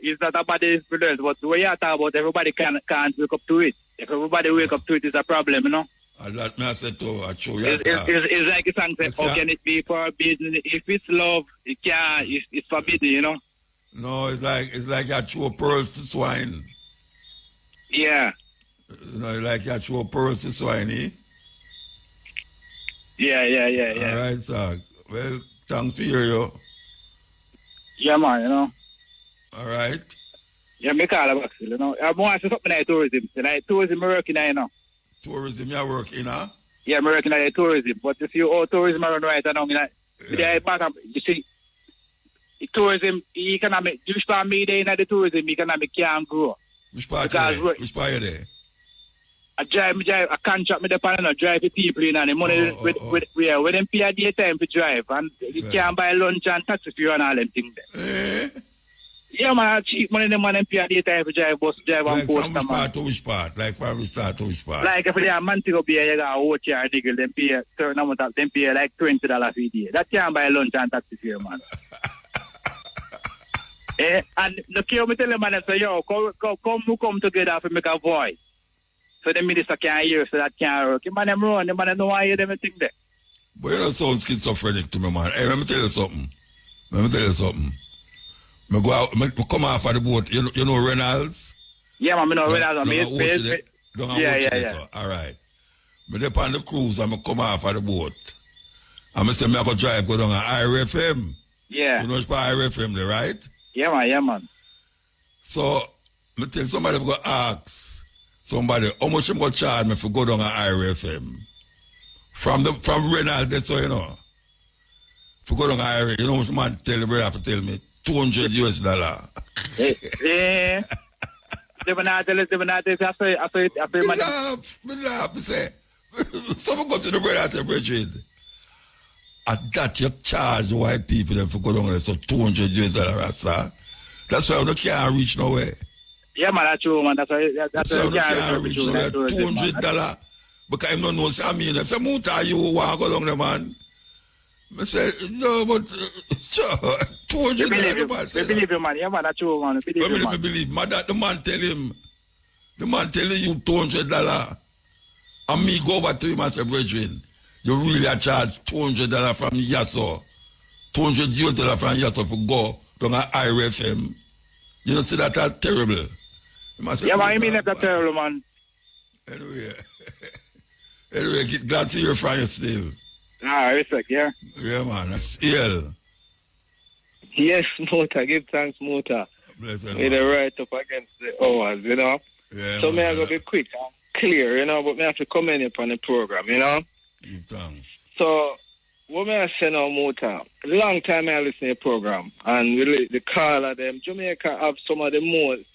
It's not a bad influence, but the way you talk about everybody can't wake up to it. If everybody wake up to it, it's a problem, you know. And that me I said to I show you. It's like a song said, how can it be forbidden? If it's love, it can't, it's forbidden, you know. No, it's like you throw pearls to swine. Yeah. You know, like you throw pearls to swine, eh? Yeah. All right, sir. Well, thanks for hearing you. Yeah, man, you know. All right. Yeah, me call about you know. I want to say something like tourism. Like tourism, I work in, you know. Tourism, you work in, huh? Yeah, I'm working at tourism. But you see, all tourism around right now, you see, tourism, economic, just for me, there in the tourism, economic can't grow. Which part you there? I contract me the panel, I drive the people in, and the money with them pay a daytime to drive, and you can't buy lunch and taxi fare and all them things there. Yeah, man, cheap money, the man pay a daytime to drive, bus drive and post. From which part to which part? Like from which part to which part? Like if they are man to go be a watch your nigga, then pay a certain amount of, then pay like $20 a day. That can't buy lunch and taxi fare, man. And the kid me tell the man, I say, yo, come together to make a voice. So the minister can't hear, so that can't work. The man them run, the man don't want to hear them think that. But you don't sound schizophrenic to me, man. Hey, let me tell you something. I go out, I come off of the boat. You know Reynolds? Yeah, man, I know Reynolds. Yeah. All right. I dip on the cruise and I come off of the boat. And I say, I go drive, go down on IRFM. Yeah. You know it's by IRFM there, right? Yeah, man. So, I tell somebody to go ask somebody, how much you going to charge me for go down on IRFM? From Reynolds, that's all you know. For go down on IRFM, you know what man tell the brother have to tell me? $200 US. Yeah. They will not tell us, after me laugh, say, someone go to the brother and say, Bridget, at that you charge white people them for go down there, so $200 US, sir. That's why we can't reach nowhere. Yeah, man, that's true, man. That's why we can't reach nowhere. $200. Because I don't know, I mean, if some muta you want to go down there, man. I said, no, but $200. They believe you, man. Yeah, man, that's true, man. I believe, man. That the man telling you $200. And me go back to him and say, brethren, you really are charged $200 from Yasso. $200 US from Yasso for go down at IRFM. You know, see that's terrible. Yeah, man, I mean that's terrible, man. Anyway, glad to hear from you still. Respect, yeah. Yeah, man. That's ill. Yes, Mota. Give thanks, Mota. Made a right up against the hours, you know. Yeah, so man, may I go be quick and clear, you know, but me have to comment upon the program, you know. Give thanks. So, what may I say now, Mota? Long time I listen to the program, and really the call of them, Jamaica have some of the most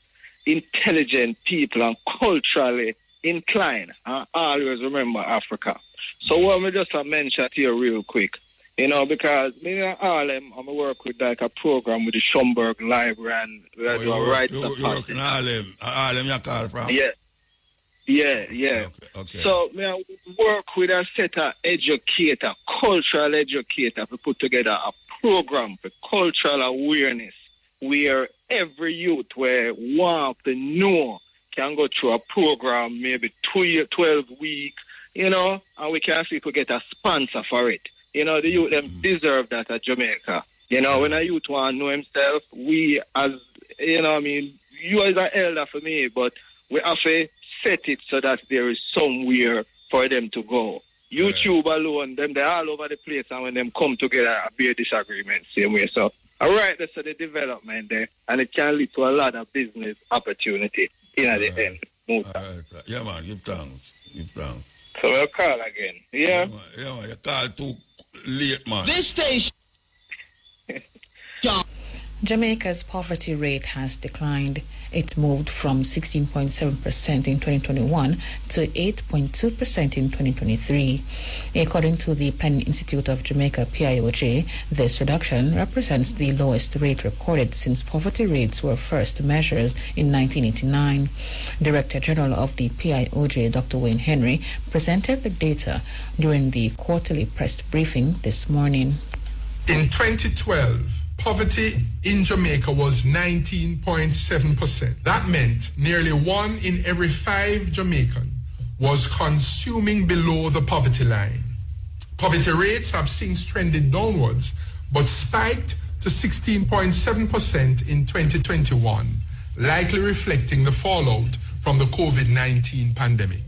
intelligent people and culturally inclined. And always remember Africa. So what me just mention to you real quick, you know, because me and Harlem, I work with like a program with the Schomburg Library and you work in Harlem. Harlem you call from? Yeah. Yeah. Okay. So me I work with a set of educator, cultural educator, to put together a program for cultural awareness where every youth where want to know can go through a program, maybe 12 weeks, and we can see if we get a sponsor for it. The youth them deserve that at Jamaica. When a youth want to know himself, we as, you as an elder for me, but we have to set it so that there is somewhere for them to go. YouTube alone, they're all over the place, and when them come together, a be a disagreement, same way. So, all right, that's the development there, and it can lead to a lot of business opportunity in the end. All right, yeah, man, give thanks. So we'll call again. Yeah, man, you call too late, man. This station. Jamaica's poverty rate has declined. It moved from 16.7% in 2021 to 8.2% in 2023. According to the Planning Institute of Jamaica, PIOJ, this reduction represents the lowest rate recorded since poverty rates were first measured in 1989. Director General of the PIOJ, Dr. Wayne Henry, presented the data during the quarterly press briefing this morning. In 2012, poverty in Jamaica was 19.7%. That meant nearly 1 in every 5 Jamaican was consuming below the poverty line. Poverty rates have since trended downwards, but spiked to 16.7% in 2021, likely reflecting the fallout from the COVID-19 pandemic.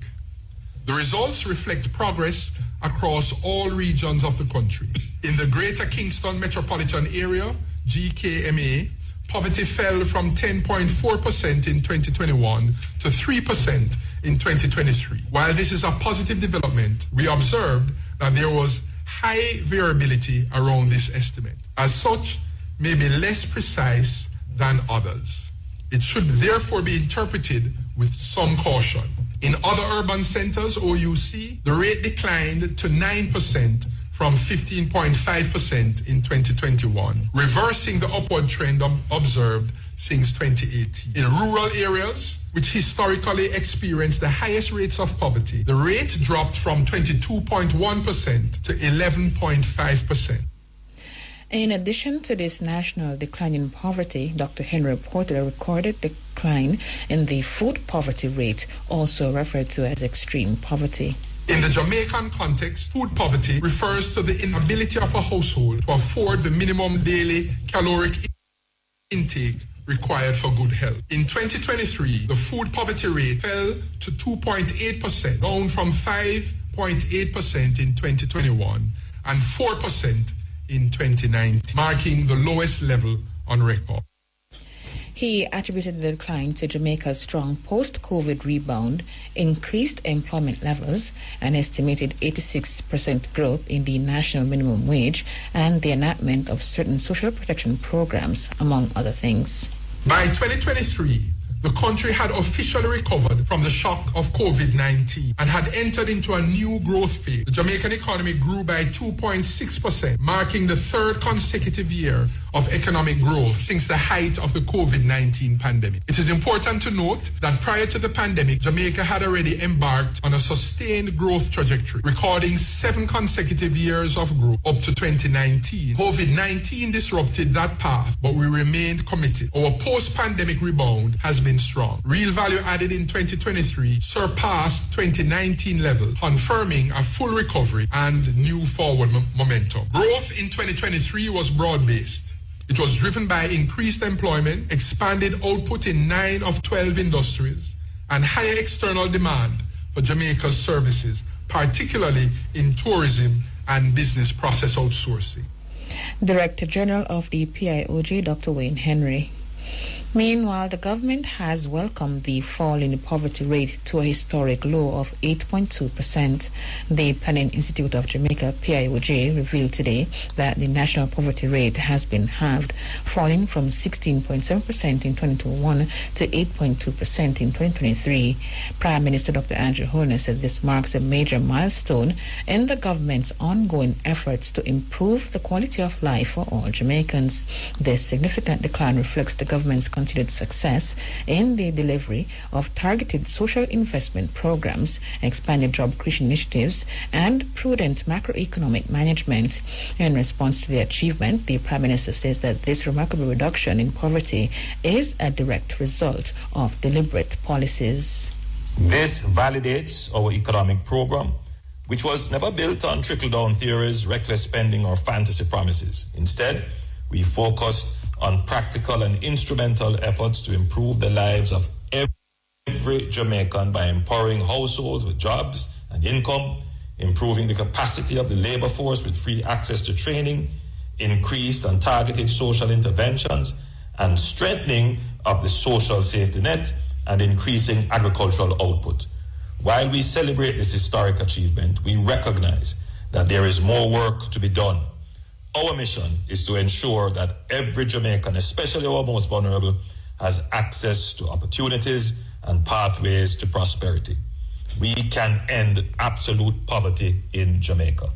The results reflect progress across all regions of the country. In the Greater Kingston Metropolitan Area, GKMA, poverty fell from 10.4% in 2021 to 3% in 2023. While this is a positive development, we observed that there was high variability around this estimate. As such, may be less precise than others. It should therefore be interpreted with some caution. In other urban centers, OUC, the rate declined to 9% from 15.5% in 2021, reversing the upward trend observed since 2018. In rural areas, which historically experienced the highest rates of poverty, the rate dropped from 22.1% to 11.5%. In addition to this national decline in poverty, Dr. Henry reported a recorded decline in the food poverty rate, also referred to as extreme poverty. In the Jamaican context, food poverty refers to the inability of a household to afford the minimum daily caloric intake required for good health. In 2023, the food poverty rate fell to 2.8%, down from 5.8% in 2021 and 4% in 2019, marking the lowest level on record. He attributed the decline to Jamaica's strong post-COVID rebound, increased employment levels, an estimated 86% growth in the national minimum wage, and the enactment of certain social protection programs, among other things. By 2023, the country had officially recovered from the shock of COVID-19 and had entered into a new growth phase. The Jamaican economy grew by 2.6%, marking the third consecutive year of economic growth since the height of the COVID-19 pandemic. It is important to note that prior to the pandemic, Jamaica had already embarked on a sustained growth trajectory, recording 7 consecutive years of growth up to 2019. COVID-19 disrupted that path, but we remained committed. Our post-pandemic rebound has been strong. Real value added in 2023 surpassed 2019 levels, confirming a full recovery and new forward momentum. Growth in 2023 was broad-based. It was driven by increased employment, expanded output in 9 of 12 industries, and higher external demand for Jamaica's services, particularly in tourism and business process outsourcing. Director General of the PIOJ, Dr. Wayne Henry. Meanwhile, the government has welcomed the fall in the poverty rate to a historic low of 8.2%. The Planning Institute of Jamaica, PIOJ, revealed today that the national poverty rate has been halved, falling from 16.7% in 2021 to 8.2% in 2023. Prime Minister Dr. Andrew Holness said this marks a major milestone in the government's ongoing efforts to improve the quality of life for all Jamaicans. This significant decline reflects the government's continued success in the delivery of targeted social investment programs, expanded job creation initiatives, and prudent macroeconomic management. In response to the achievement, the Prime Minister says that this remarkable reduction in poverty is a direct result of deliberate policies. This validates our economic program, which was never built on trickle-down theories, reckless spending, or fantasy promises. Instead, we focused on practical and instrumental efforts to improve the lives of every Jamaican by empowering households with jobs and income, improving the capacity of the labor force with free access to training, increased and targeted social interventions, and strengthening of the social safety net, and increasing agricultural output. While we celebrate this historic achievement, we recognize that there is more work to be done. Our mission is to ensure that every Jamaican, especially our most vulnerable, has access to opportunities and pathways to prosperity. We can end absolute poverty in Jamaica.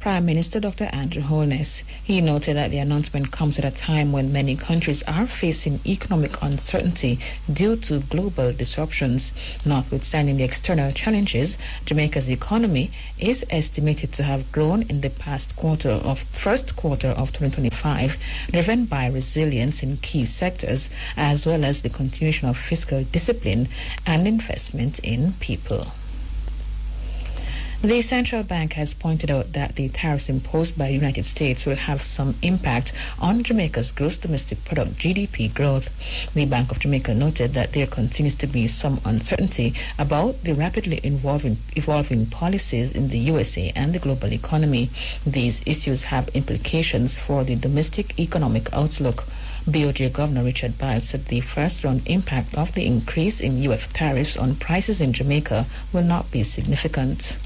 Prime Minister Dr. Andrew Holness, he noted that the announcement comes at a time when many countries are facing economic uncertainty due to global disruptions. Notwithstanding the external challenges, Jamaica's economy is estimated to have grown in the first quarter of 2025, driven by resilience in key sectors, as well as the continuation of fiscal discipline and investment in people. The central bank has pointed out that the tariffs imposed by the United States will have some impact on Jamaica's gross domestic product GDP growth. The Bank of Jamaica noted that there continues to be some uncertainty about the rapidly evolving policies in the USA and the global economy. These issues have implications for the domestic economic outlook. BOJ Governor Richard Biles said the first-round impact of the increase in UF tariffs on prices in Jamaica will not be significant.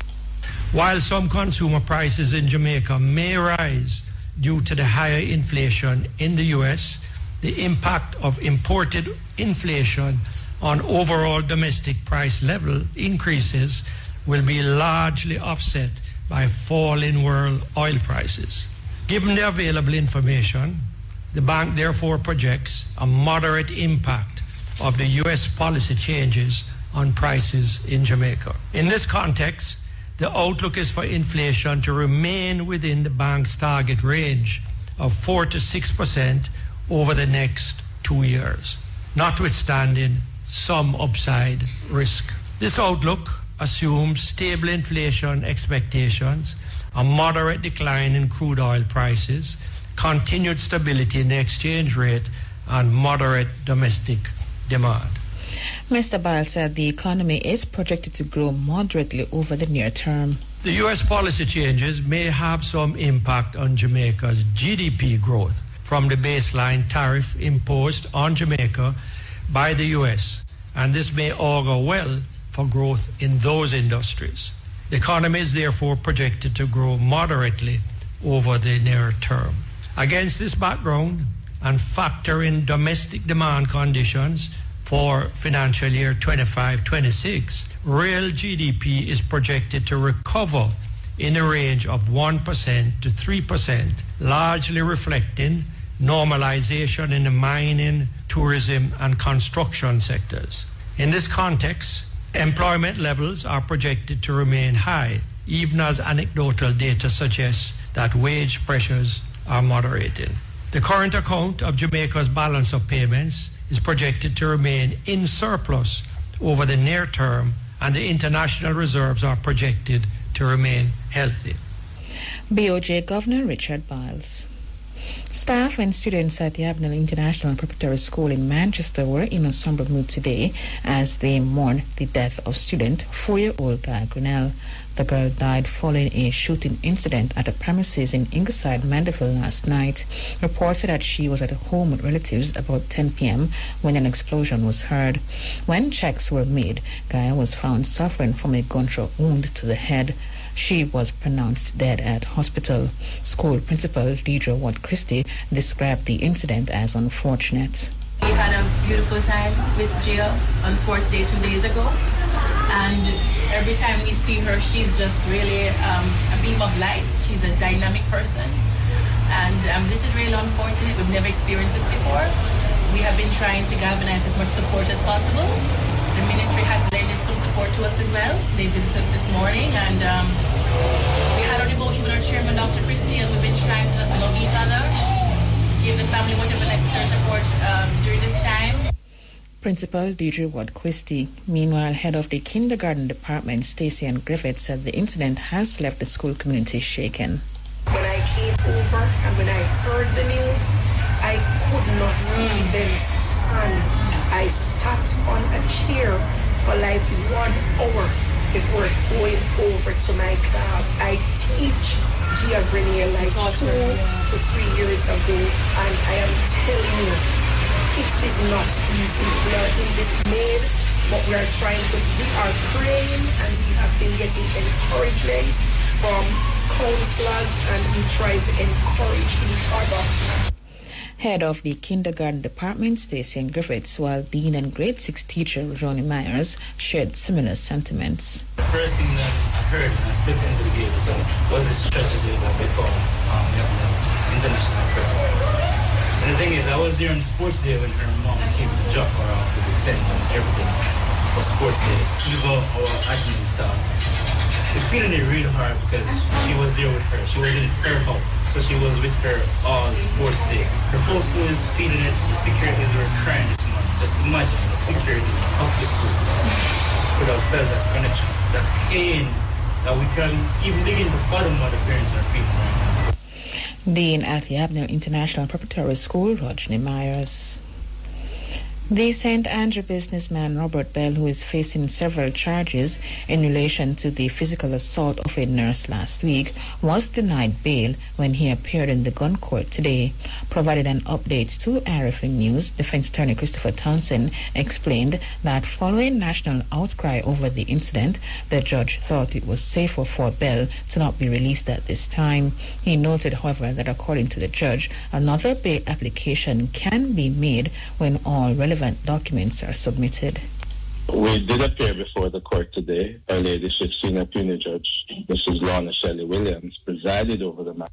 While some consumer prices in Jamaica may rise due to the higher inflation in the U.S., the impact of imported inflation on overall domestic price level increases will be largely offset by fall in world oil prices. Given the available information, the bank therefore projects a moderate impact of the U.S. policy changes on prices in Jamaica. In this context, the outlook is for inflation to remain within the bank's target range of 4 to 6% over the next 2 years, notwithstanding some upside risk. This outlook assumes stable inflation expectations, a moderate decline in crude oil prices, continued stability in the exchange rate, and moderate domestic demand. Mr. Biles said the economy is projected to grow moderately over the near term. The U.S. policy changes may have some impact on Jamaica's GDP growth from the baseline tariff imposed on Jamaica by the U.S., and this may augur well for growth in those industries. The economy is therefore projected to grow moderately over the near term. Against this background, and factor in domestic demand conditions for financial year 25-26, real GDP is projected to recover in a range of 1% to 3%, largely reflecting normalization in the mining, tourism, and construction sectors. In this context, employment levels are projected to remain high, even as anecdotal data suggests that wage pressures are moderating. The current account of Jamaica's balance of payments is projected to remain in surplus over the near term, and the international reserves are projected to remain healthy. BOJ Governor Richard Biles. Staff and students at the Avenel International Preparatory School in Manchester were in a somber mood today as they mourned the death of student 4-year-old Guy Grinnell. The girl died following a shooting incident at a premises in Ingleside, Mandeville last night. Reported that she was at home with relatives about 10 p.m. when an explosion was heard. When checks were made, Guy was found suffering from a gunshot wound to the head. She was pronounced dead at hospital. School principal Deidre Watt Christie described the incident as unfortunate. We had a beautiful time with Gio on sports day 2 days ago, and every time we see her, she's just really a beam of light. She's a dynamic person, and this is really unfortunate. We've never experienced this before, we have been trying to galvanize as much support as possible. The ministry has lended some support to us as well. They visited us this morning, and we had our devotion with our chairman, Dr. Christie, and we've been trying to just love each other, give the family whatever necessary support during this time. Principal Deidre Ward Christie. Meanwhile, head of the kindergarten department, Stacey Ann Griffith, said the incident has left the school community shaken. When I came over and when I heard the news, I could not even stand. I sat on a chair for like 1 hour before going over to my class. I teach geography like 2 to 3 years ago, and I am telling you, it is not easy. We are in dismayed, but we are praying, and we have been getting encouragement from counselors, and we try to encourage each other. Head of the kindergarten department, Stacey Ann Griffiths, while Dean and grade 6 teacher Ronnie Myers shared similar sentiments. The first thing that I heard when I stepped into the gate was this tragedy that they call international prayer. And the thing is, I was there on sports day when her mom came to drop her off with the tent and everything for sports day. Even our admin staff, they're feeling it really hard because she was there with her. She was in her house, so she was with her all sports day. The whole school is feeling it. The securities were crying this morning. Just imagine the security of the school could have felt that connection, that pain that we can even begin to fathom what the parents are feeling right now. Dean at the Abnell International Preparatory School, Rodney Myers. The St. Andrew businessman Robert Bell, who is facing several charges in relation to the physical assault of a nurse last week, was denied bail when he appeared in the gun court today. Provided an update to RFM News, Defense Attorney Christopher Townsend explained that following national outcry over the incident, the judge thought it was safer for Bell to not be released at this time. He noted, however, that according to the judge, another bail application can be made when all relevant documents are submitted. We did appear before the court today. Our Ladyship Senior Penal Judge, Mrs. Lorna Shelley Williams, presided over the matter.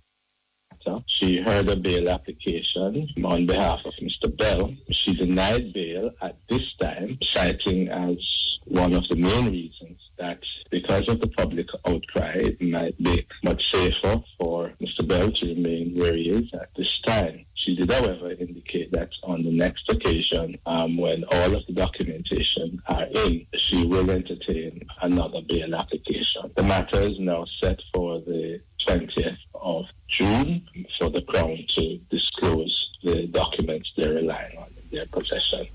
She heard a bail application on behalf of Mr. Bell. She denied bail at this time, citing as one of the main reasons that because of the public outcry, it might be much safer for Mr. Bell to remain where he is at this time. She did, however, indicate that on the next occasion, when all of the documentation are in, she will entertain another bail application. The matter is now set for the 20th of June for the Crown to disclose the documents they're relying on in their possession.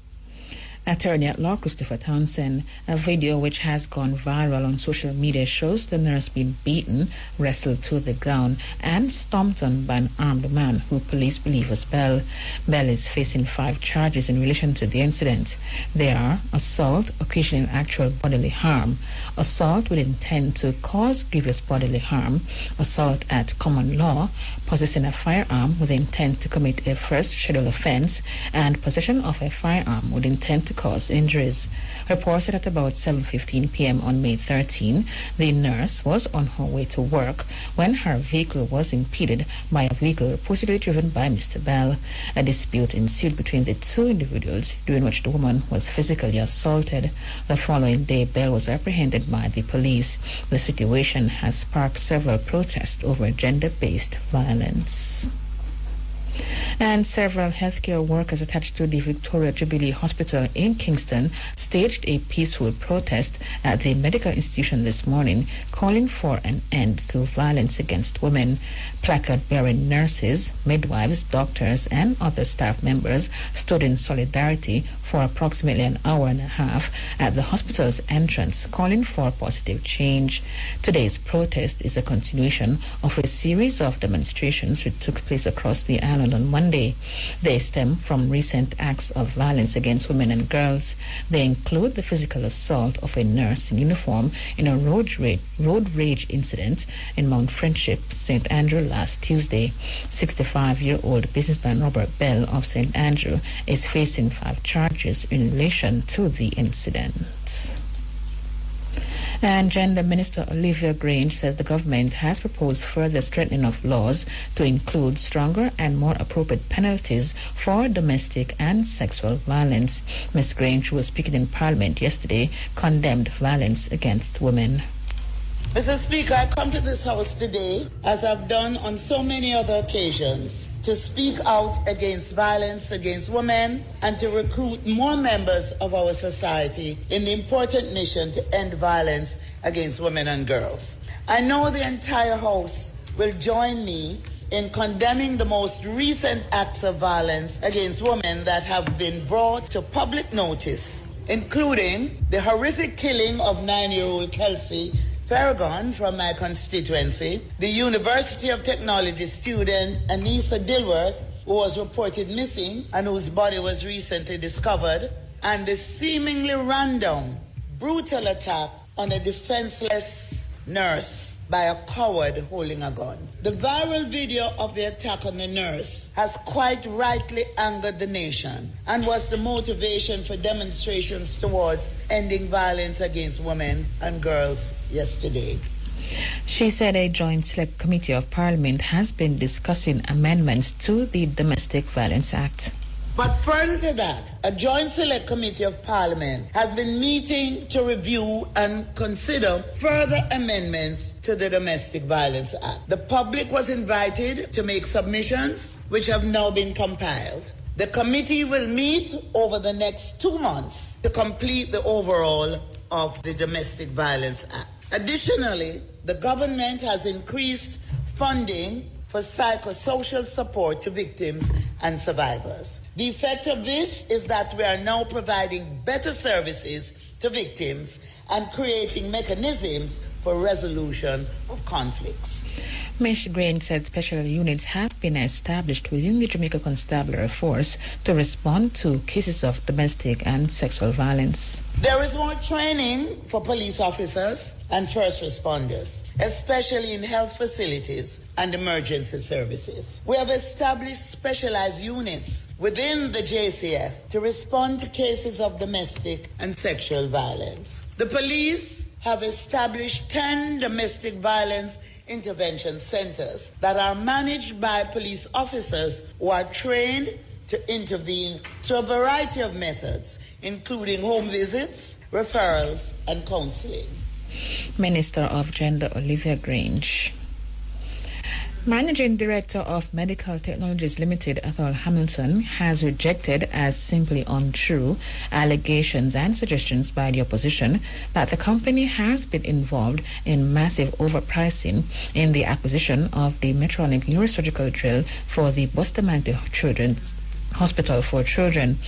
Attorney at law Christopher Townsend, a video which has gone viral on social media shows the nurse being beaten, wrestled to the ground, and stomped on by an armed man who police believe was Bell. Bell is facing 5 charges in relation to the incident. They are assault occasioning actual bodily harm, assault with intent to cause grievous bodily harm, assault at common law, possessing a firearm with intent to commit a first scheduled offense, and possession of a firearm with intent to cause injuries. Reported at about 7:15 p.m. on May 13, the nurse was on her way to work when her vehicle was impeded by a vehicle reportedly driven by Mr. Bell. A dispute ensued between the two individuals, during which the woman was physically assaulted. The following day, Bell was apprehended by the police. The situation has sparked several protests over gender-based violence. And several healthcare workers attached to the Victoria Jubilee Hospital in Kingston staged a peaceful protest at the medical institution this morning, calling for an end to violence against women. Placard-bearing nurses, midwives, doctors, and other staff members stood in solidarity for approximately an hour and a half at the hospital's entrance, calling for positive change. Today's protest is a continuation of a series of demonstrations which took place across the island on Monday. They stem from recent acts of violence against women and girls. They include the physical assault of a nurse in uniform in a road rage incident in Mount Friendship, St. Andrew last Tuesday. 65-year-old businessman Robert Bell of St. Andrew is facing 5 charges in relation to the incident. And Gender Minister Olivia Grange said the government has proposed further strengthening of laws to include stronger and more appropriate penalties for domestic and sexual violence. Ms. Grange, who was speaking in Parliament yesterday, condemned violence against women. Mr. Speaker, I come to this House today, as I've done on so many other occasions, to speak out against violence against women and to recruit more members of our society in the important mission to end violence against women and girls. I know the entire House will join me in condemning the most recent acts of violence against women that have been brought to public notice, including the horrific killing of 9-year-old Kelsey Farragon from my constituency, the University of Technology student Anissa Dilworth, who was reported missing and whose body was recently discovered, and the seemingly random, brutal attack on a defenseless nurse by a coward holding a gun. The viral video of the attack on the nurse has quite rightly angered the nation and was the motivation for demonstrations towards ending violence against women and girls yesterday. She said a joint select committee of Parliament has been discussing amendments to the Domestic Violence Act. But further to that, a joint select committee of Parliament has been meeting to review and consider further amendments to the Domestic Violence Act. The public was invited to make submissions, which have now been compiled. The committee will meet over the next 2 months to complete the overhaul of the Domestic Violence Act. Additionally, the government has increased funding for psychosocial support to victims and survivors. The effect of this is that we are now providing better services to victims and creating mechanisms for resolution of conflicts. Ms. Green said special units have been established within the Jamaica Constabulary Force to respond to cases of domestic and sexual violence. There is more training for police officers and first responders, especially in health facilities and emergency services. We have established specialized units within the JCF to respond to cases of domestic and sexual violence. The police have established 10 domestic violence intervention centers that are managed by police officers who are trained to intervene through a variety of methods, including home visits, referrals, and counseling. Minister of Gender Olivia Grange. Managing Director of Medical Technologies Limited, Ethel Hamilton, has rejected as simply untrue allegations and suggestions by the opposition that the company has been involved in massive overpricing in the acquisition of the Medtronic neurosurgical drill for the Bustamante Children's Hospital for Children.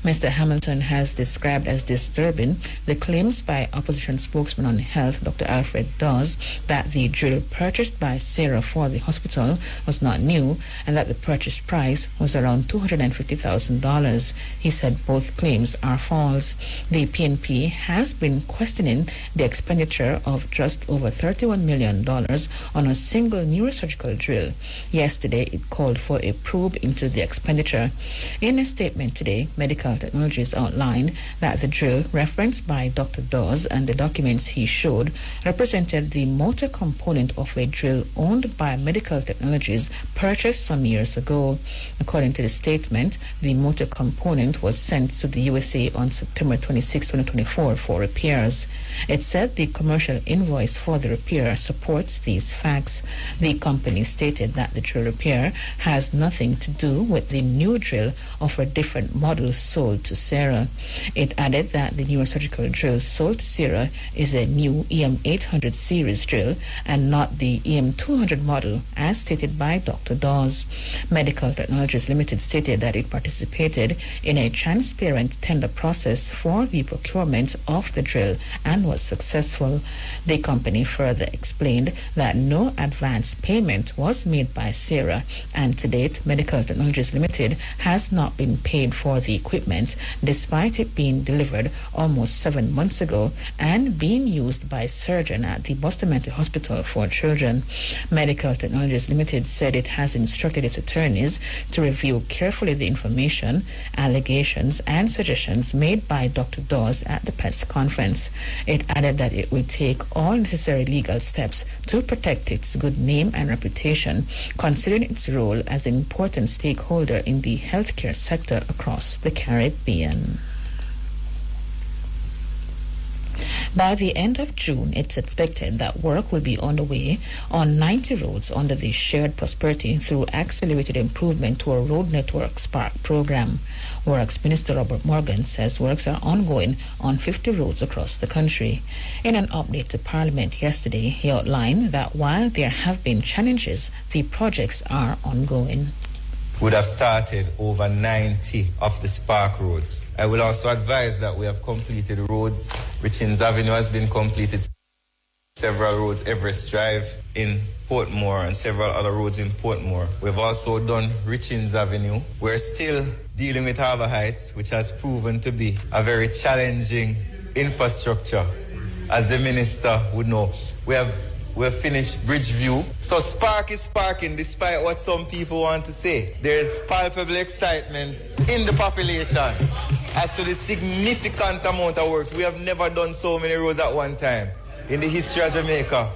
Mr. Hamilton has described as disturbing the claims by opposition spokesman on health, Dr. Alfred Dawes, that the drill purchased by Sarah for the hospital was not new and that the purchase price was around $250,000. He said both claims are false. The PNP has been questioning the expenditure of just over $31 million on a single neurosurgical drill. Yesterday, it called for a probe into the expenditure. In a statement today, Medical Technologies outlined that the drill referenced by Dr. Dawes and the documents he showed represented the motor component of a drill owned by Medical Technologies purchased some years ago. According to the statement, the motor component was sent to the USA on September 26, 2024 for repairs. It said the commercial invoice for the repair supports these facts. The company stated that the drill repair has nothing to do with the new drill of a different model sold to Sarah. It added that the neurosurgical drill sold to Sarah is a new EM800 series drill and not the EM200 model as stated by Dr. Dawes. Medical Technologies Limited stated that it participated in a transparent tender process for the procurement of the drill and was successful. The company further explained that no advance payment was made by Sarah, and to date, Medical Technologies Limited has has not been paid for the equipment, despite it being delivered almost 7 months ago and being used by a surgeon at the Bustamante Hospital for Children. Medical Technologies Limited said it has instructed its attorneys to review carefully the information, allegations, and suggestions made by Dr. Dawes at the press conference. It added that it will take all necessary legal steps to protect its good name and reputation, considering its role as an important stakeholder in the healthcare sector across the Caribbean. By the end of June, it's expected that work will be underway on 90 roads under the Shared Prosperity through Accelerated Improvement to a Road Network Spark program. Works Minister Robert Morgan says works are ongoing on 50 roads across the country. In an update to Parliament yesterday, he outlined that while there have been challenges, the projects are ongoing. Would have started over 90 of the Spark roads. I will also advise that we have completed roads. Richins Avenue has been completed. Several roads, Everest Drive in Portmore and several other roads in Portmore. We've also done Richins Avenue. We're still dealing with Harbour Heights, which has proven to be a very challenging infrastructure. As the minister would know, we've finished Bridgeview. So Spark is sparking despite what some people want to say. There's palpable excitement in the population as to the significant amount of works. We have never done so many roads at one time in the history of Jamaica.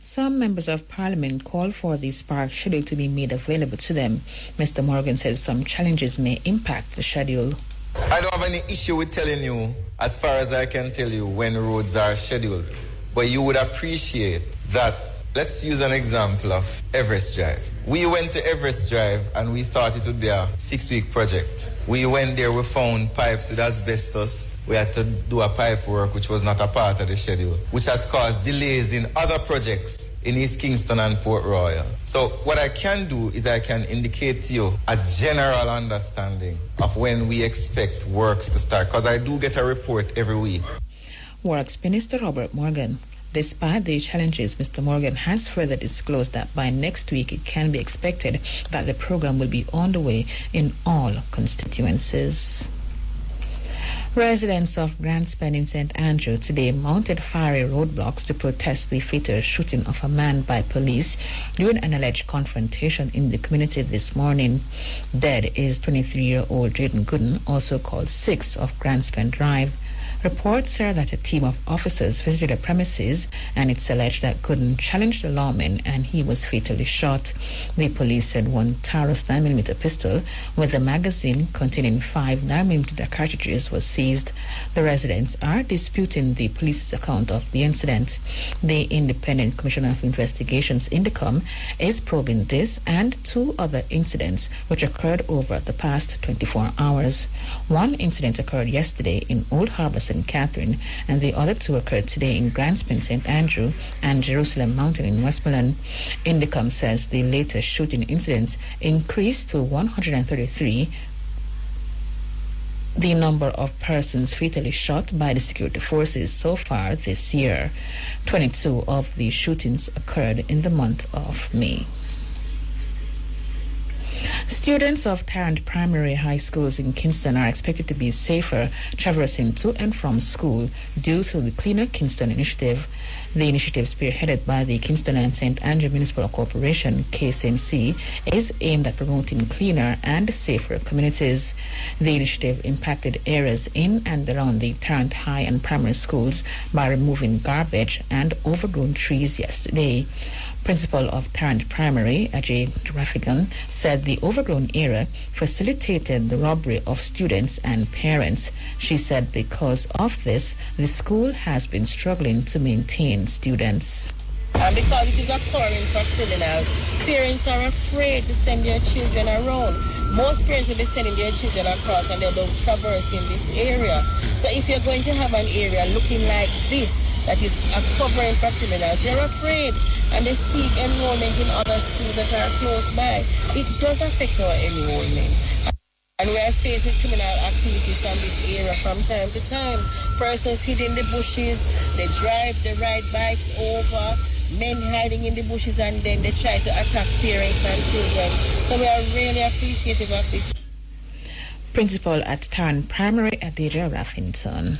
Some members of Parliament called for the Spark schedule to be made available to them. Mr. Morgan says some challenges may impact the schedule. I don't have any issue with telling you, as far as I can tell you, when roads are scheduled. But you would appreciate that. Let's use an example of Everest Drive. We went to Everest Drive and we thought it would be a 6-week project. We went there, we found pipes with asbestos. We had to do a pipe work which was not a part of the schedule, which has caused delays in other projects in East Kingston and Port Royal. So what I can do is I can indicate to you a general understanding of when we expect works to start, because I do get a report every week. Works Minister Robert Morgan. Despite the challenges, Mr. Morgan has further disclosed that by next week it can be expected that the program will be on the way in all constituencies. Residents of Grandspend in St. Andrew today mounted fiery roadblocks to protest the fatal shooting of a man by police during an alleged confrontation in the community this morning. Dead is 23-year-old Jaden Gooden, also called 6 of Grandspend Drive. Reports are that a team of officers visited the premises and it's alleged that Gooden challenged the lawman and he was fatally shot. The police said one Taurus 9mm pistol with a magazine containing 5 9mm cartridges was seized. The residents are disputing the police's account of the incident. The Independent Commissioner of Investigations, INDECOM, is probing this and 2 other incidents which occurred over the past 24 hours. One incident occurred yesterday in Old Harbour, St. Catherine, and the other 2 occurred today in Grandspend, St. Andrew, and Jerusalem Mountain in Westmoreland. Indicom says the latest shooting incidents increased to 133 the number of persons fatally shot by the security forces so far this year. 22 of the shootings occurred in the month of May. Students of Tarrant Primary High Schools in Kingston are expected to be safer traversing to and from school due to the Cleaner Kingston initiative. The initiative, spearheaded by the Kingston and St. Andrew Municipal Corporation, KSMC, is aimed at promoting cleaner and safer communities. The initiative impacted areas in and around the Tarrant High and Primary Schools by removing garbage and overgrown trees yesterday. Principal of Tarrant Primary, Ajay Raffigan, said the overgrown area facilitated the robbery of students and parents. She said because of this, the school has been struggling to maintain students. And because it is occurring for criminals, parents are afraid to send their children around. Most parents will be sending their children across and they'll be traversing this area. So if you're going to have an area looking like this, that is a covering for criminals, they're afraid and they seek enrollment in other schools that are close by. It does affect our enrollment. And we are faced with criminal activities from this area from time to time. Persons hid in the bushes, they ride bikes over, men hiding in the bushes and then they try to attack parents and children. So we are really appreciative of this. Principal at Tarn Primary at the Raffinson.